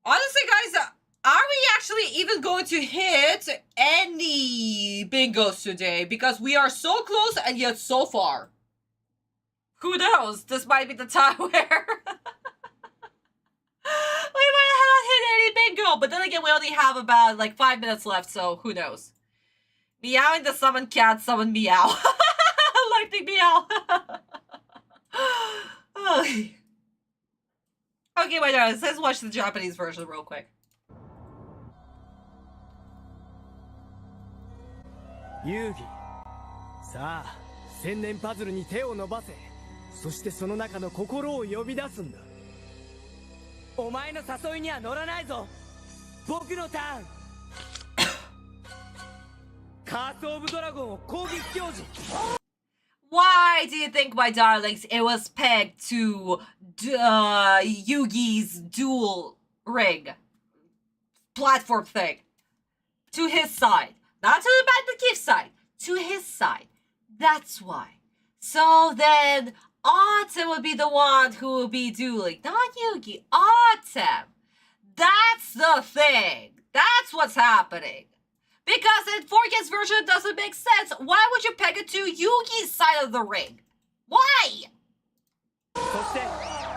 Honestly, guys, are we actually even going to hit any bingos today? Because we are so close and yet so far. Who knows? This might be the time where... we might not hit any bingo, but then again, we only have about like 5 minutes left, so who knows? Meowing the summon cat, summon Meow. Lightning Meow. Okay, my darlings, let's watch the Japanese version real quick. Yugi, さあ、千年パズルに手を伸ばせ。そしてその中の心を呼び出すんだ。お前の誘いには乗らないぞ。僕のターン。カースオブドラゴンを攻撃表示。Why do you think, my darlings, it was pegged to Yugi's duel ring platform thing? To his side. Not to the Bandit Keith side. To his side. That's why. So then, Autumn would be the one who will be dueling. Not Yugi. Autumn. That's the thing. That's what's happening. Because in 4K's version, it doesn't make sense. Why would you peg it to Yugi's side of the ring? Why? そして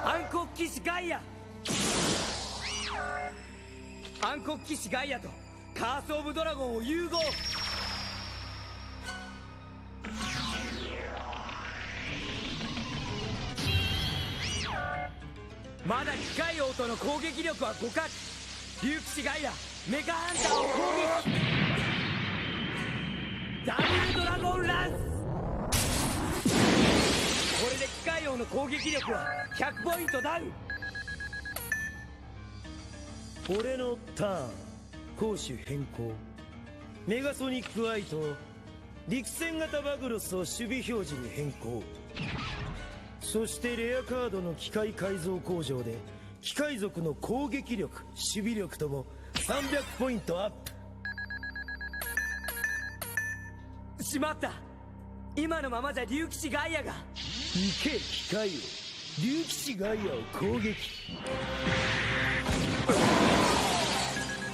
暗黒騎士ガイア。暗黒騎士ガイアとカースオブドラゴンを融合。まだ機械王との攻撃力は互角。竜騎士ガイアメカハンターを攻撃。ダブルドラゴンランス。で機械王の攻撃力は100ポイントダウン。俺のターン、攻守変更。メガソニックアイと陸戦型バグロスを守備表示に変更。そしてレアカードの機械改造工場で機械族の攻撃力、守備力とも300ポイントアップ。しまった。今のままじゃ竜騎士ガイアが。行け機械王、竜騎士ガイアを攻撃。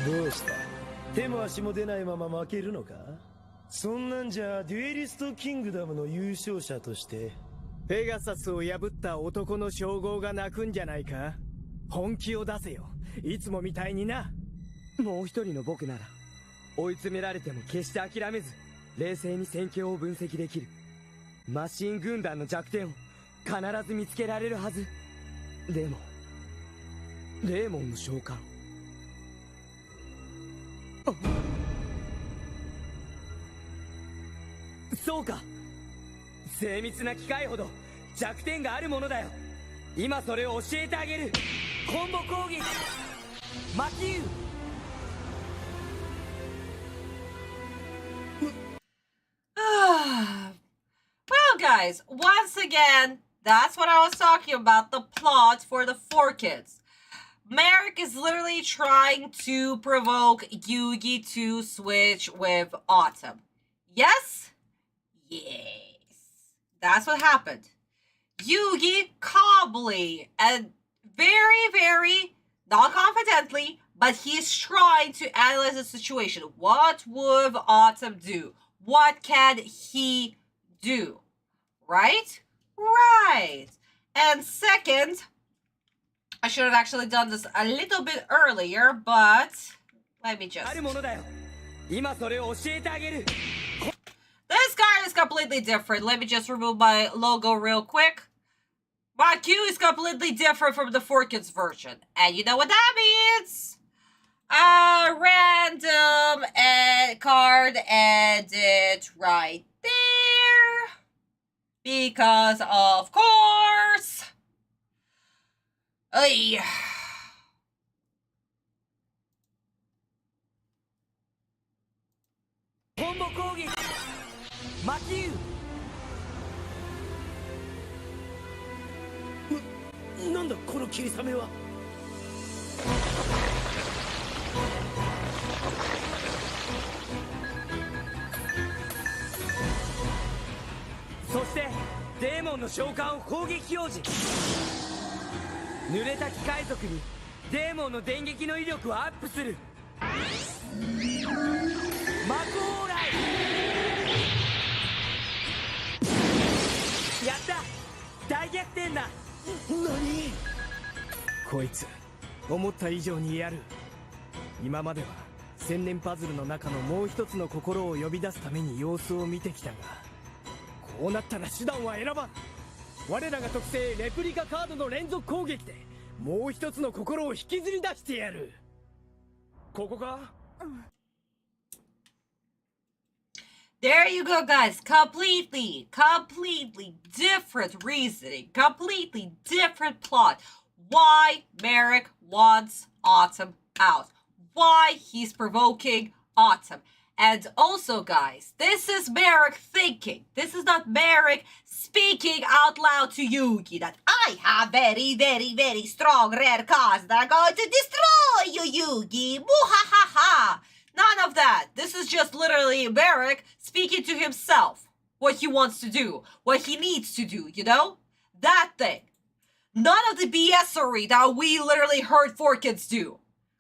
どうした？手も足も出ないまま負けるのか？そんなんじゃデュエリストキングダムの優勝者としてペガサスを破った男の称号が泣くんじゃないか？本気を出せよ、いつもみたいにな。もう一人の僕なら追い詰められても決して諦めず冷静に戦況を分析できる。マシン軍団の弱点を必ず見つけられるはず。でもレーモンの召喚、そうか、精密な機械ほど弱点があるものだよ。今それを教えてあげる。コンボ攻撃マキュー。Well, guys, once again, that's what I was talking about, the plot for the 4Kids. Merrick is literally trying to provoke Yugi to switch with Autumn. Yes? Yes. That's what happened. Yugi calmly and very non-confidently, but he's trying to analyze the situation. What would Autumn do? What can he do? Right? Right. And second, I should have actually done this a little bit earlier, but let me just... This card is completely different. Let me just remove my logo real quick. My Q is completely different from the 4Kids version. And you know what that means? A random card edit right there. Because, of course... Ay. Combo 攻撃マキュー。なんだこの霧雨は。そしてデーモンの召喚を攻撃表示。濡れた機械族にデーモンの電撃の威力をアップする。魔法来。やった、大逆転だ。何？こいつ思った以上にやる。今までは千年パズルの中のもう一つの心を呼び出すために様子を見てきたが、こうなったら手段は選ばん。我らが特製レプリカカードの連続攻撃でもう一つの心を引きずり出してやる。ここか？There you go, guys. Completely different reasoning. Completely different plot. Why Merrick wants Autumn out. Why he's provoking Autumn. And also, guys, this is Merrick thinking. This is not Merrick speaking out loud to Yugi that I have very strong rare cards that are going to destroy you, Yugi. Muhahaha. None of that. This is just literally Merrick speaking to himself. What he wants to do. What he needs to do, you know? That thing. None of the BSery that we literally heard 4Kids do.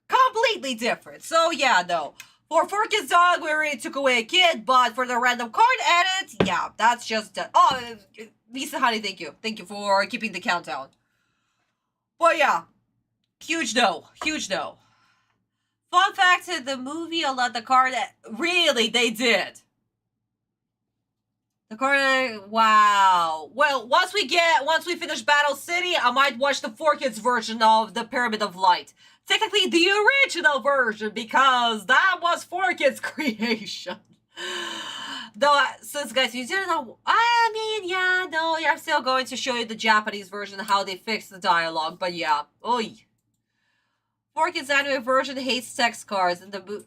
Completely different. So yeah, no. For 4Kids Dog, we already took away a kid, but for the random card edit, yeah, that's just... Oh, Lisa Honey, thank you. Thank you for keeping the countdown. But yeah, huge no. Huge no. Fun fact, in the movie, a lot of the card... Really, they did. The card... Wow. Well, once we finish Battle City, I might watch the 4Kids version of the Pyramid of Light. Technically, the original version, because that was 4Kids' creation. Though, since guys, you didn't know, I mean, yeah, no, I'm still going to show you the Japanese version, how they fix the dialogue, but yeah. Oi. 4Kids anime version hates text cards and the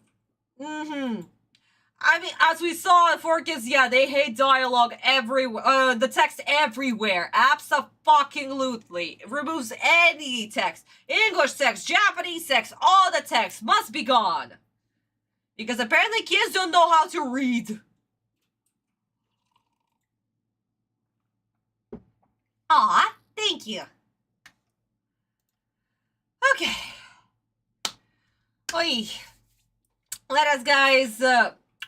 I mean, as we saw in 4Kids, yeah, they hate dialogue everywhere, the text everywhere. Abso-fucking-lutely. It removes any text. English text, Japanese text, all the text must be gone. Because apparently kids don't know how to read. Aw, thank you. Okay. Oi. Let us, guys,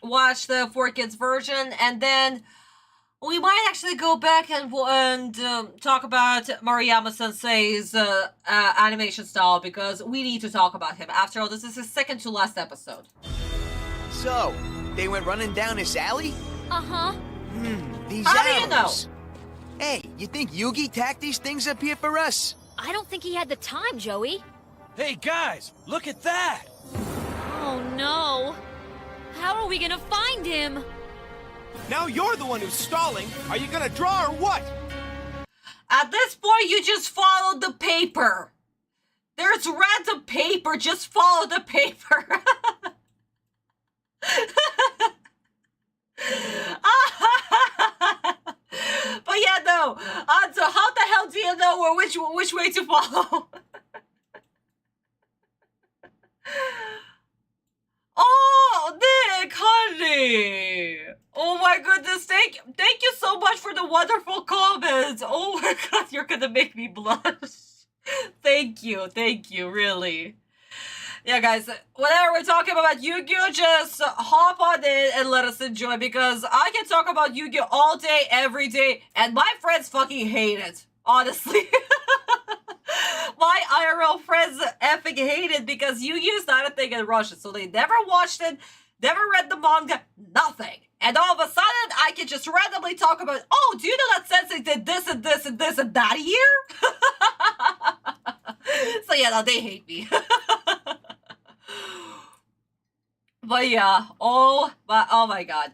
watch the 4Kids version, and then we might actually go back and talk about Maruyama-sensei's animation style, because we need to talk about him. After all, this is his second to last episode. So, they went running down this alley? Uh-huh. These How arrows. do you know? Hey, you think Yugi tacked these things up here for us? I don't think he had the time, Joey. Hey, guys, look at that! Oh, no. How are we gonna find him? Now you're the one who's stalling. Are you gonna draw or what? At this point, you just follow the paper. There's random paper. Just follow the paper. But yeah, no. So how the hell do you know or which way to follow? Oh, Nick, honey. Oh my goodness, thank you so much for the wonderful comments. Oh my god, you're gonna make me blush. Thank you, really. Yeah, guys, whenever we're talking about Yu-Gi-Oh, just hop on in and let us enjoy, because I can talk about Yu-Gi-Oh all day, every day, and my friends fucking hate it, honestly. My IRL friends effing hate it because Yu-Gi-Oh is not a thing in Russia, so they never watched it, never read the manga, nothing. And all of a sudden, I can just randomly talk about, oh, do you know that Sensei did this and this and this and that here? So yeah, no, they hate me. But yeah, oh my god.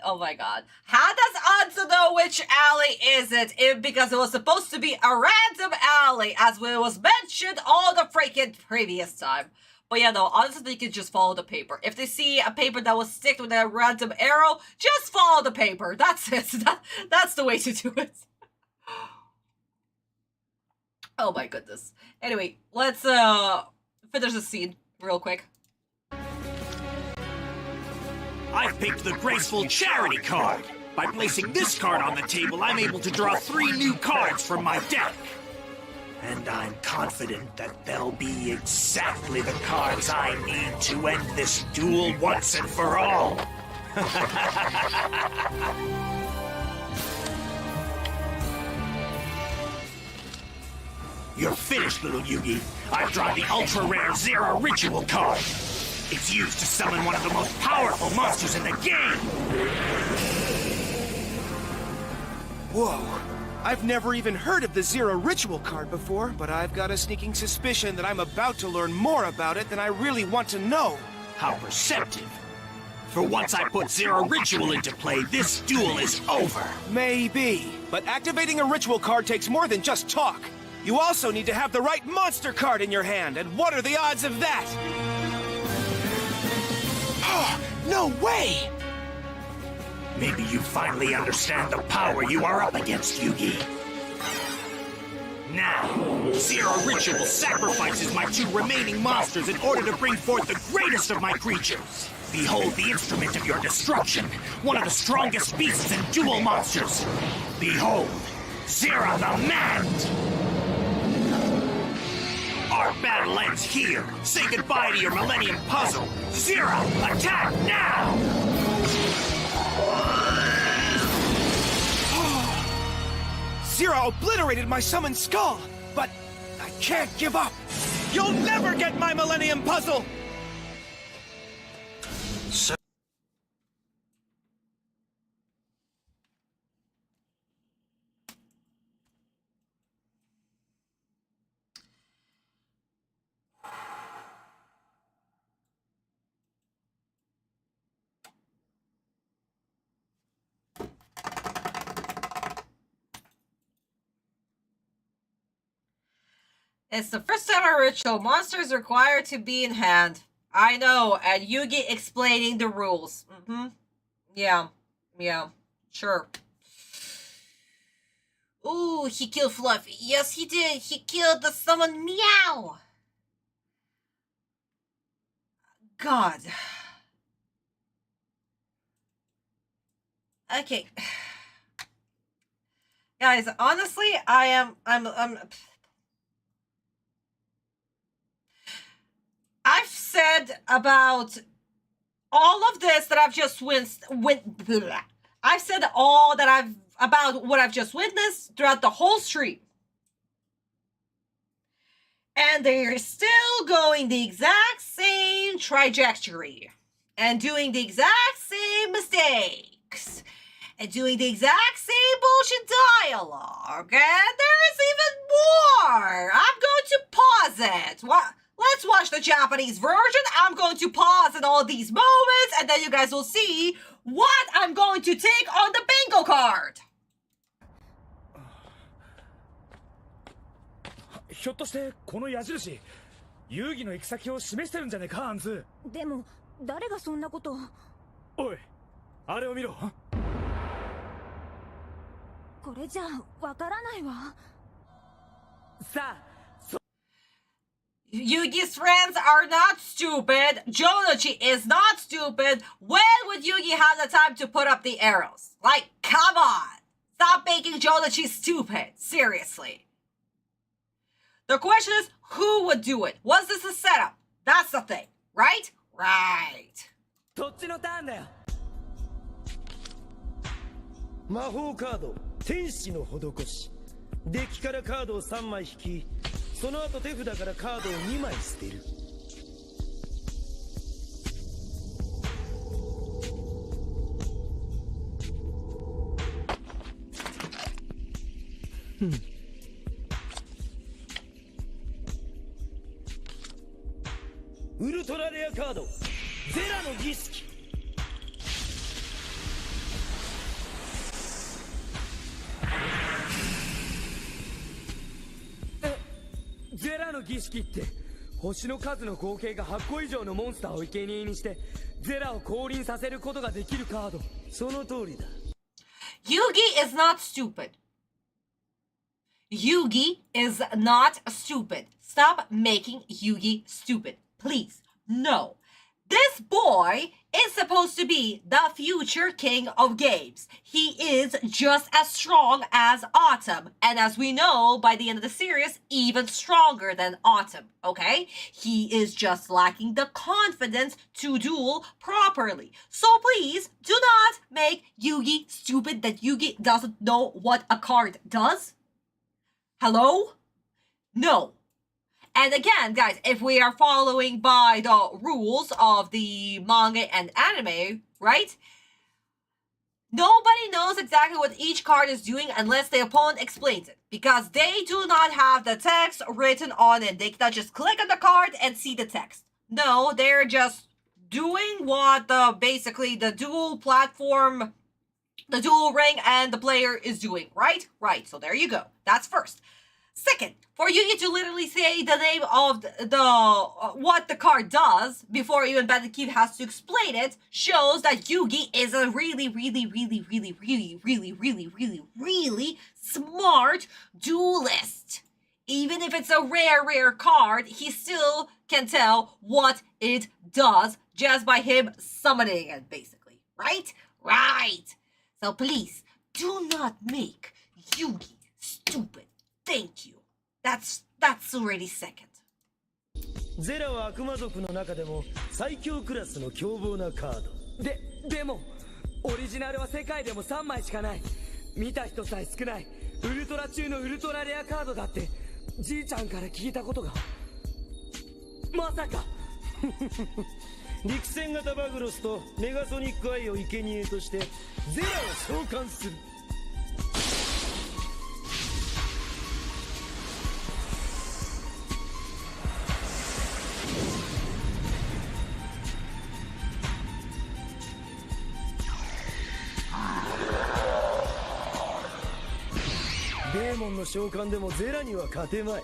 How does Anzu know which alley is it? Because it was supposed to be a random alley, as it was mentioned all the freaking previous time. But yeah, no, honestly, they can just follow the paper. If they see a paper that was sticked with a random arrow, just follow the paper. That's it. That's the way to do it. Oh my goodness. Anyway, let's finish the scene real quick. I've picked the graceful charity card. By placing this card on the table, I'm able to draw 3 new cards from my deck. And I'm confident that they'll be exactly the cards I need to end this duel once and for all. You're finished, little Yugi. I've drawn the ultra-rare Zero Ritual card. It's used to summon one of the most powerful monsters in the game! Whoa. I've never even heard of the Zero Ritual card before, but I've got a sneaking suspicion that I'm about to learn more about it than I really want to know. How perceptive. For once I put Zero Ritual into play, this duel is over. Maybe, but activating a ritual card takes more than just talk. You also need to have the right monster card in your hand, and what are the odds of that? Oh, no way! Maybe you finally understand the power you are up against, Yugi. Now, Zero Ritual sacrifices my 2 remaining monsters in order to bring forth the greatest of my creatures. Behold the instrument of your destruction, one of the strongest beasts and duel monsters. Behold, Zero the Mand! Our battle ends here. Say goodbye to your Millennium Puzzle. Zero, attack now! Zero obliterated my summoned skull, but I can't give up. You'll never get my Millennium Puzzle! It's the first ever ritual. Monsters required to be in hand. I know, and Yugi explaining the rules. Yeah. Sure. Ooh, he killed Fluffy. Yes, he did. He killed the summon Meow. God. Okay. Guys, honestly, I'm I've said about all of this that I've just I've said all that about what I've just witnessed throughout the whole stream. And they're still going the exact same trajectory. And doing the exact same mistakes. And doing the exact same bullshit dialogue. And there is even more. I'm going to pause it. Let's watch the Japanese version. I'm going to pause in all these moments. And then you guys will see what I'm going to take on the bingo card. ひょっとしてこの矢印遊戯の行き先を示してるんじゃねえかアンズでも誰がそんなことおいあれを見ろこれじゃわからないわさあ Yugi's friends are not stupid. Jonochi is not stupid. When would Yugi have the time to put up the arrows? Like, come on. Stop making Jonochi stupid. Seriously. The question is, who would do it? Was this a setup? That's the thing, right? Right. どっちのターンだよ魔法カード天使の施しデッキからカードを3枚引きその後手札からカードを2枚捨てるウルトラレアカードゼラの儀式ゼラの儀式って星の数の合計が8個以上のモンスターを生贄にしてゼラを降臨させることができるカードその通りだ Yugi is not stupid. Yugi is not stupid. Stop making Yugi stupid. Please. No. This boy is supposed to be the future king of games. He is just as strong as Autumn. And as we know, by the end of the series, even stronger than Autumn, okay? He is just lacking the confidence to duel properly. So please, do not make Yugi stupid that Yugi doesn't know what a card does. Hello? No. And again, guys, if we are following by the rules of the manga and anime, right? Nobody knows exactly what each card is doing unless the opponent explains it. Because they do not have the text written on it. They cannot just click on the card and see the text. No, they're just doing what basically the dual platform, the dual ring and the player is doing, right? Right, so there you go. That's first. Second, for Yugi to literally say the name of what the card does before even Bandit Keith has to explain it shows that Yugi is a really smart duelist. Even if it's a rare card, he still can tell what it does just by him summoning it, basically. Right? Right. So please, do not make Yugi stupid. Thank you. That's already second. ゼラは悪魔族の中でも最強クラスの凶暴なカード。でもオリジナルは世界でも3枚しかない。見た人さえ少ない。ウルトラ中のウルトラレアカードだってじいちゃんから聞いたことが。まさか。陸戦型バグロスとネガソニックアイを生贄としてゼラを召喚する。デーモンの召喚でもゼラには勝てまい。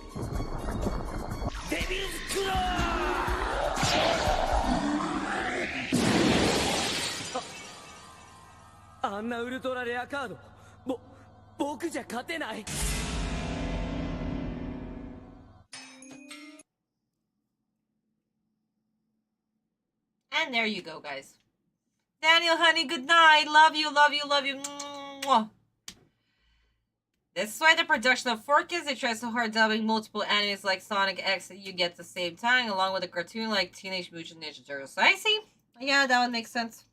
あんなウルトラレアカード僕じゃ勝てない。 And there you go, guys. Daniel, honey, good night. Love you, love you, love you. Mwah. This is why the production of 4Kids, they try so hard dubbing multiple animes like Sonic X that you get at the same time, along with a cartoon like Teenage Mutant Ninja Turtles. So I see. Yeah, that would make sense.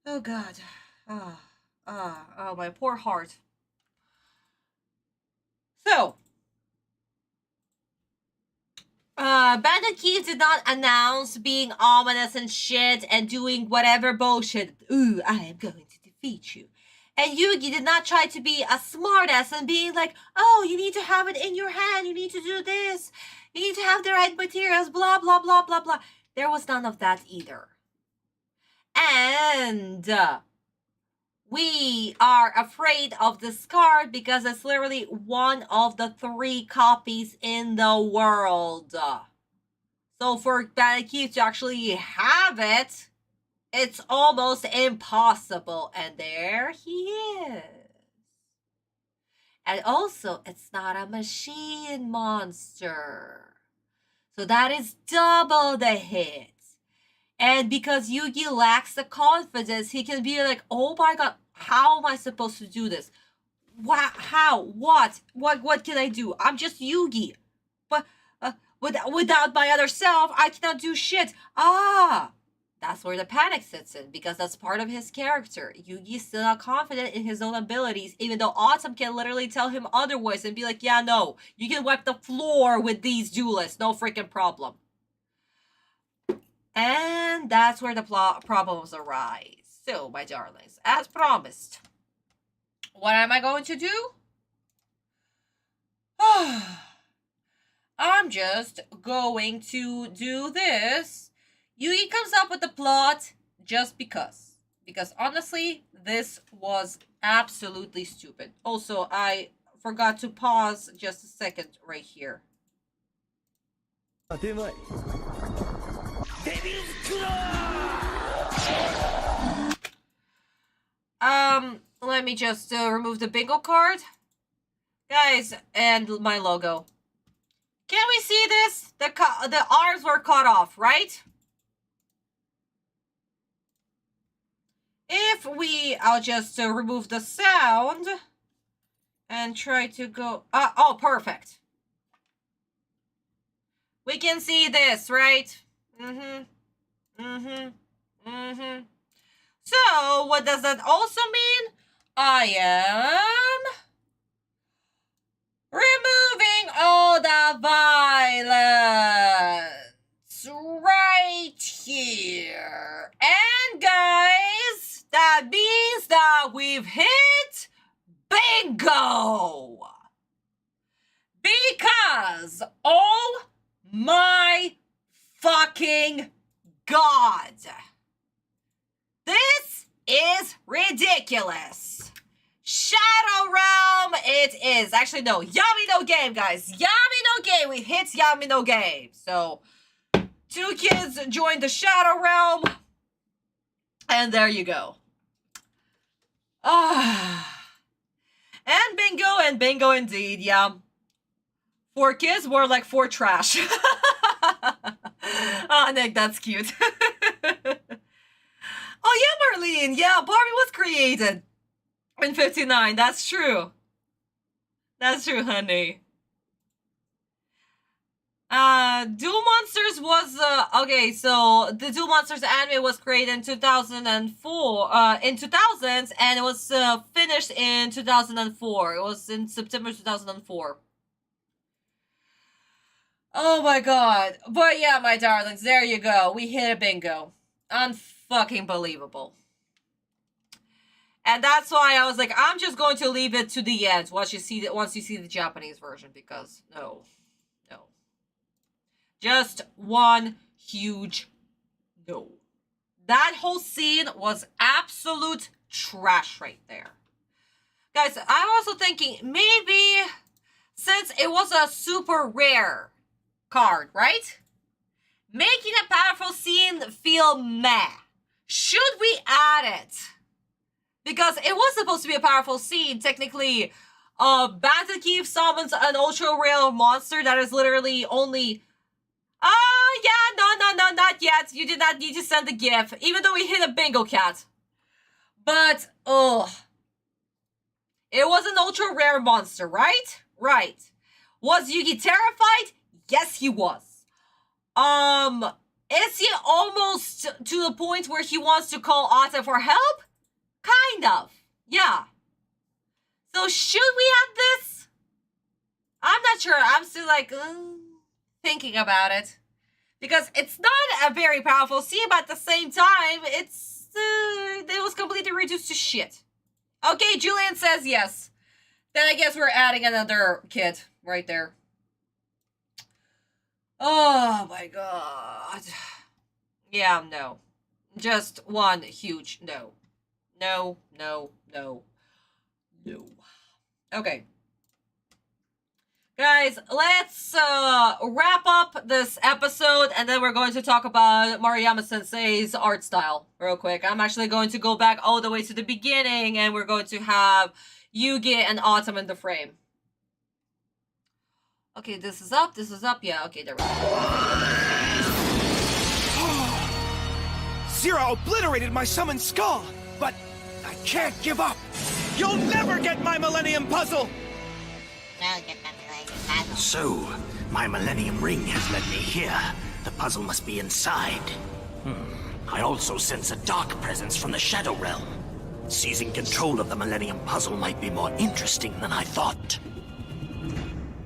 Oh, God. Oh, my poor heart. So, Bandit Keith did not announce being ominous and shit and doing whatever bullshit. Ooh, I am going to defeat you. And Yugi did not try to be a smartass and being like, oh, you need to have it in your hand, you need to do this, you need to have the right materials, blah, blah, blah, blah, blah. There was none of that either. And we are afraid of this card because it's literally one of the 3 copies in the world. So for Bandit Keith to actually have it, it's almost impossible. And there he is. And also, it's not a machine monster. So that is double the hit. And because Yugi lacks the confidence, he can be like, oh my god, how am I supposed to do this? How? What can I do? I'm just Yugi. But without my other self, I cannot do shit. That's where the panic sits in, because that's part of his character. Yugi's still not confident in his own abilities, even though Autumn can literally tell him otherwise and be like, yeah, no, you can wipe the floor with these duelists, no freaking problem. And that's where the problems arise. So, my darlings, as promised, what am I going to do? I'm just going to do this. Yugi comes up with the plot just because. Because honestly, this was absolutely stupid. Also, I forgot to pause just a second right here. Let me just remove the bingo card. Guys, and my logo. Can we see this? The arms were cut off, right? I'll just remove the sound and try to go, oh, perfect. We can see this, right? So, what does that also mean? I am removing all the violence right here. And guys, that means that we've hit bingo. Because, oh my fucking god. This is ridiculous. Shadow Realm, it is. Actually, no. Yami no game, guys. Yami no game. We hit Yami no game. So, 2 kids joined the Shadow Realm. And there you go. And bingo indeed, yeah. 4 kids were like 4 trash. Oh, Nick, that's cute. Oh, yeah, Marlene. Yeah, Barbie was created in 59. That's true. That's true, honey. Duel Monsters was, okay, so the Duel Monsters anime was created in 2004, in 2000s, and it was finished in 2004. It was in September 2004. Oh my god. But yeah, my darlings, there you go. We hit a bingo. Unfucking believable. And that's why I was like, I'm just going to leave it to the end once you see the Japanese version, because no. Just one huge no. That whole scene was absolute trash right there. Guys, I'm also thinking maybe since it was a super rare card, right? Making a powerful scene feel meh. Should we add it? Because it was supposed to be a powerful scene. Technically, Bandit Keith summons an ultra rare monster that is literally only... yeah, no, not yet. You did not need to send the GIF, even though we hit a bingo cat. But, it was an ultra rare monster, right? Right. Was Yugi terrified? Yes, he was. Is he almost to the point where he wants to call Ata for help? Kind of. Yeah. So should we add this? I'm not sure. I'm still like thinking about it. Because it's not a very powerful scene, but at the same time, it was completely reduced to shit. Okay, Julian says yes. Then I guess we're adding another kid right there. Oh my god. Yeah, no. Just one huge no. No, no, no, no. Okay. Guys, let's wrap up this episode, and then we're going to talk about Maruyama Sensei's art style real quick. I'm actually going to go back all the way to the beginning, and we're going to have Yugi and Autumn in the frame. Okay, this is up, yeah, okay, there we go. Zero obliterated my summoned skull, but I can't give up. You'll never get my Millennium Puzzle! So, my Millennium Ring has led me here. The puzzle must be inside. I also sense a dark presence from the Shadow Realm. Seizing control of the Millennium Puzzle might be more interesting than I thought.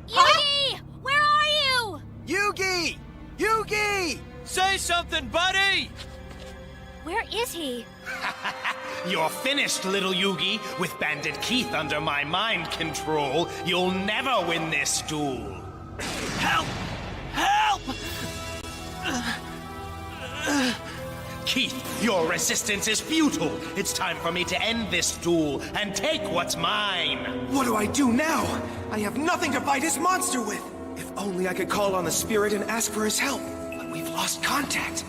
Yugi! Where are you? Yugi! Yugi! Say something, buddy! Where is he? You're finished, little Yugi. With Bandit Keith under my mind control, you'll never win this duel. Help! Help! Keith, your resistance is futile. It's time for me to end this duel and take what's mine. What do I do now? I have nothing to fight his monster with. If only I could call on the spirit and ask for his help. But we've lost contact.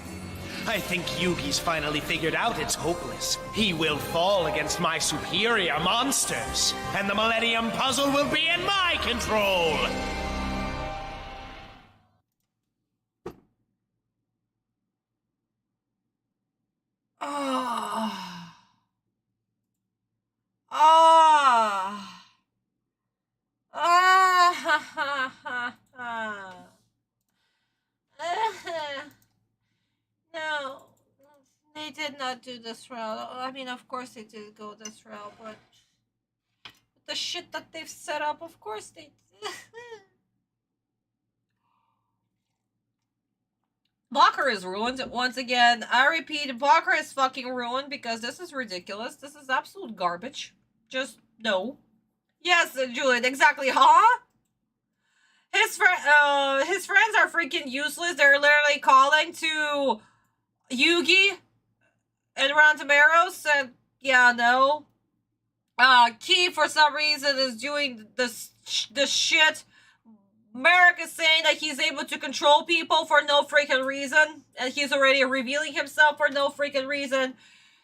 I think Yugi's finally figured out it's hopeless. He will fall against my superior monsters, and the Millennium Puzzle will be in my control! No, they did not do this route. I mean, of course they did go this route, but the shit that they've set up, of course they did. Blocker is ruined once again. I repeat, Blocker is fucking ruined because this is ridiculous. This is absolute garbage. Just no. Yes, Julian, exactly, huh? His friends are freaking useless. They're literally calling to Yugi and Rantomeros, and yeah, no. Key for some reason is doing this shit. Merrick is saying that he's able to control people for no freaking reason, and he's already revealing himself for no freaking reason.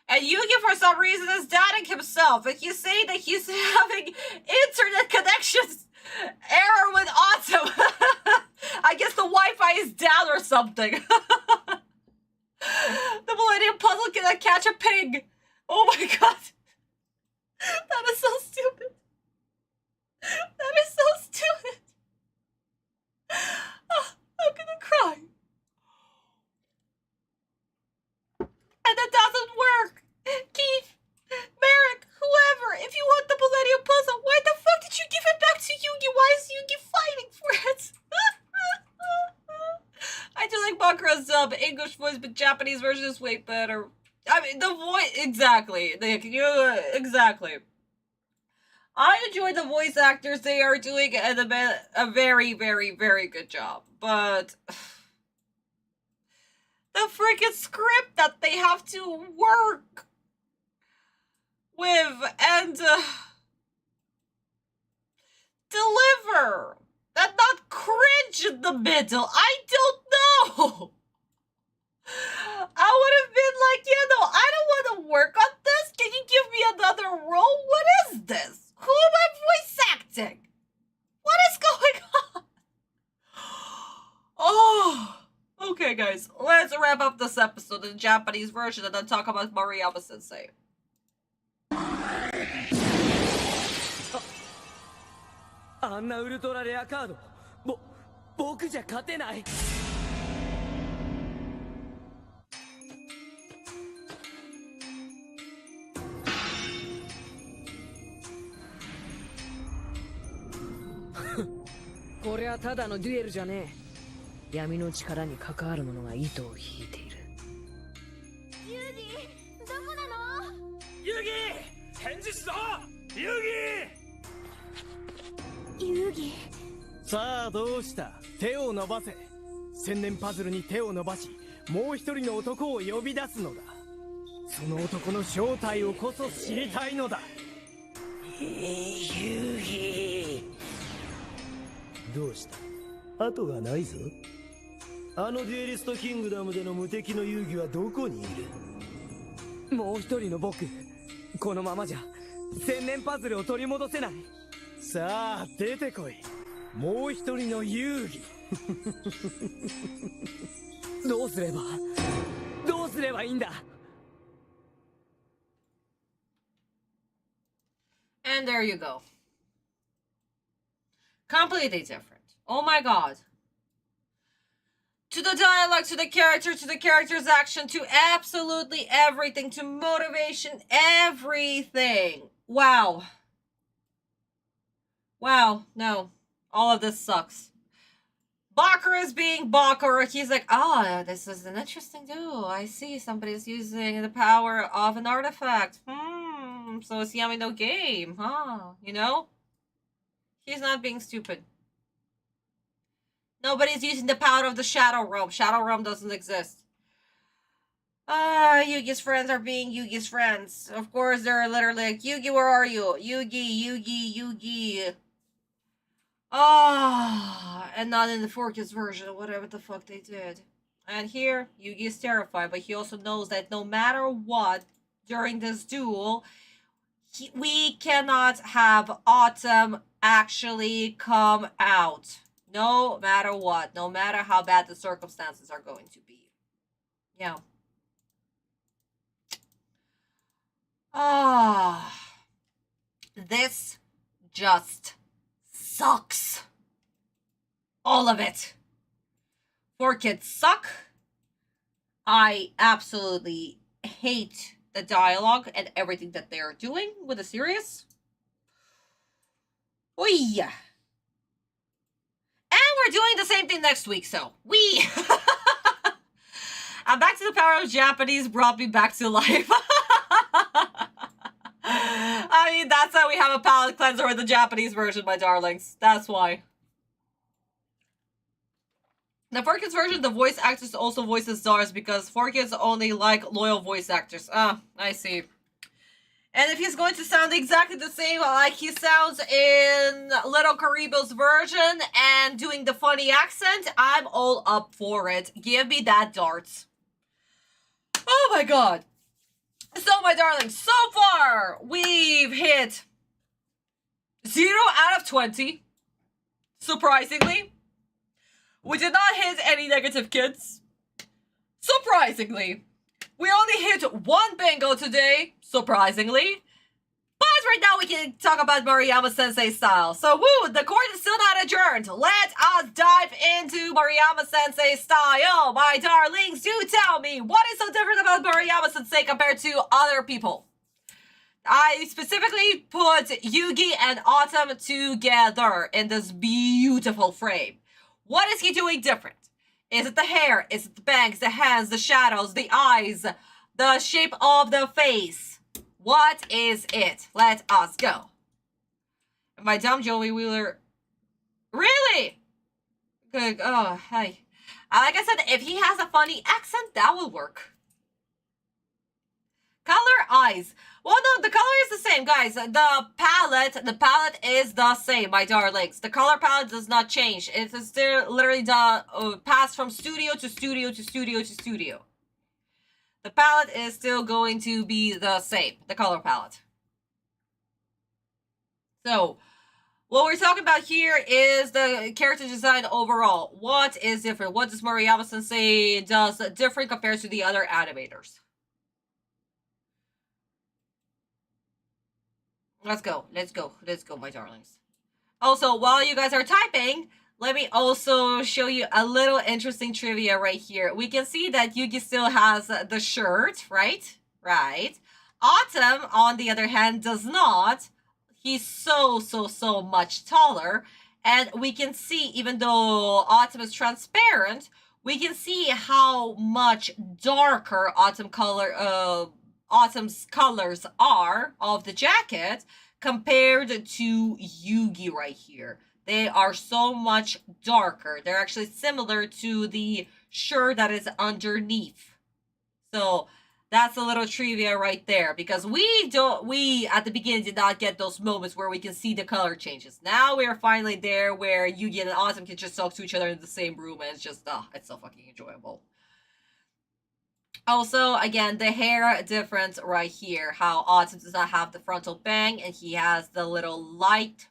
And Yugi, for some reason, is doubting himself, and he's saying that he's having internet connections error with Autumn. I guess the Wi-Fi is down or something. The Millennium Puzzle cannot catch a pig. Oh my god. That is so stupid. That is so stupid. Oh, I'm gonna cry. And that doesn't work. Keith, Merrick, whoever, if you want the Millennium Puzzle, why the fuck did you give it back to Yugi? Why is Yugi fighting for it? I do like Bakura's dub. English voice, but Japanese version is way better. I mean, the voice, exactly. Exactly. I enjoy the voice actors. They are doing a very, very, very good job. But the freaking script that they have to work with and deliver, that not cringe in the middle. I don't know. I would have been like, yeah, no, I don't want to work on this. Can you give me another role? What is this? Who am I voice acting? What is going on? Oh, okay, guys. Let's wrap up this episode in the Japanese version and then talk about Maruyama Sensei. あんなウルトラレアカード僕じゃ勝てないこれはただのデュエルじゃねえ闇の力に関わる者が糸を引いているユーギどこなのユーギ返事しろユーギさあどうした手を伸ばせ千年パズルに手を伸ばしもう一人の男を呼び出すのだその男の正体をこそ知りたいのだユーギどうした後がないぞあのデュエリストキングダムでの無敵の遊戯はどこにいるもう一人の僕このままじゃ千年パズルを取り戻せないさあ出てこいもう一人の遊戯どうすればいいんだ And there you go. Completely different. Oh my god. To the dialogue, to the character's action, to absolutely everything, to motivation, everything. Wow. Wow, no. All of this sucks. Bakura is being Bakura. He's like, oh, this is an interesting duel. I see somebody's using the power of an artifact. So it's Yami no game, huh? You know? He's not being stupid. Nobody's using the power of the Shadow Realm. Shadow Realm doesn't exist. Yugi's friends are being Yugi's friends. Of course, they're literally like, Yugi, where are you? Yugi. And not in the Forkis version, whatever the fuck they did. And here, Yugi is terrified, but he also knows that no matter what, during this duel, we cannot have Autumn actually come out. No matter what, no matter how bad the circumstances are going to be. Yeah. This just sucks. All of it. 4Kids suck. I absolutely hate the dialogue and everything that they are doing with the series. Oy. And we're doing the same thing next week, so we... Back to the Power of Japanese brought me back to life. I mean, that's why we have a palate cleanser with the Japanese version, my darlings. That's why. The 4Kids version, the voice actors also voices stars because 4Kids only like loyal voice actors. I see. And if he's going to sound exactly the same like he sounds in Little Karibo's version and doing the funny accent, I'm all up for it. Give me that darts. Oh my god. So, my darlings, so far, we've hit 0 out of 20. Surprisingly. We did not hit any negative kids. Surprisingly. We only hit 1 bingo today. Surprisingly. But right now we can talk about Maruyama Sensei style. So, woo, the court is still not adjourned. Let us dive into Maruyama Sensei style. My darlings, do tell me, what is so different about Maruyama Sensei compared to other people? I specifically put Yugi and Autumn together in this beautiful frame. What is he doing different? Is it the hair? Is it the bangs, the hands, the shadows, the eyes, the shape of the face? What is it? Let us go. My dumb Joey Wheeler. Really? Good. Oh, hey. Like I said, if he has a funny accent, that will work. Color, eyes. Well, no, the color is the same, guys. The palette is the same, my darlings. The color palette does not change. It is still literally passed from studio to studio to studio to studio. The palette is still going to be the same, the color palette. So, what we're talking about here is the character design overall. What is different? What does Maruyama-sensei does different compared to the other animators? Let's go, my darlings. Also, while you guys are typing, let me also show you a little interesting trivia right here. We can see that Yugi still has the shirt, right? Right. Autumn, on the other hand, does not. He's so much taller. And we can see, even though Autumn is transparent, we can see how much darker Autumn's colors are of the jacket compared to Yugi right here. They are so much darker. They're actually similar to the shirt that is underneath. So that's a little trivia right there, because we at the beginning did not get those moments where we can see the color changes. Now we're finally there where Yugi and Autumn can just talk to each other in the same room, and it's just, it's so fucking enjoyable. Also, again, the hair difference right here. How Autumn does not have the frontal bang, and he has the little light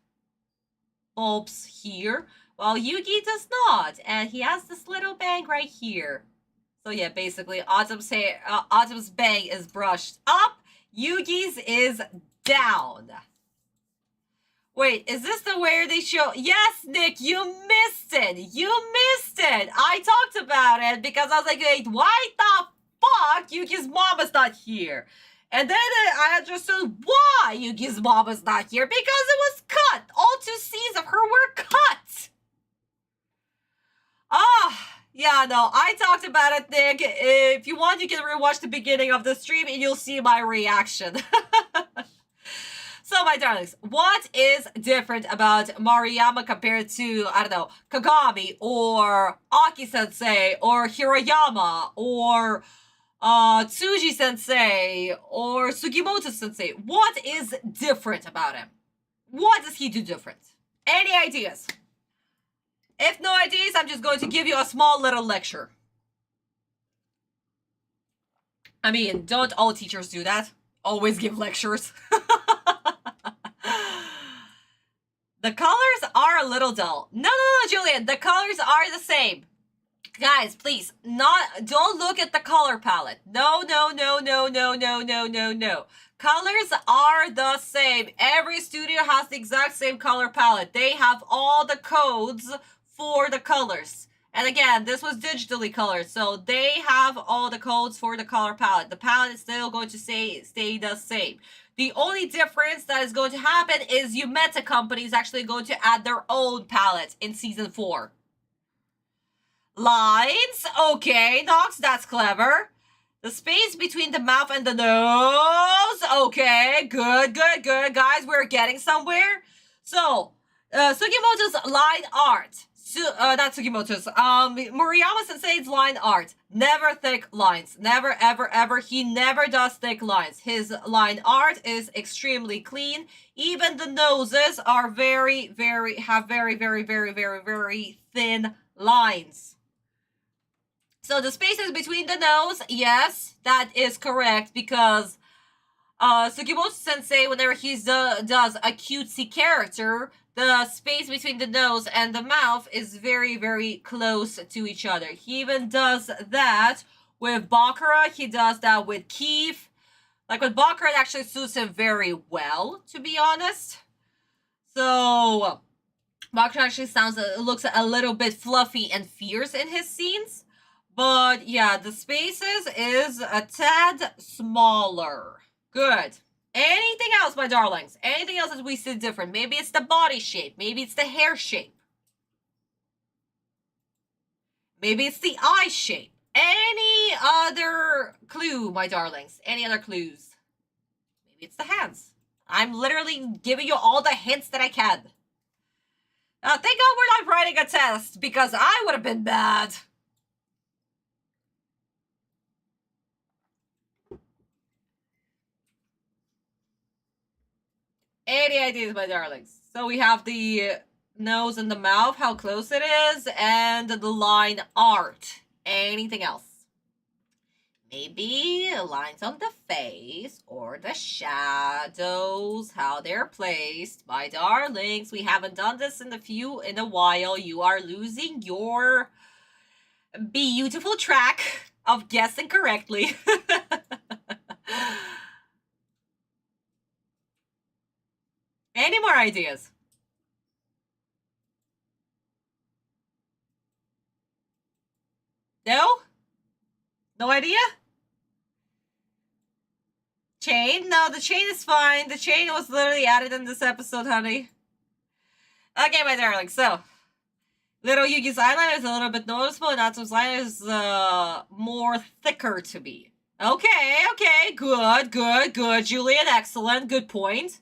bulbs here, while Yugi does not, and he has this little bang right here. So yeah, basically, Autumn's hair, Autumn's bang is brushed up, Yugi's is down. Wait, is this the where they show? Yes, Nick, you missed it. You missed it. I talked about it because I was like, wait, why the fuck Yugi's mom is not here? And then I understood why Yugi's mom is not here, because it was cut. All 2 scenes of her were cut. Yeah, no, I talked about it, Nick. If you want, you can rewatch the beginning of the stream and you'll see my reaction. So, my darlings, what is different about Maruyama compared to, I don't know, Kagami, or Aki-sensei, or Hiroyama, or Tsuji-sensei, or Sugimoto-sensei? What is different about him? What does he do different? Any ideas? If no ideas, I'm just going to give you a small little lecture. I mean, don't all teachers do that? Always give lectures. The colors are a little dull. No, Julian. The colors are the same. Guys, please, don't look at the color palette. No. Colors are the same. Every studio has the exact same color palette. They have all the codes for the colors. And again, this was digitally colored, so they have all the codes for the color palette. The palette is still going to stay the same. The only difference that is going to happen is Yumeta Company is actually going to add their own palette in Season 4. Lines? Okay, Nox, that's clever. The space between the mouth and the nose? Okay, good. Guys, we're getting somewhere. So, Sugimoto's line art. Not Sugimoto's. Maruyama-sensei's line art. Never thick lines. Never, ever. He never does thick lines. His line art is extremely clean. Even the noses are very thin lines. So the spaces between the nose, yes, that is correct, because Sugimoto-sensei, whenever he does a cutesy character, the space between the nose and the mouth is very close to each other. He even does that with Bakura. He does that with Keith. Like with Bakura, it actually suits him very well, to be honest. So Bakura actually looks a little bit fluffy and fierce in his scenes. But yeah, the spaces is a tad smaller. Good. Anything else, my darlings? Anything else that we see different? Maybe it's the body shape. Maybe it's the hair shape. Maybe it's the eye shape. Any other clue, my darlings? Any other clues? Maybe it's the hands. I'm literally giving you all the hints that I can. Thank God we're not writing a test, because I would have been mad. Any ideas, my darlings? So we have the nose and the mouth, how close it is, and the line art. Anything else? Maybe lines on the face or the shadows, how they're placed. My darlings, we haven't done this in a while. You are losing your beautiful track of guessing correctly. Any more ideas? No? No idea? Chain? No, the chain is fine. The chain was literally added in this episode, honey. Okay, my darling, so little Yugi's eyeliner is a little bit noticeable, and Natsu's eyeliner is more thicker to me. Okay, good, Julian, excellent, good point.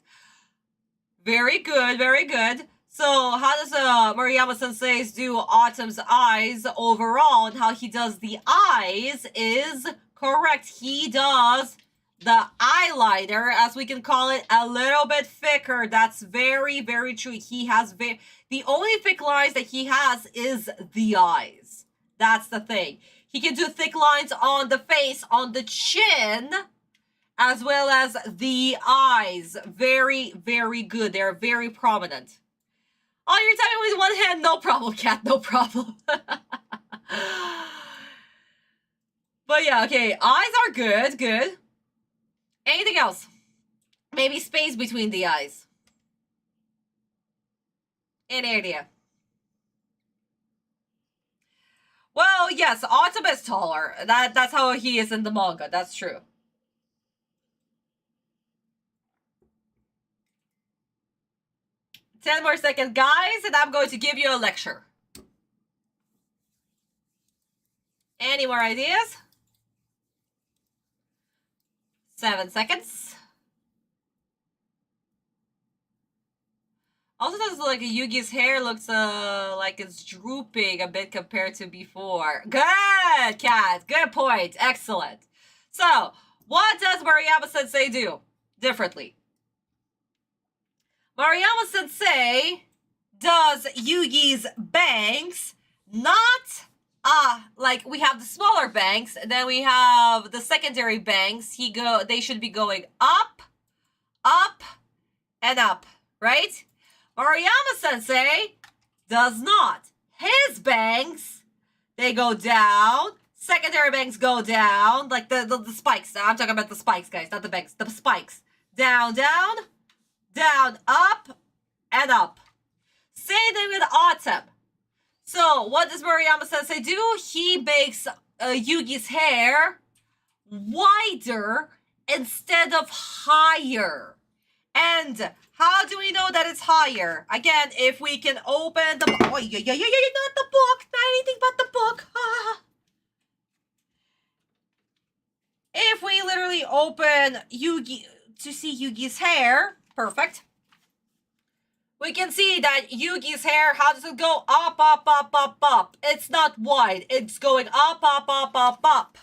Very good. So, how does Maruyama-sensei's do Autumn's eyes overall, and how he does the eyes is correct. He does the eyeliner, as we can call it, a little bit thicker. That's very true. He has the only thick lines that he has is the eyes. That's the thing. He can do thick lines on the face, on the chin, as well as the eyes. Very good. They're very prominent. Oh, you're typing with one hand? No problem, cat. No problem. But yeah, okay. Eyes are good. Anything else? Maybe space between the eyes. Any idea? Well, yes, Autumn is taller. That's how he is in the manga. That's true. 10 more seconds, guys, and I'm going to give you a lecture. Any more ideas? 7 seconds. Also does look like Yugi's hair looks like it's drooping a bit compared to before. Good, Cat. Good point. Excellent. So, what does Maruyama-sensei do differently? Maruyama-sensei does Yugi's bangs, not like we have the smaller bangs, and then we have the secondary bangs. They should be going up, and up, right? Maruyama-sensei does not. His bangs, they go down. Secondary bangs go down, like the spikes. I'm talking about the spikes, guys, not the bangs. The spikes. Down, up, and up. Same thing with Autumn. So, what does Maruyama-sensei do? He makes Yugi's hair wider instead of higher. And how do we know that it's higher? Again, if we can open the... Oh, yeah, not the book. Not anything but the book. If we literally open Yugi to see Yugi's hair... Perfect. We can see that Yugi's hair, how does it go? Up. It's not wide. It's going up.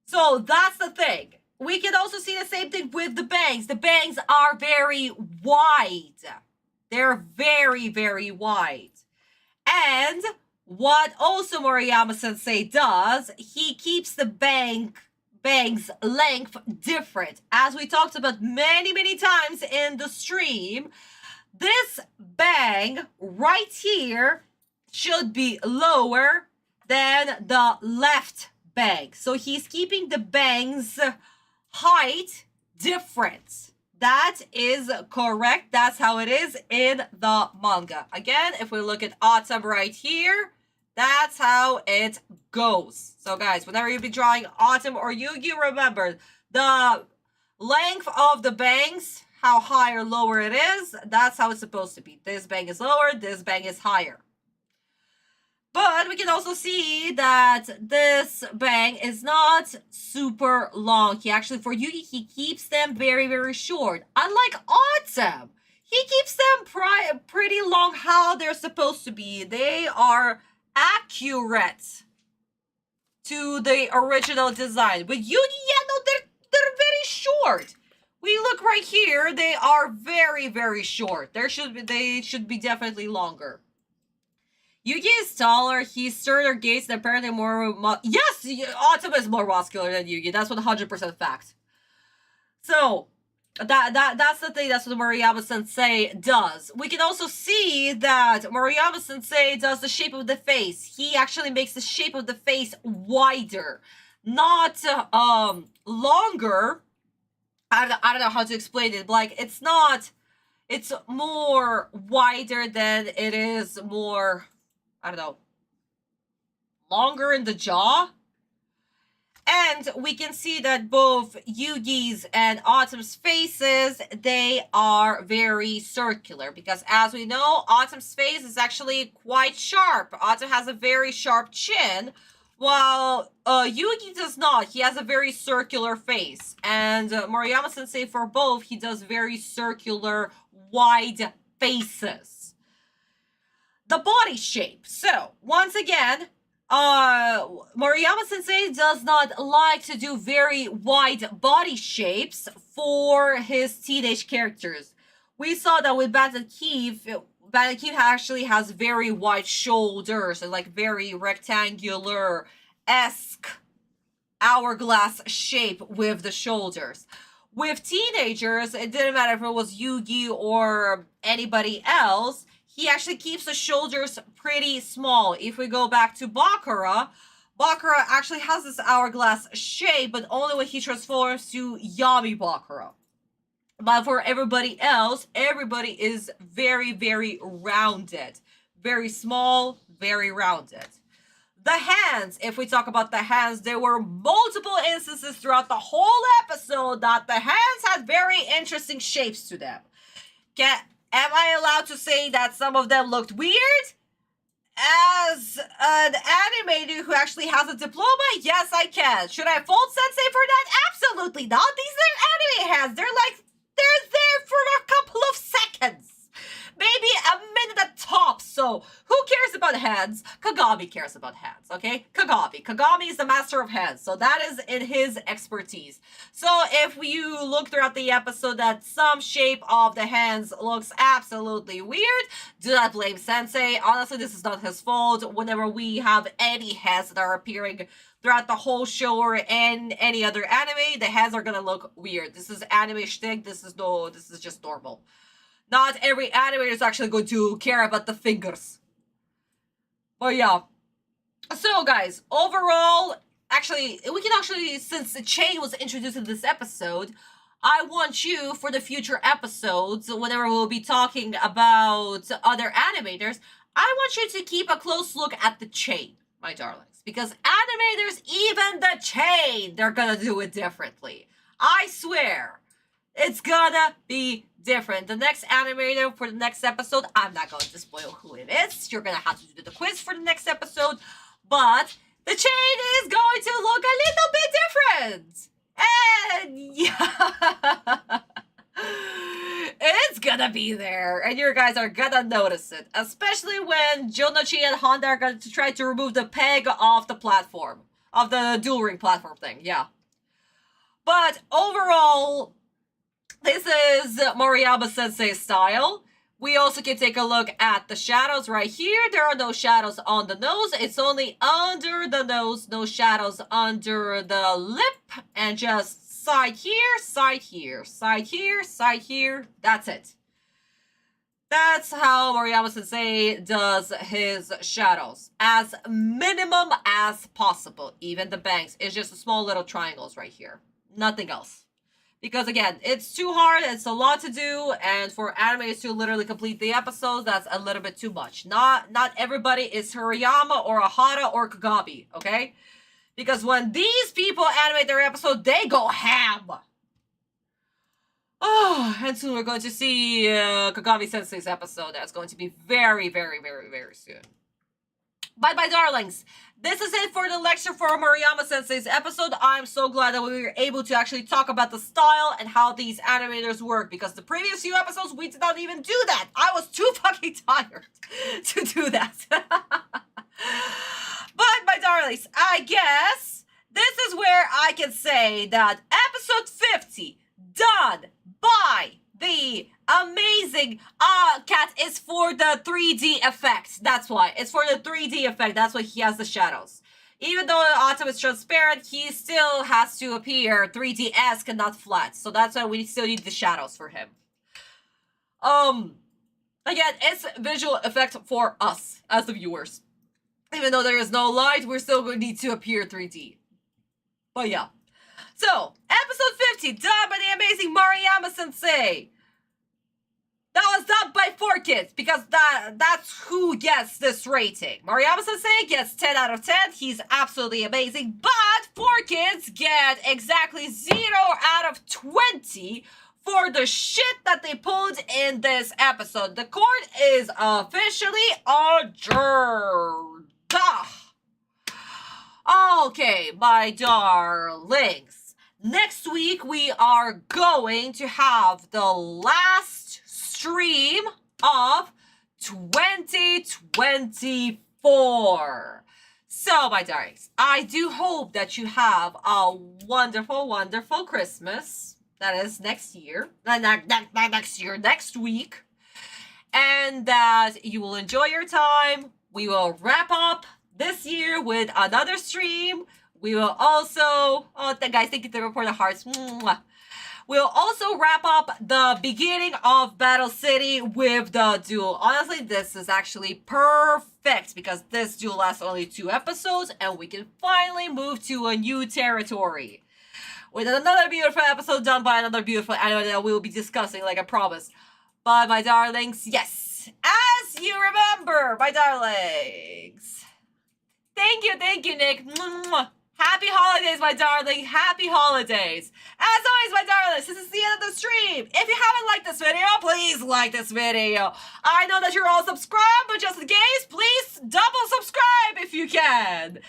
So that's the thing. We can also see the same thing with the bangs. The bangs are very wide. They're very wide. And what also Maruyama-sensei does, he keeps the bang's length different. As we talked about many times in the stream, this bang right here should be lower than the left bang. So he's keeping the bang's height different. That is correct. That's how it is in the manga. Again, if we look at Autumn right here, that's how it goes. So guys, whenever you be drawing Autumn or Yugi, remember the length of the bangs, how high or lower it is, that's how it's supposed to be. This bang is lower, this bang is higher. But we can also see that this bang is not super long. He actually, for Yugi, he keeps them very short. Unlike Autumn, he keeps them pretty long how they're supposed to be. They are accurate to the original design. With Yugi, yeah, no, they're very short. We you look right here, they are very, very short. They should be definitely longer. Yugi is taller, he's sterner gaze, and apparently more yes! Autumn is more muscular than Yugi. That's 100% fact. So, that's the thing. That's what Moriyama-sensei does. We can also see that Moriyama-sensei does the shape of the face. He actually makes the shape of the face wider. Not, longer. I don't know how to explain it. Like, it's not... It's more wider than it is more... I don't know. Longer in the jaw? And we can see that both Yugi's and Autumn's faces, they are very circular. Because as we know, Autumn's face is actually quite sharp. Autumn has a very sharp chin, while Yugi does not. He has a very circular face. And Moriyama-sensei, for both, he does very circular, wide faces. The body shape. So, once again... Moriyama-sensei does not like to do very wide body shapes for his teenage characters. We saw that with Bandit Keith. Bandit Keith actually has very wide shoulders and like very rectangular-esque hourglass shape with the shoulders. With teenagers, it didn't matter if it was Yugi or anybody else, he actually keeps the shoulders pretty small. If we go back to Bakura, Bakura actually has this hourglass shape, but only when he transforms to Yami Bakura. But for everybody else, everybody is very, very rounded. Very small, very rounded. The hands, if we talk about the hands, there were multiple instances throughout the whole episode that the hands had very interesting shapes to them. Am I allowed to say that some of them looked weird? As an animator who actually has a diploma, yes, I can. Should I fault Sensei for that? Absolutely not. These are anime hands. They're there for a couple of seconds. Maybe a minute at top. So, who cares about hands? Kagami cares about hands, okay? Kagami is the master of hands. So, that is in his expertise. So, if you look throughout the episode that some shape of the hands looks absolutely weird, do not blame Sensei. Honestly, this is not his fault. Whenever we have any hands that are appearing throughout the whole show or in any other anime, the hands are gonna look weird. This is anime shtick. This is just normal. Not every animator is actually going to care about the fingers. But yeah. So guys, overall, actually, since the chain was introduced in this episode, I want you, for the future episodes, whenever we'll be talking about other animators, I want you to keep a close look at the chain, my darlings. Because animators, even the chain, they're gonna do it differently. I swear. It's gonna be different. The next animator for the next episode, I'm not going to spoil who it is. You're gonna have to do the quiz for the next episode. But the chain is going to look a little bit different. And yeah, it's gonna be there. And you guys are gonna notice it. Especially when Jonochi and Honda are going to try to remove the peg off the platform. Of the dual ring platform thing, yeah. But overall, this is Moriyama-sensei's style. We also can take a look at the shadows right here. There are no shadows on the nose. It's only under the nose. No shadows under the lip. And just side here, side here, side here, side here. That's it. That's how Moriyama-sensei does his shadows. As minimum as possible. Even the bangs. It's just small little triangles right here. Nothing else. Because again, it's too hard, it's a lot to do, and for animators to literally complete the episodes, that's a little bit too much. Not everybody is Hirayama or Ahara or Kagami, okay? Because when these people animate their episode, they go ham! Oh, and soon we're going to see Kagami-sensei's episode. That's going to be very, very, very, very soon. But my darlings, this is it for the lecture for Moriyama-sensei's episode. I'm so glad that we were able to actually talk about the style and how these animators work. Because the previous few episodes, we did not even do that. I was too fucking tired to do that. But my darlings, I guess this is where I can say that episode 50, done, buy the amazing cat is for the 3D effect. That's why. It's for the 3D effect. That's why he has the shadows. Even though Autumn is transparent, he still has to appear 3D-esque and not flat. So that's why we still need the shadows for him. Again, it's visual effect for us as the viewers. Even though there is no light, we're still going to need to appear 3D. But yeah. So, episode 50, done by the amazing Mariyama Sensei. That was done by 4Kids, because that's who gets this rating. Mariyama Sensei gets 10 out of 10. He's absolutely amazing. But 4Kids get exactly 0 out of 20 for the shit that they pulled in this episode. The court is officially adjourned. Okay, my darlings. Next week, we are going to have the last stream of 2024. So, my darlings, I do hope that you have a wonderful, wonderful Christmas. That is next year. Next week. And that you will enjoy your time. We will wrap up this year with another stream. We will also, guys, thank you to report the hearts. Mwah. We'll also wrap up the beginning of Battle City with the duel. Honestly, this is actually perfect because this duel lasts only 2 episodes and we can finally move to a new territory. With another beautiful episode done by another beautiful anime that we'll be discussing, like I promised. But my darlings, yes, as you remember, my darlings. Thank you, Nick. Mwah. Happy holidays, my darling. Happy holidays. As always, my darlings, this is the end of the stream. If you haven't liked this video, please like this video. I know that you're all subscribed, but just in case, please double subscribe if you can.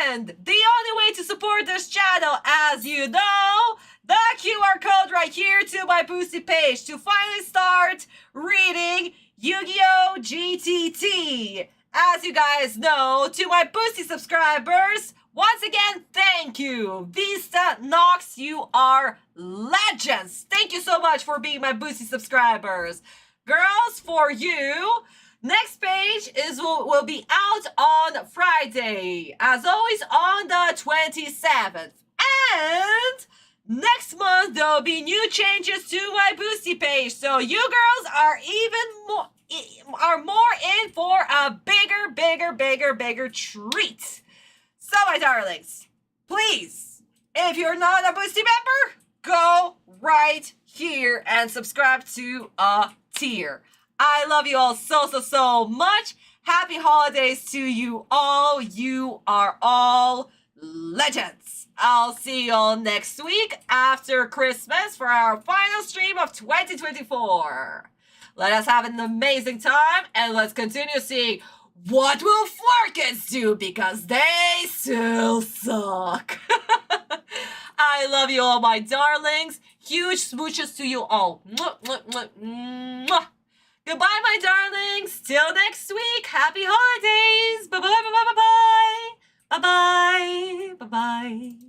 And the only way to support this channel, as you know, the QR code right here to my Boosty page to finally start reading Yu-Gi-Oh! GTT. As you guys know, to my Boosty subscribers, once again, thank you. Vista, Nox, you are legends. Thank you so much for being my Boosty subscribers. Girls, for you, next page will be out on Friday. As always, on the 27th. And next month, there'll be new changes to my Boosty page. So you girls are more in for a bigger treat. So, my darlings, please, if you're not a Boosty member, go right here and subscribe to a tier. I love you all so much. Happy holidays to you all. You are all legends. I'll see you all next week after Christmas for our final stream of 2024. Let us have an amazing time and let's continue seeing what will 4Kids do because they still suck. I love you all, my darlings. Huge smooches to you all. Mwah, mwah, mwah, mwah. Goodbye, my darlings. Till next week. Happy holidays. Bye-bye, bye-bye, bye-bye. Bye-bye, bye-bye.